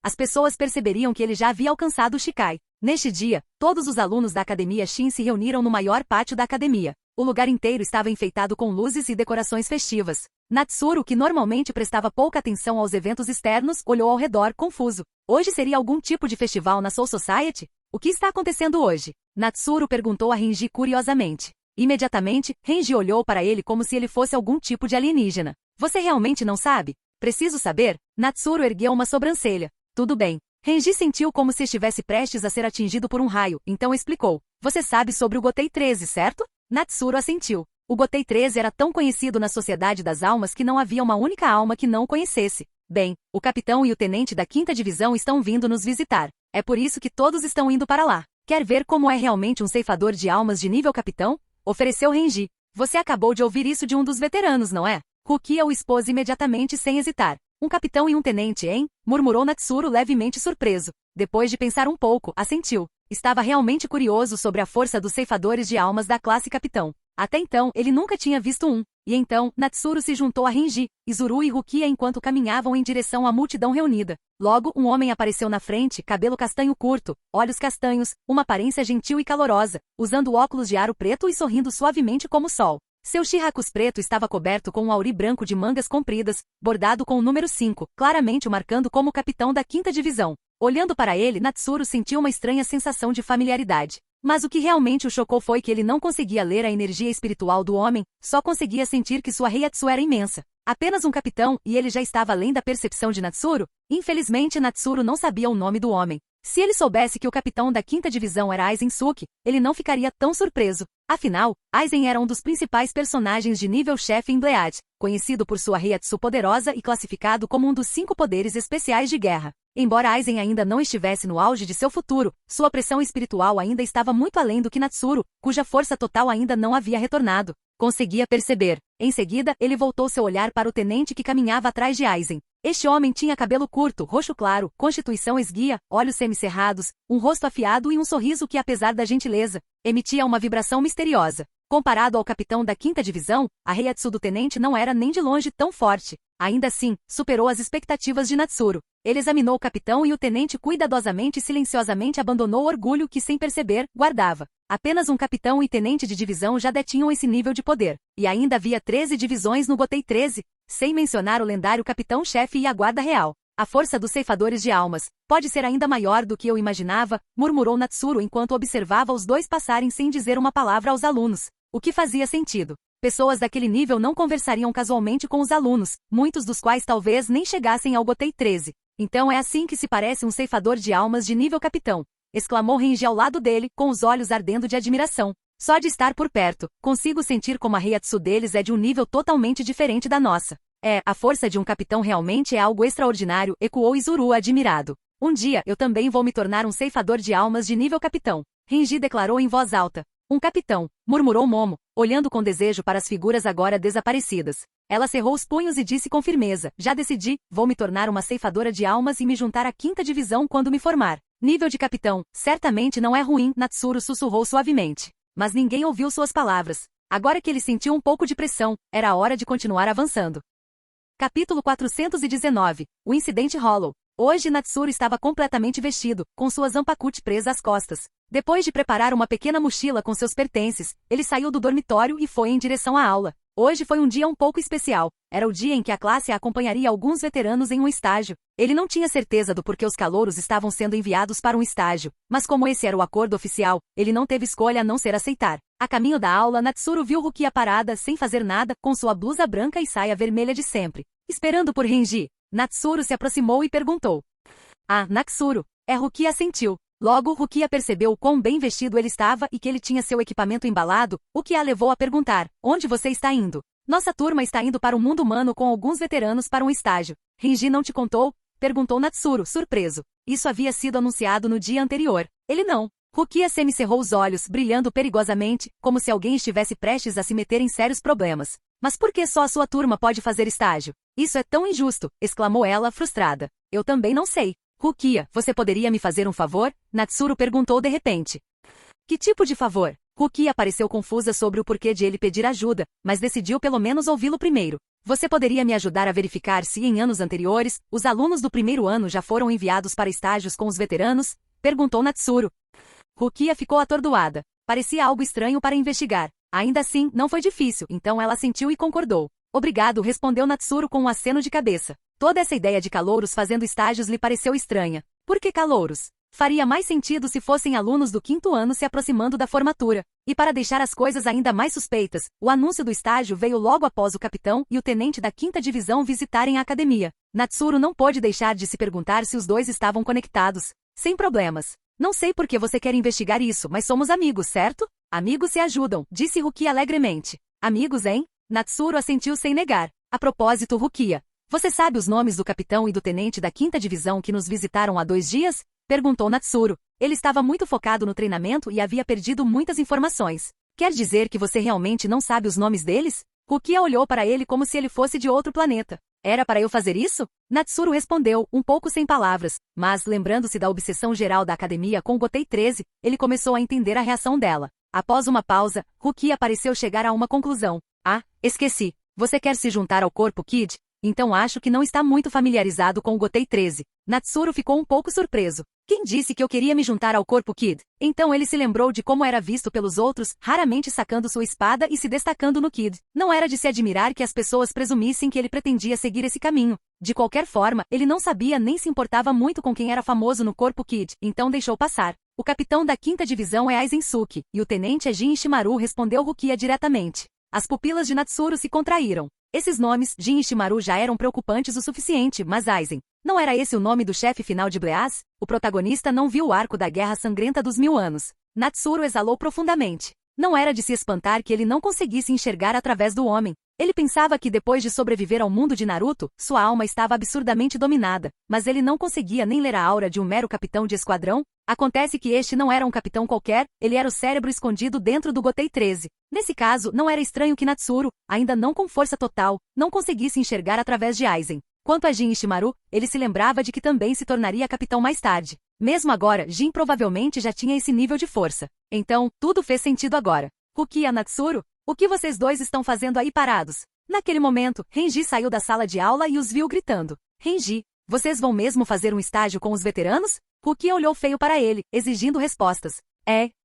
as pessoas perceberiam que ele já havia alcançado o Shikai. Neste dia, todos os alunos da Academia Shin se reuniram no maior pátio da academia. O lugar inteiro estava enfeitado com luzes e decorações festivas. Natsuru, que normalmente prestava pouca atenção aos eventos externos, olhou ao redor, confuso. Hoje seria algum tipo de festival na Soul Society? O que está acontecendo hoje? Natsuru perguntou a Renji curiosamente. Imediatamente, Renji olhou para ele como se ele fosse algum tipo de alienígena. Você realmente não sabe? Preciso saber? Natsuru ergueu uma sobrancelha. Tudo bem. Renji sentiu como se estivesse prestes a ser atingido por um raio, então explicou. Você sabe sobre o Gotei 13, certo? Natsuru assentiu. O Gotei 13 era tão conhecido na Sociedade das Almas que não havia uma única alma que não o conhecesse. Bem, o capitão e o tenente da 5ª divisão estão vindo nos visitar. É por isso que todos estão indo para lá. Quer ver como é realmente um ceifador de almas de nível capitão? Ofereceu Renji. Você acabou de ouvir isso de um dos veteranos, não é? Rukia o expôs imediatamente sem hesitar. Um capitão e um tenente, hein? Murmurou Natsuru levemente surpreso. Depois de pensar um pouco, assentiu. Estava realmente curioso sobre a força dos ceifadores de almas da classe capitão. Até então, ele nunca tinha visto um. E então, Natsuru se juntou a Renji, Izuru e Rukia enquanto caminhavam em direção à multidão reunida. Logo, um homem apareceu na frente, cabelo castanho curto, olhos castanhos, uma aparência gentil e calorosa, usando óculos de aro preto e sorrindo suavemente como o sol. Seu shirakus preto estava coberto com um auri branco de mangas compridas, bordado com o número 5, claramente o marcando como capitão da 5ª divisão. Olhando para ele, Natsuru sentiu uma estranha sensação de familiaridade. Mas o que realmente o chocou foi que ele não conseguia ler a energia espiritual do homem, só conseguia sentir que sua Heiatsu era imensa. Apenas um capitão, e ele já estava além da percepção de Natsuru? Infelizmente, Natsuru não sabia o nome do homem. Se ele soubesse que o capitão da 5ª divisão era Aizen Suki, ele não ficaria tão surpreso. Afinal, Aizen era um dos principais personagens de nível chefe em Blead, conhecido por sua Heiatsu poderosa e classificado como um dos 5 poderes especiais de guerra. Embora Aizen ainda não estivesse no auge de seu futuro, sua pressão espiritual ainda estava muito além do que Natsuru, cuja força total ainda não havia retornado. Conseguia perceber. Em seguida, ele voltou seu olhar para o tenente que caminhava atrás de Aizen. Este homem tinha cabelo curto, roxo claro, constituição esguia, olhos semicerrados, um rosto afiado e um sorriso que, apesar da gentileza, emitia uma vibração misteriosa. Comparado ao capitão da 5ª divisão, a Heiatsu do tenente não era nem de longe tão forte. Ainda assim, superou as expectativas de Natsuru. Ele examinou o capitão e o tenente cuidadosamente e silenciosamente abandonou o orgulho que, sem perceber, guardava. Apenas um capitão e tenente de divisão já detinham esse nível de poder. E ainda havia 13 divisões no Gotei 13, sem mencionar o lendário capitão-chefe e a guarda real. A força dos ceifadores de almas pode ser ainda maior do que eu imaginava, murmurou Natsuru enquanto observava os dois passarem sem dizer uma palavra aos alunos. O que fazia sentido. Pessoas daquele nível não conversariam casualmente com os alunos, muitos dos quais talvez nem chegassem ao Gotei 13. Então é assim que se parece um ceifador de almas de nível capitão, exclamou Renji ao lado dele, com os olhos ardendo de admiração. Só de estar por perto, consigo sentir como a Heiatsu deles é de um nível totalmente diferente da nossa. A força de um capitão realmente é algo extraordinário, ecoou Izuru admirado. Um dia eu também vou me tornar um ceifador de almas de nível capitão, Renji declarou em voz alta. Um capitão, murmurou Momo, olhando com desejo para as figuras agora desaparecidas. Ela cerrou os punhos e disse com firmeza, já decidi, vou me tornar uma ceifadora de almas e me juntar à 5ª divisão quando me formar. Nível de capitão, certamente não é ruim, Natsuru sussurrou suavemente. Mas ninguém ouviu suas palavras. Agora que ele sentiu um pouco de pressão, era a hora de continuar avançando. Capítulo 419. O incidente Hollow. Hoje Natsuru estava completamente vestido, com sua Zanpakuti presa às costas. Depois de preparar uma pequena mochila com seus pertences, ele saiu do dormitório e foi em direção à aula. Hoje foi um dia um pouco especial. Era o dia em que a classe acompanharia alguns veteranos em um estágio. Ele não tinha certeza do porquê os calouros estavam sendo enviados para um estágio, mas como esse era o acordo oficial, ele não teve escolha a não ser aceitar. A caminho da aula, Natsuru viu Rukia parada, sem fazer nada, com sua blusa branca e saia vermelha de sempre. Esperando por Renji, Natsuru se aproximou e perguntou. Natsuru. Rukia assentiu. Logo, Rukia percebeu o quão bem vestido ele estava e que ele tinha seu equipamento embalado, o que a levou a perguntar, onde você está indo? Nossa turma está indo para o mundo humano com alguns veteranos para um estágio. Renji não te contou? Perguntou Natsuru, surpreso. Isso havia sido anunciado no dia anterior. Ele não. Rukia semicerrou os olhos, brilhando perigosamente, como se alguém estivesse prestes a se meter em sérios problemas. Mas por que só a sua turma pode fazer estágio? Isso é tão injusto, exclamou ela, frustrada. Eu também não sei. Rukia, você poderia me fazer um favor? Natsuru perguntou de repente. Que tipo de favor? Rukia pareceu confusa sobre o porquê de ele pedir ajuda, mas decidiu pelo menos ouvi-lo primeiro. Você poderia me ajudar a verificar se em anos anteriores, os alunos do primeiro ano já foram enviados para estágios com os veteranos? Perguntou Natsuru. Rukia ficou atordoada. Parecia algo estranho para investigar. Ainda assim, não foi difícil, então ela assentiu e concordou. Obrigado, respondeu Natsuru com um aceno de cabeça. Toda essa ideia de calouros fazendo estágios lhe pareceu estranha. Por que calouros? Faria mais sentido se fossem alunos do 5º ano se aproximando da formatura. E para deixar as coisas ainda mais suspeitas, o anúncio do estágio veio logo após o capitão e o tenente da 5ª divisão visitarem a academia. Natsuru não pôde deixar de se perguntar se os dois estavam conectados. Sem problemas. Não sei por que você quer investigar isso, mas somos amigos, certo? Amigos se ajudam, disse Rukia alegremente. Amigos, hein? Natsuru assentiu sem negar. A propósito, Rukia, você sabe os nomes do capitão e do tenente da 5ª divisão que nos visitaram há 2 dias? Perguntou Natsuru. Ele estava muito focado no treinamento e havia perdido muitas informações. Quer dizer que você realmente não sabe os nomes deles? Rukia olhou para ele como se ele fosse de outro planeta. Era para eu fazer isso? Natsuru respondeu, um pouco sem palavras, mas, lembrando-se da obsessão geral da academia com Gotei 13, ele começou a entender a reação dela. Após uma pausa, Rukia pareceu chegar a uma conclusão. Ah, esqueci. Você quer se juntar ao Corpo Kid? Então acho que não está muito familiarizado com o Gotei 13. Natsuru ficou um pouco surpreso. Quem disse que eu queria me juntar ao Corpo Kid? Então ele se lembrou de como era visto pelos outros, raramente sacando sua espada e se destacando no Kid. Não era de se admirar que as pessoas presumissem que ele pretendia seguir esse caminho. De qualquer forma, ele não sabia nem se importava muito com quem era famoso no Corpo Kid, então deixou passar. O capitão da 5ª divisão é Aizensuke, e o tenente é Jin Ishimaru, respondeu Rukia diretamente. As pupilas de Natsuru se contraíram. Esses nomes, Jin e Shimaru, já eram preocupantes o suficiente, mas Aizen, não era esse o nome do chefe final de Bleaz? O protagonista não viu o arco da Guerra Sangrenta dos 1000 anos. Natsuru exalou profundamente. Não era de se espantar que ele não conseguisse enxergar através do homem. Ele pensava que depois de sobreviver ao mundo de Naruto, sua alma estava absurdamente dominada, mas ele não conseguia nem ler a aura de um mero capitão de esquadrão. Acontece que este não era um capitão qualquer, ele era o cérebro escondido dentro do Gotei 13. Nesse caso, não era estranho que Natsuru, ainda não com força total, não conseguisse enxergar através de Aizen. Quanto a Jin Ishimaru, ele se lembrava de que também se tornaria capitão mais tarde. Mesmo agora, Jin provavelmente já tinha esse nível de força. Então, tudo fez sentido agora. Rukia, Natsuru, o que vocês dois estão fazendo aí parados? Naquele momento, Renji saiu da sala de aula e os viu gritando. Renji, vocês vão mesmo fazer um estágio com os veteranos? Rukia olhou feio para ele, exigindo respostas.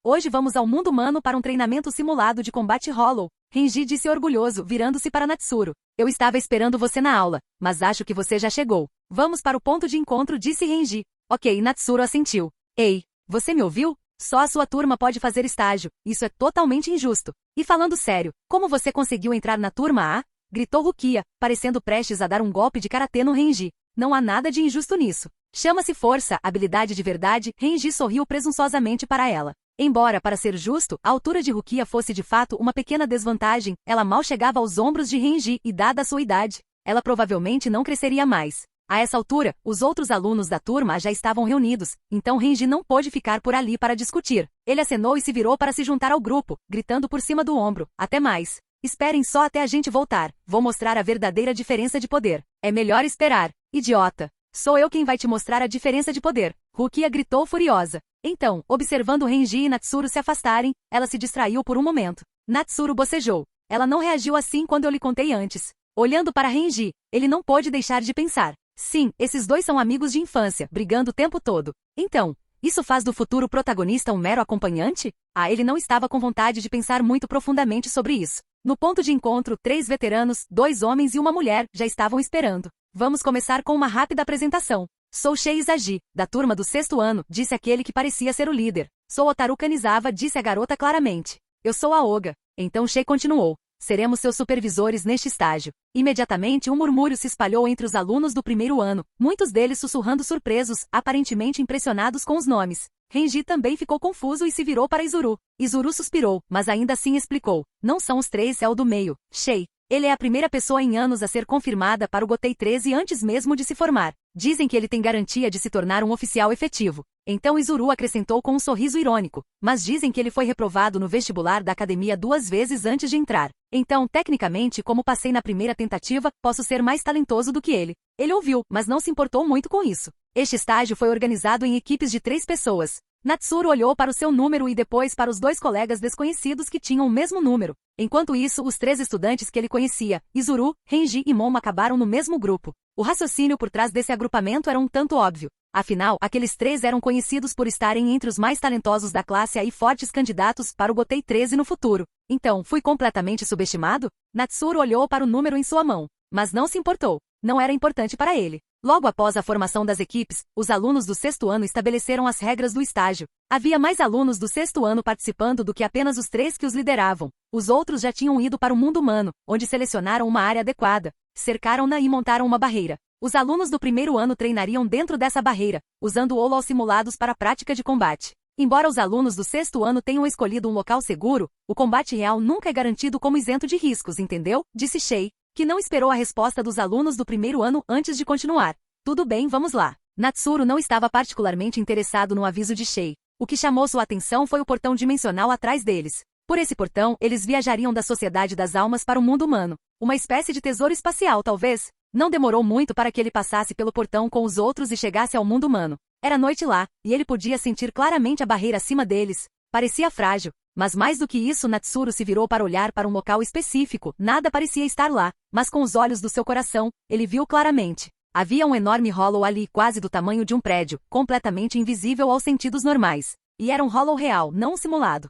Hoje vamos ao mundo humano para um treinamento simulado de combate Hollow. Renji disse orgulhoso, virando-se para Natsuru. Eu estava esperando você na aula, mas acho que você já chegou. Vamos para o ponto de encontro, disse Renji. Ok, Natsuru assentiu. Ei, você me ouviu? Só a sua turma pode fazer estágio, isso é totalmente injusto. E falando sério, como você conseguiu entrar na turma A? Gritou Rukia, parecendo prestes a dar um golpe de karatê no Renji. Não há nada de injusto nisso. Chama-se força, habilidade de verdade. Renji sorriu presunçosamente para ela. Embora, para ser justo, a altura de Rukia fosse de fato uma pequena desvantagem, ela mal chegava aos ombros de Renji e, dada a sua idade, ela provavelmente não cresceria mais. A essa altura, os outros alunos da turma já estavam reunidos, então Renji não pôde ficar por ali para discutir. Ele acenou e se virou para se juntar ao grupo, gritando por cima do ombro, até mais. Esperem só até a gente voltar, vou mostrar a verdadeira diferença de poder. É melhor esperar. Idiota. Sou eu quem vai te mostrar a diferença de poder. Rukia gritou furiosa. Então, observando Renji e Natsuru se afastarem, ela se distraiu por um momento. Natsuru bocejou. Ela não reagiu assim quando eu lhe contei antes. Olhando para Renji, ele não pôde deixar de pensar. Sim, esses dois são amigos de infância, brigando o tempo todo. Então, isso faz do futuro protagonista um mero acompanhante? Ele não estava com vontade de pensar muito profundamente sobre isso. No ponto de encontro, 3 veteranos, 2 homens e uma mulher, já estavam esperando. Vamos começar com uma rápida apresentação. Sou Shei Izagi, da turma do 6º ano, disse aquele que parecia ser o líder. Sou Otaru Kanizawa, disse a garota claramente. Eu sou a Oga. Então Shei continuou. Seremos seus supervisores neste estágio. Imediatamente um murmúrio se espalhou entre os alunos do 1º ano, muitos deles sussurrando surpresos, aparentemente impressionados com os nomes. Renji também ficou confuso e se virou para Izuru. Izuru suspirou, mas ainda assim explicou. Não são os 3, é o do meio. Shei. Ele é a primeira pessoa em anos a ser confirmada para o Gotei 13 antes mesmo de se formar. Dizem que ele tem garantia de se tornar um oficial efetivo. Então Izuru acrescentou com um sorriso irônico. Mas dizem que ele foi reprovado no vestibular da academia 2 vezes antes de entrar. Então, tecnicamente, como passei na primeira tentativa, posso ser mais talentoso do que ele. Ele ouviu, mas não se importou muito com isso. Este estágio foi organizado em equipes de 3 pessoas. Natsuru olhou para o seu número e depois para os dois colegas desconhecidos que tinham o mesmo número. Enquanto isso, os 3 estudantes que ele conhecia, Izuru, Renji e Momo, acabaram no mesmo grupo. O raciocínio por trás desse agrupamento era um tanto óbvio. Afinal, aqueles 3 eram conhecidos por estarem entre os mais talentosos da classe e fortes candidatos para o Gotei 13 no futuro. Então, fui completamente subestimado? Natsuru olhou para o número em sua mão, mas não se importou. Não era importante para ele. Logo após a formação das equipes, os alunos do 6º ano estabeleceram as regras do estágio. Havia mais alunos do 6º ano participando do que apenas os 3 que os lideravam. Os outros já tinham ido para o mundo humano, onde selecionaram uma área adequada, cercaram-na e montaram uma barreira. Os alunos do 1º ano treinariam dentro dessa barreira, usando Olols simulados para a prática de combate. Embora os alunos do 6º ano tenham escolhido um local seguro, o combate real nunca é garantido como isento de riscos, entendeu? Disse Shei, que não esperou a resposta dos alunos do 1º ano antes de continuar. Tudo bem, vamos lá. Natsuru não estava particularmente interessado no aviso de Shei. O que chamou sua atenção foi o portão dimensional atrás deles. Por esse portão, eles viajariam da Sociedade das Almas para o mundo humano. Uma espécie de tesouro espacial, talvez. Não demorou muito para que ele passasse pelo portão com os outros e chegasse ao mundo humano. Era noite lá, e ele podia sentir claramente a barreira acima deles. Parecia frágil. Mas mais do que isso, Natsuru se virou para olhar para um local específico. Nada parecia estar lá, mas com os olhos do seu coração, ele viu claramente. Havia um enorme hollow ali, quase do tamanho de um prédio, completamente invisível aos sentidos normais. E era um hollow real, não um simulado.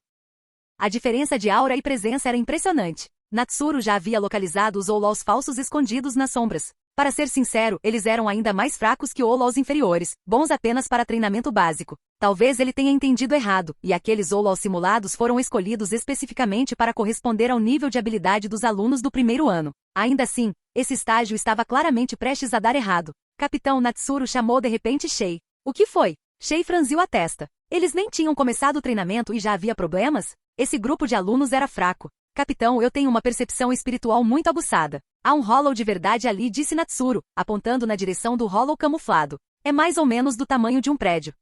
A diferença de aura e presença era impressionante. Natsuru já havia localizado os Olols falsos escondidos nas sombras. Para ser sincero, eles eram ainda mais fracos que Olols inferiores, bons apenas para treinamento básico. Talvez ele tenha entendido errado, e aqueles Olols simulados foram escolhidos especificamente para corresponder ao nível de habilidade dos alunos do 1º ano. Ainda assim, esse estágio estava claramente prestes a dar errado. Capitão Natsuru chamou de repente Shei. O que foi? Shei franziu a testa. Eles nem tinham começado o treinamento e já havia problemas? Esse grupo de alunos era fraco. Capitão, eu tenho uma percepção espiritual muito aguçada. Há um hollow de verdade ali, disse Natsuru, apontando na direção do hollow camuflado. É mais ou menos do tamanho de um prédio.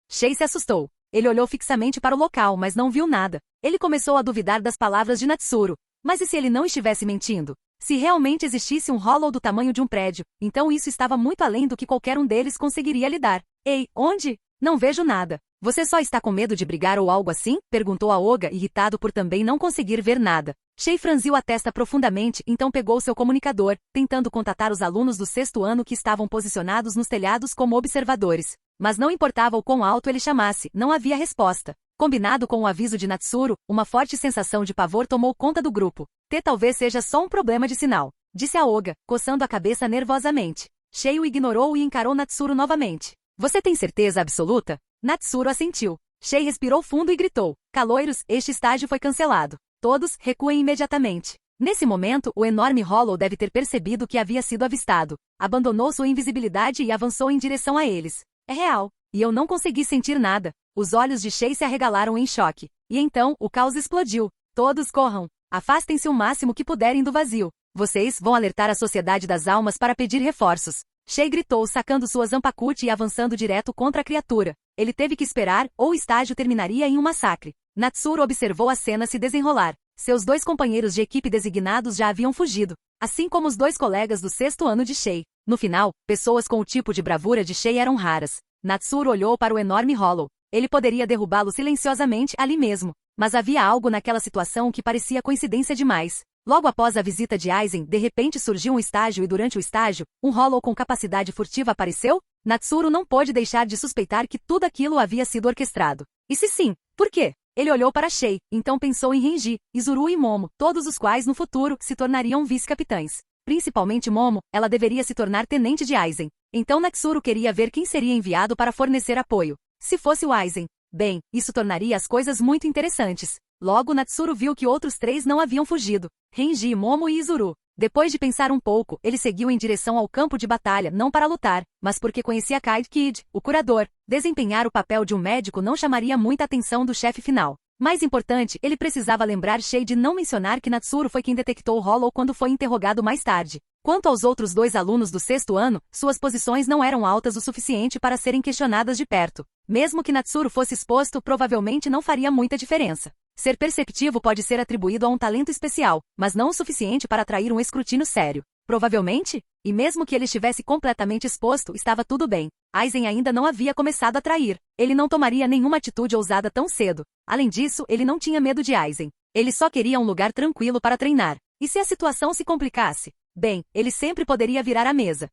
Shei se assustou. Ele olhou fixamente para o local, mas não viu nada. Ele começou a duvidar das palavras de Natsuru. Mas e se ele não estivesse mentindo? Se realmente existisse um hollow do tamanho de um prédio, então isso estava muito além do que qualquer um deles conseguiria lidar. Ei, onde? Não vejo nada. Você só está com medo de brigar ou algo assim? Perguntou Aoga, irritado por também não conseguir ver nada. Shei franziu a testa profundamente, então pegou seu comunicador, tentando contatar os alunos do 6º ano que estavam posicionados nos telhados como observadores. Mas não importava o quão alto ele chamasse, não havia resposta. Combinado com o aviso de Natsuru, uma forte sensação de pavor tomou conta do grupo. Talvez seja só um problema de sinal, disse Aoga, coçando a cabeça nervosamente. Shei o ignorou e encarou Natsuru novamente. Você tem certeza absoluta? Natsuru assentiu. Shei respirou fundo e gritou. Caloiros, este estágio foi cancelado. Todos, recuem imediatamente. Nesse momento, o enorme hollow deve ter percebido que havia sido avistado. Abandonou sua invisibilidade e avançou em direção a eles. É real. E eu não consegui sentir nada. Os olhos de Shei se arregalaram em choque. E então, o caos explodiu. Todos corram. Afastem-se o máximo que puderem do vazio. Vocês vão alertar a Sociedade das Almas para pedir reforços. Shei gritou, sacando sua Zanpakuti e avançando direto contra a criatura. Ele teve que esperar, ou o estágio terminaria em um massacre. Natsuru observou a cena se desenrolar. Seus 2 companheiros de equipe designados já haviam fugido, assim como os 2 colegas do 6º ano de Shei. No final, pessoas com o tipo de bravura de Shei eram raras. Natsuru olhou para o enorme hollow. Ele poderia derrubá-lo silenciosamente ali mesmo. Mas havia algo naquela situação que parecia coincidência demais. Logo após a visita de Aizen, de repente surgiu um estágio e durante o estágio, um hollow com capacidade furtiva apareceu? Natsuru não pôde deixar de suspeitar que tudo aquilo havia sido orquestrado. E se sim, por quê? Ele olhou para Shei, então pensou em Renji, Izuru e Momo, todos os quais no futuro se tornariam vice-capitães. Principalmente Momo, ela deveria se tornar tenente de Aizen. Então Natsuru queria ver quem seria enviado para fornecer apoio. Se fosse o Aizen, bem, isso tornaria as coisas muito interessantes. Logo Natsuru viu que outros 3 não haviam fugido. Renji, Momo e Izuru. Depois de pensar um pouco, ele seguiu em direção ao campo de batalha, não para lutar, mas porque conhecia Kid Kid, o curador. Desempenhar o papel de um médico não chamaria muita atenção do chefe final. Mais importante, ele precisava lembrar Shei de não mencionar que Natsuru foi quem detectou o hollow quando foi interrogado mais tarde. Quanto aos outros 2 alunos do 6º ano, suas posições não eram altas o suficiente para serem questionadas de perto. Mesmo que Natsuru fosse exposto, provavelmente não faria muita diferença. Ser perceptivo pode ser atribuído a um talento especial, mas não o suficiente para atrair um escrutínio sério. Provavelmente? E mesmo que ele estivesse completamente exposto, estava tudo bem. Aizen ainda não havia começado a trair. Ele não tomaria nenhuma atitude ousada tão cedo. Além disso, ele não tinha medo de Aizen. Ele só queria um lugar tranquilo para treinar. E se a situação se complicasse? Bem, ele sempre poderia virar a mesa.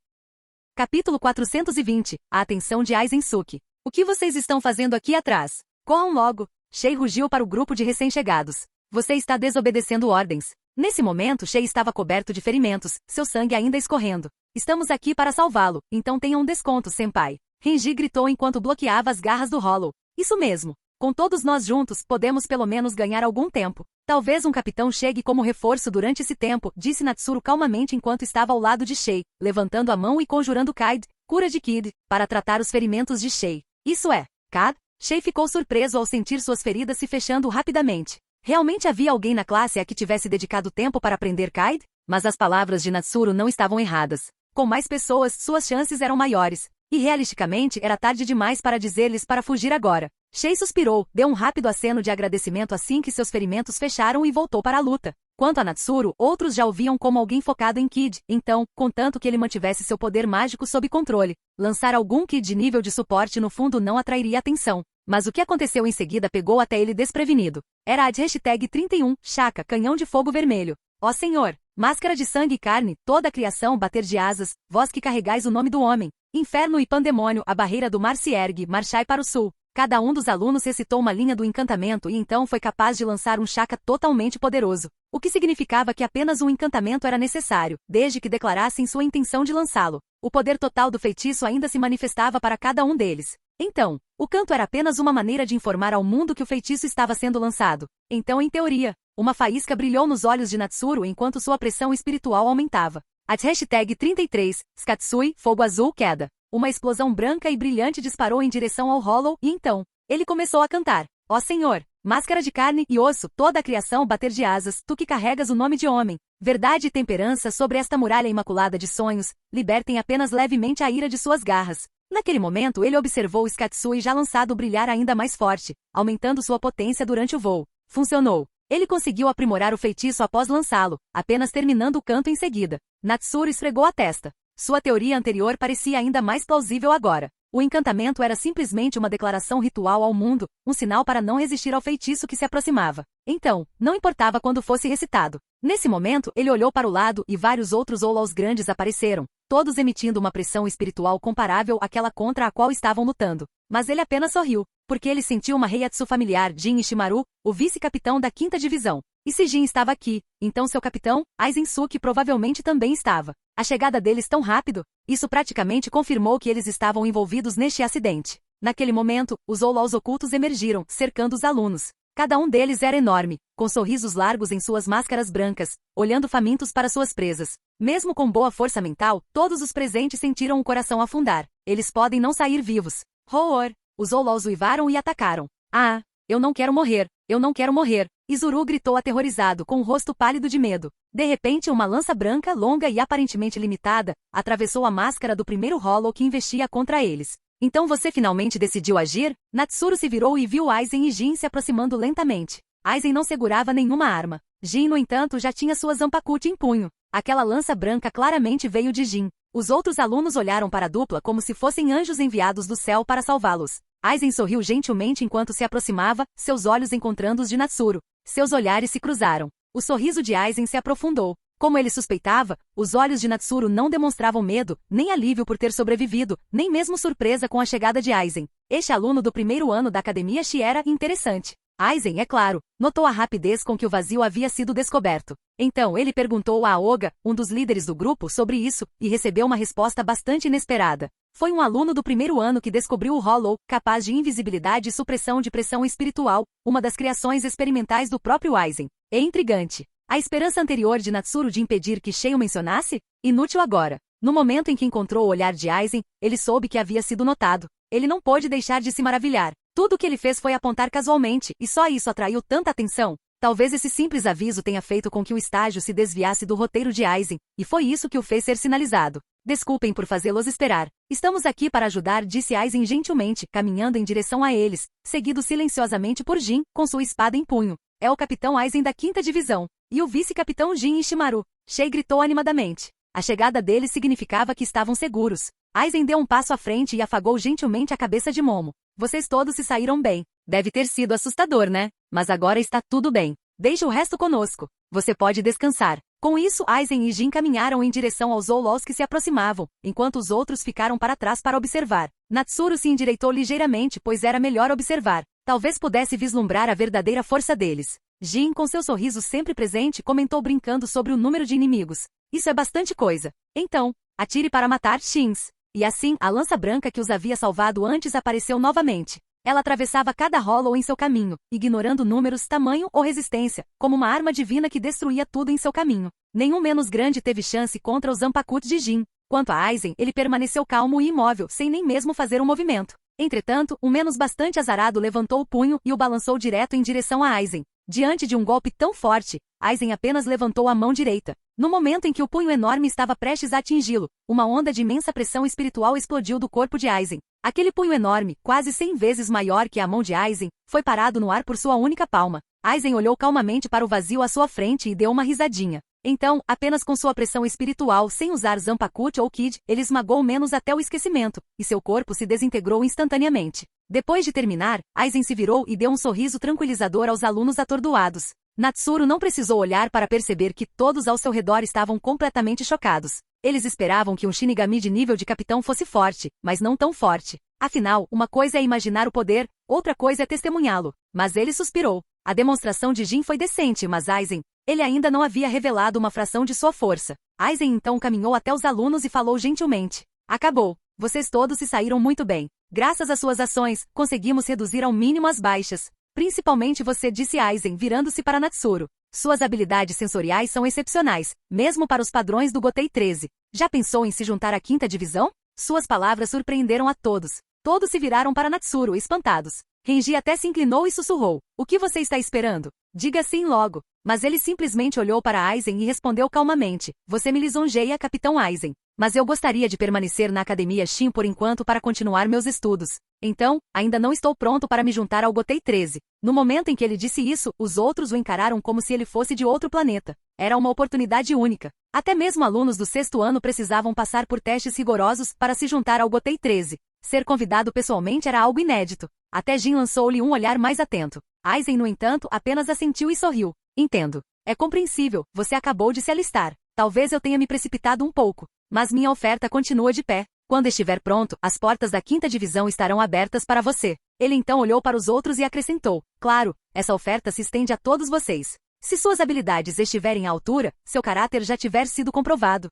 Capítulo 420. A atenção de Aizen Suki. O que vocês estão fazendo aqui atrás? Corram logo. Shei rugiu para o grupo de recém-chegados. Você está desobedecendo ordens. Nesse momento, Shei estava coberto de ferimentos, seu sangue ainda escorrendo. Estamos aqui para salvá-lo, então tenha um desconto, senpai. Renji gritou enquanto bloqueava as garras do Hollow. Isso mesmo. Com todos nós juntos, podemos pelo menos ganhar algum tempo. Talvez um capitão chegue como reforço durante esse tempo, disse Natsuru calmamente enquanto estava ao lado de Shei, levantando a mão e conjurando Kaid, cura de Kid, para tratar os ferimentos de Shei. Isso é, Kad? Shei ficou surpreso ao sentir suas feridas se fechando rapidamente. Realmente havia alguém na classe a que tivesse dedicado tempo para aprender Kaid? Mas as palavras de Natsuru não estavam erradas. Com mais pessoas, suas chances eram maiores. E realisticamente, era tarde demais para dizer-lhes para fugir agora. Shei suspirou, deu um rápido aceno de agradecimento assim que seus ferimentos fecharam e voltou para a luta. Quanto a Natsuru, outros já o viam como alguém focado em Kid, então, contanto que ele mantivesse seu poder mágico sob controle, lançar algum Kid de nível de suporte no fundo não atrairia atenção. Mas o que aconteceu em seguida pegou até ele desprevenido. Era a de #31, Shaka, canhão de fogo vermelho. Ó Senhor! Máscara de sangue e carne, toda a criação bater de asas, vós que carregais o nome do homem. Inferno e pandemônio, a barreira do mar se ergue, marchai para o sul. Cada um dos alunos recitou uma linha do encantamento e então foi capaz de lançar um Shaka totalmente poderoso. O que significava que apenas um encantamento era necessário, desde que declarassem sua intenção de lançá-lo. O poder total do feitiço ainda se manifestava para cada um deles. Então, o canto era apenas uma maneira de informar ao mundo que o feitiço estava sendo lançado. Então, em teoria, uma faísca brilhou nos olhos de Natsuru enquanto sua pressão espiritual aumentava. A #33, Skatsui, fogo azul, queda. Uma explosão branca e brilhante disparou em direção ao Hollow e então, ele começou a cantar. Ó Senhor, máscara de carne e osso, toda a criação bater de asas, tu que carregas o nome de homem. Verdade e temperança sobre esta muralha imaculada de sonhos, libertem apenas levemente a ira de suas garras. Naquele momento ele observou o Skatsui já lançado brilhar ainda mais forte, aumentando sua potência durante o voo. Funcionou. Ele conseguiu aprimorar o feitiço após lançá-lo, apenas terminando o canto em seguida. Natsuru esfregou a testa. Sua teoria anterior parecia ainda mais plausível agora. O encantamento era simplesmente uma declaração ritual ao mundo, um sinal para não resistir ao feitiço que se aproximava. Então, não importava quando fosse recitado. Nesse momento, ele olhou para o lado e vários outros Olows grandes apareceram, todos emitindo uma pressão espiritual comparável àquela contra a qual estavam lutando. Mas ele apenas sorriu, porque ele sentiu uma Heiatsu familiar, Jin Ishimaru, o vice-capitão da 5ª divisão. E se Jin estava aqui, então seu capitão, Aizen Suki, provavelmente também estava. A chegada deles tão rápido, isso praticamente confirmou que eles estavam envolvidos neste acidente. Naquele momento, os Olows ocultos emergiram, cercando os alunos. Cada um deles era enorme, com sorrisos largos em suas máscaras brancas, olhando famintos para suas presas. Mesmo com boa força mental, todos os presentes sentiram o coração afundar. Eles podem não sair vivos. Horror! Os Olows uivaram e atacaram. Ah! Eu não quero morrer! Eu não quero morrer! Izuru gritou aterrorizado com o rosto pálido de medo. De repente uma lança branca, longa e aparentemente limitada, atravessou a máscara do primeiro Hollow que investia contra eles. Então você finalmente decidiu agir? Natsuru se virou e viu Aizen e Jin se aproximando lentamente. Aizen não segurava nenhuma arma. Jin, no entanto, já tinha sua Zanpakuti em punho. Aquela lança branca claramente veio de Jin. Os outros alunos olharam para a dupla como se fossem anjos enviados do céu para salvá-los. Aizen sorriu gentilmente enquanto se aproximava, seus olhos encontrando os de Natsuru. Seus olhares se cruzaram. O sorriso de Aizen se aprofundou. Como ele suspeitava, os olhos de Natsuru não demonstravam medo, nem alívio por ter sobrevivido, nem mesmo surpresa com a chegada de Aizen. Este aluno do primeiro ano da Academia Shi era interessante. Aizen, é claro, notou a rapidez com que o vazio havia sido descoberto. Então ele perguntou a Aoga, um dos líderes do grupo, sobre isso, e recebeu uma resposta bastante inesperada. Foi um aluno do primeiro ano que descobriu o Hollow, capaz de invisibilidade e supressão de pressão espiritual, uma das criações experimentais do próprio Aizen. É intrigante. A esperança anterior de Natsuru de impedir que Shei o mencionasse? Inútil agora. No momento em que encontrou o olhar de Aizen, ele soube que havia sido notado. Ele não pôde deixar de se maravilhar. Tudo o que ele fez foi apontar casualmente, e só isso atraiu tanta atenção. Talvez esse simples aviso tenha feito com que o estágio se desviasse do roteiro de Aizen, e foi isso que o fez ser sinalizado. Desculpem por fazê-los esperar. Estamos aqui para ajudar, disse Aizen gentilmente, caminhando em direção a eles, seguido silenciosamente por Jin, com sua espada em punho. É o capitão Aizen da 5ª divisão. E o vice-capitão Jin Ishimaru. Shei gritou animadamente. A chegada deles significava que estavam seguros. Aizen deu um passo à frente e afagou gentilmente a cabeça de Momo. Vocês todos se saíram bem. Deve ter sido assustador, né? Mas agora está tudo bem. Deixe o resto conosco. Você pode descansar. Com isso, Aizen e Jin caminharam em direção aos Zolols que se aproximavam, enquanto os outros ficaram para trás para observar. Natsuru se endireitou ligeiramente, pois era melhor observar. Talvez pudesse vislumbrar a verdadeira força deles. Jin, com seu sorriso sempre presente, comentou brincando sobre o número de inimigos. Isso é bastante coisa. Então, atire para matar Shins. E assim, a lança branca que os havia salvado antes apareceu novamente. Ela atravessava cada hollow em seu caminho, ignorando números, tamanho ou resistência, como uma arma divina que destruía tudo em seu caminho. Nenhum menos grande teve chance contra os Zanpakuts de Jin. Quanto a Aizen, ele permaneceu calmo e imóvel, sem nem mesmo fazer um movimento. Entretanto, um menos bastante azarado levantou o punho e o balançou direto em direção a Aizen. Diante de um golpe tão forte, Aizen apenas levantou a mão direita. No momento em que o punho enorme estava prestes a atingi-lo, uma onda de imensa pressão espiritual explodiu do corpo de Aizen. Aquele punho enorme, quase 100 vezes maior que a mão de Aizen, foi parado no ar por sua única palma. Aizen olhou calmamente para o vazio à sua frente e deu uma risadinha. Então, apenas com sua pressão espiritual, sem usar Zanpakuti ou Kid, ele esmagou o menos até o esquecimento, e seu corpo se desintegrou instantaneamente. Depois de terminar, Aizen se virou e deu um sorriso tranquilizador aos alunos atordoados. Natsuru não precisou olhar para perceber que todos ao seu redor estavam completamente chocados. Eles esperavam que um Shinigami de nível de capitão fosse forte, mas não tão forte. Afinal, uma coisa é imaginar o poder, outra coisa é testemunhá-lo. Mas ele suspirou. A demonstração de Jin foi decente, mas Aizen, ele ainda não havia revelado uma fração de sua força. Aizen então caminhou até os alunos e falou gentilmente. Acabou. Vocês todos se saíram muito bem. Graças às suas ações, conseguimos reduzir ao mínimo as baixas. Principalmente você, disse Aizen, virando-se para Natsuru. Suas habilidades sensoriais são excepcionais, mesmo para os padrões do Gotei 13. Já pensou em se juntar à 5ª divisão? Suas palavras surpreenderam a todos. Todos se viraram para Natsuru, espantados. Renji até se inclinou e sussurrou. O que você está esperando? Diga sim logo. Mas ele simplesmente olhou para Aizen e respondeu calmamente. Você me lisonjeia, Capitão Aizen. Mas eu gostaria de permanecer na Academia Shin por enquanto para continuar meus estudos. Então, ainda não estou pronto para me juntar ao Gotei 13. No momento em que ele disse isso, os outros o encararam como se ele fosse de outro planeta. Era uma oportunidade única. Até mesmo alunos do 6º ano precisavam passar por testes rigorosos para se juntar ao Gotei 13. Ser convidado pessoalmente era algo inédito. Até Jin lançou-lhe um olhar mais atento. Aizen, no entanto, apenas assentiu e sorriu. Entendo. É compreensível, você acabou de se alistar. Talvez eu tenha me precipitado um pouco. Mas minha oferta continua de pé. Quando estiver pronto, as portas da 5ª divisão estarão abertas para você. Ele então olhou para os outros e acrescentou. Claro, essa oferta se estende a todos vocês. Se suas habilidades estiverem à altura, seu caráter já tiver sido comprovado.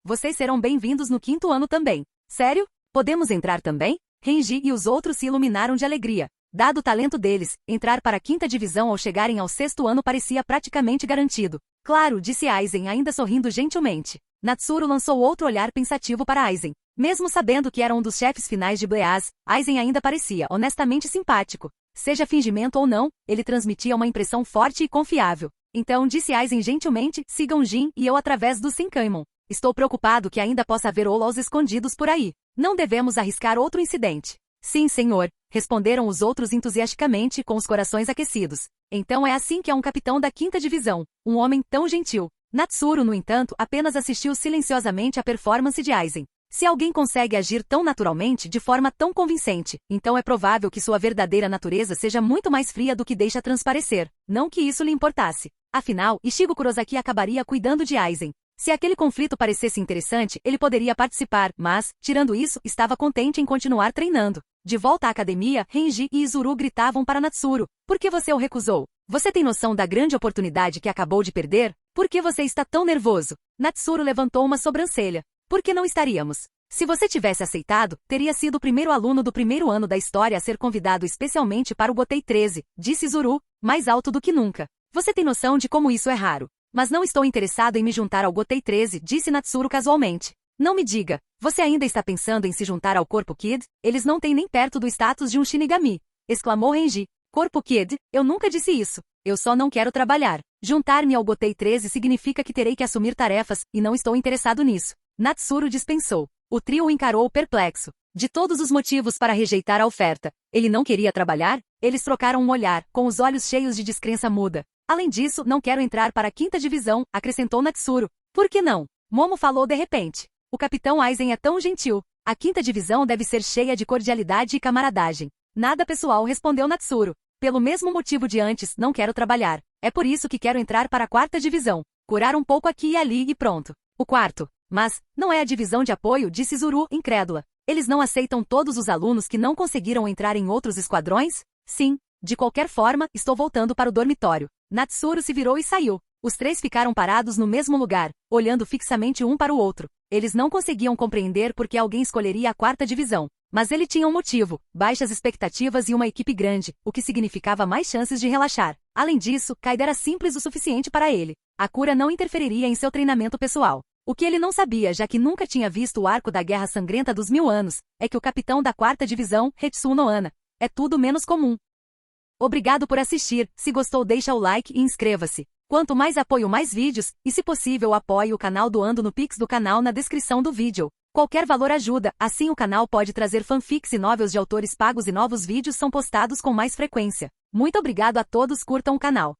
Vocês serão bem-vindos no 5º ano também. Sério? Podemos entrar também? Renji e os outros se iluminaram de alegria. Dado o talento deles, entrar para a 5ª divisão ao chegarem ao 6º ano parecia praticamente garantido. Claro, disse Aizen ainda sorrindo gentilmente. Natsuru lançou outro olhar pensativo para Aizen. Mesmo sabendo que era um dos chefes finais de Bleaz, Aizen ainda parecia honestamente simpático. Seja fingimento ou não, ele transmitia uma impressão forte e confiável. Então disse Aizen gentilmente, sigam Jin e eu através do Senkaimon. Estou preocupado que ainda possa haver Olols escondidos por aí. Não devemos arriscar outro incidente. Sim, senhor, responderam os outros entusiasticamente com os corações aquecidos. Então é assim que é um capitão da 5ª divisão, um homem tão gentil. Natsuru, no entanto, apenas assistiu silenciosamente à performance de Aizen. Se alguém consegue agir tão naturalmente, de forma tão convincente, então é provável que sua verdadeira natureza seja muito mais fria do que deixa transparecer. Não que isso lhe importasse. Afinal, Ichigo Kurosaki acabaria cuidando de Aizen. Se aquele conflito parecesse interessante, ele poderia participar, mas, tirando isso, estava contente em continuar treinando. De volta à academia, Renji e Izuru gritavam para Natsuru. Por que você o recusou? Você tem noção da grande oportunidade que acabou de perder? Por que você está tão nervoso? Natsuru levantou uma sobrancelha. Por que não estaríamos? Se você tivesse aceitado, teria sido o primeiro aluno do 1º ano da história a ser convidado especialmente para o Gotei 13, disse Izuru, mais alto do que nunca. Você tem noção de como isso é raro. Mas não estou interessado em me juntar ao Gotei 13, disse Natsuru casualmente. Não me diga, você ainda está pensando em se juntar ao Corpo Kid? Eles não têm nem perto do status de um Shinigami, exclamou Renji. Corpo Kid? Eu nunca disse isso. Eu só não quero trabalhar. Juntar-me ao Gotei 13 significa que terei que assumir tarefas, e não estou interessado nisso. Natsuru dispensou. O trio o encarou perplexo. De todos os motivos para rejeitar a oferta, ele não queria trabalhar? Eles trocaram um olhar, com os olhos cheios de descrença muda. Além disso, não quero entrar para a 5ª divisão, acrescentou Natsuru. Por que não? Momo falou de repente. O Capitão Aizen é tão gentil. A 5ª divisão deve ser cheia de cordialidade e camaradagem. Nada pessoal, respondeu Natsuru. Pelo mesmo motivo de antes, não quero trabalhar. É por isso que quero entrar para a 4ª divisão. Curar um pouco aqui e ali e pronto. O quarto. Mas, não é a divisão de apoio, disse Zuru, incrédula. Eles não aceitam todos os alunos que não conseguiram entrar em outros esquadrões? Sim. De qualquer forma, estou voltando para o dormitório. Natsuru se virou e saiu. Os 3 ficaram parados no mesmo lugar, olhando fixamente um para o outro. Eles não conseguiam compreender por que alguém escolheria a 4ª divisão. Mas ele tinha um motivo, baixas expectativas e uma equipe grande, o que significava mais chances de relaxar. Além disso, Kaido era simples o suficiente para ele. A cura não interferiria em seu treinamento pessoal. O que ele não sabia, já que nunca tinha visto o arco da Guerra Sangrenta dos 1000 anos, é que o capitão da 4ª divisão, Hetsu no Ana, é tudo menos comum. Obrigado por assistir, se gostou deixa o like e inscreva-se. Quanto mais apoio mais vídeos, e se possível apoie o canal doando no Pix do canal na descrição do vídeo. Qualquer valor ajuda, assim o canal pode trazer fanfics e novels de autores pagos e novos vídeos são postados com mais frequência. Muito obrigado a todos, curtam o canal.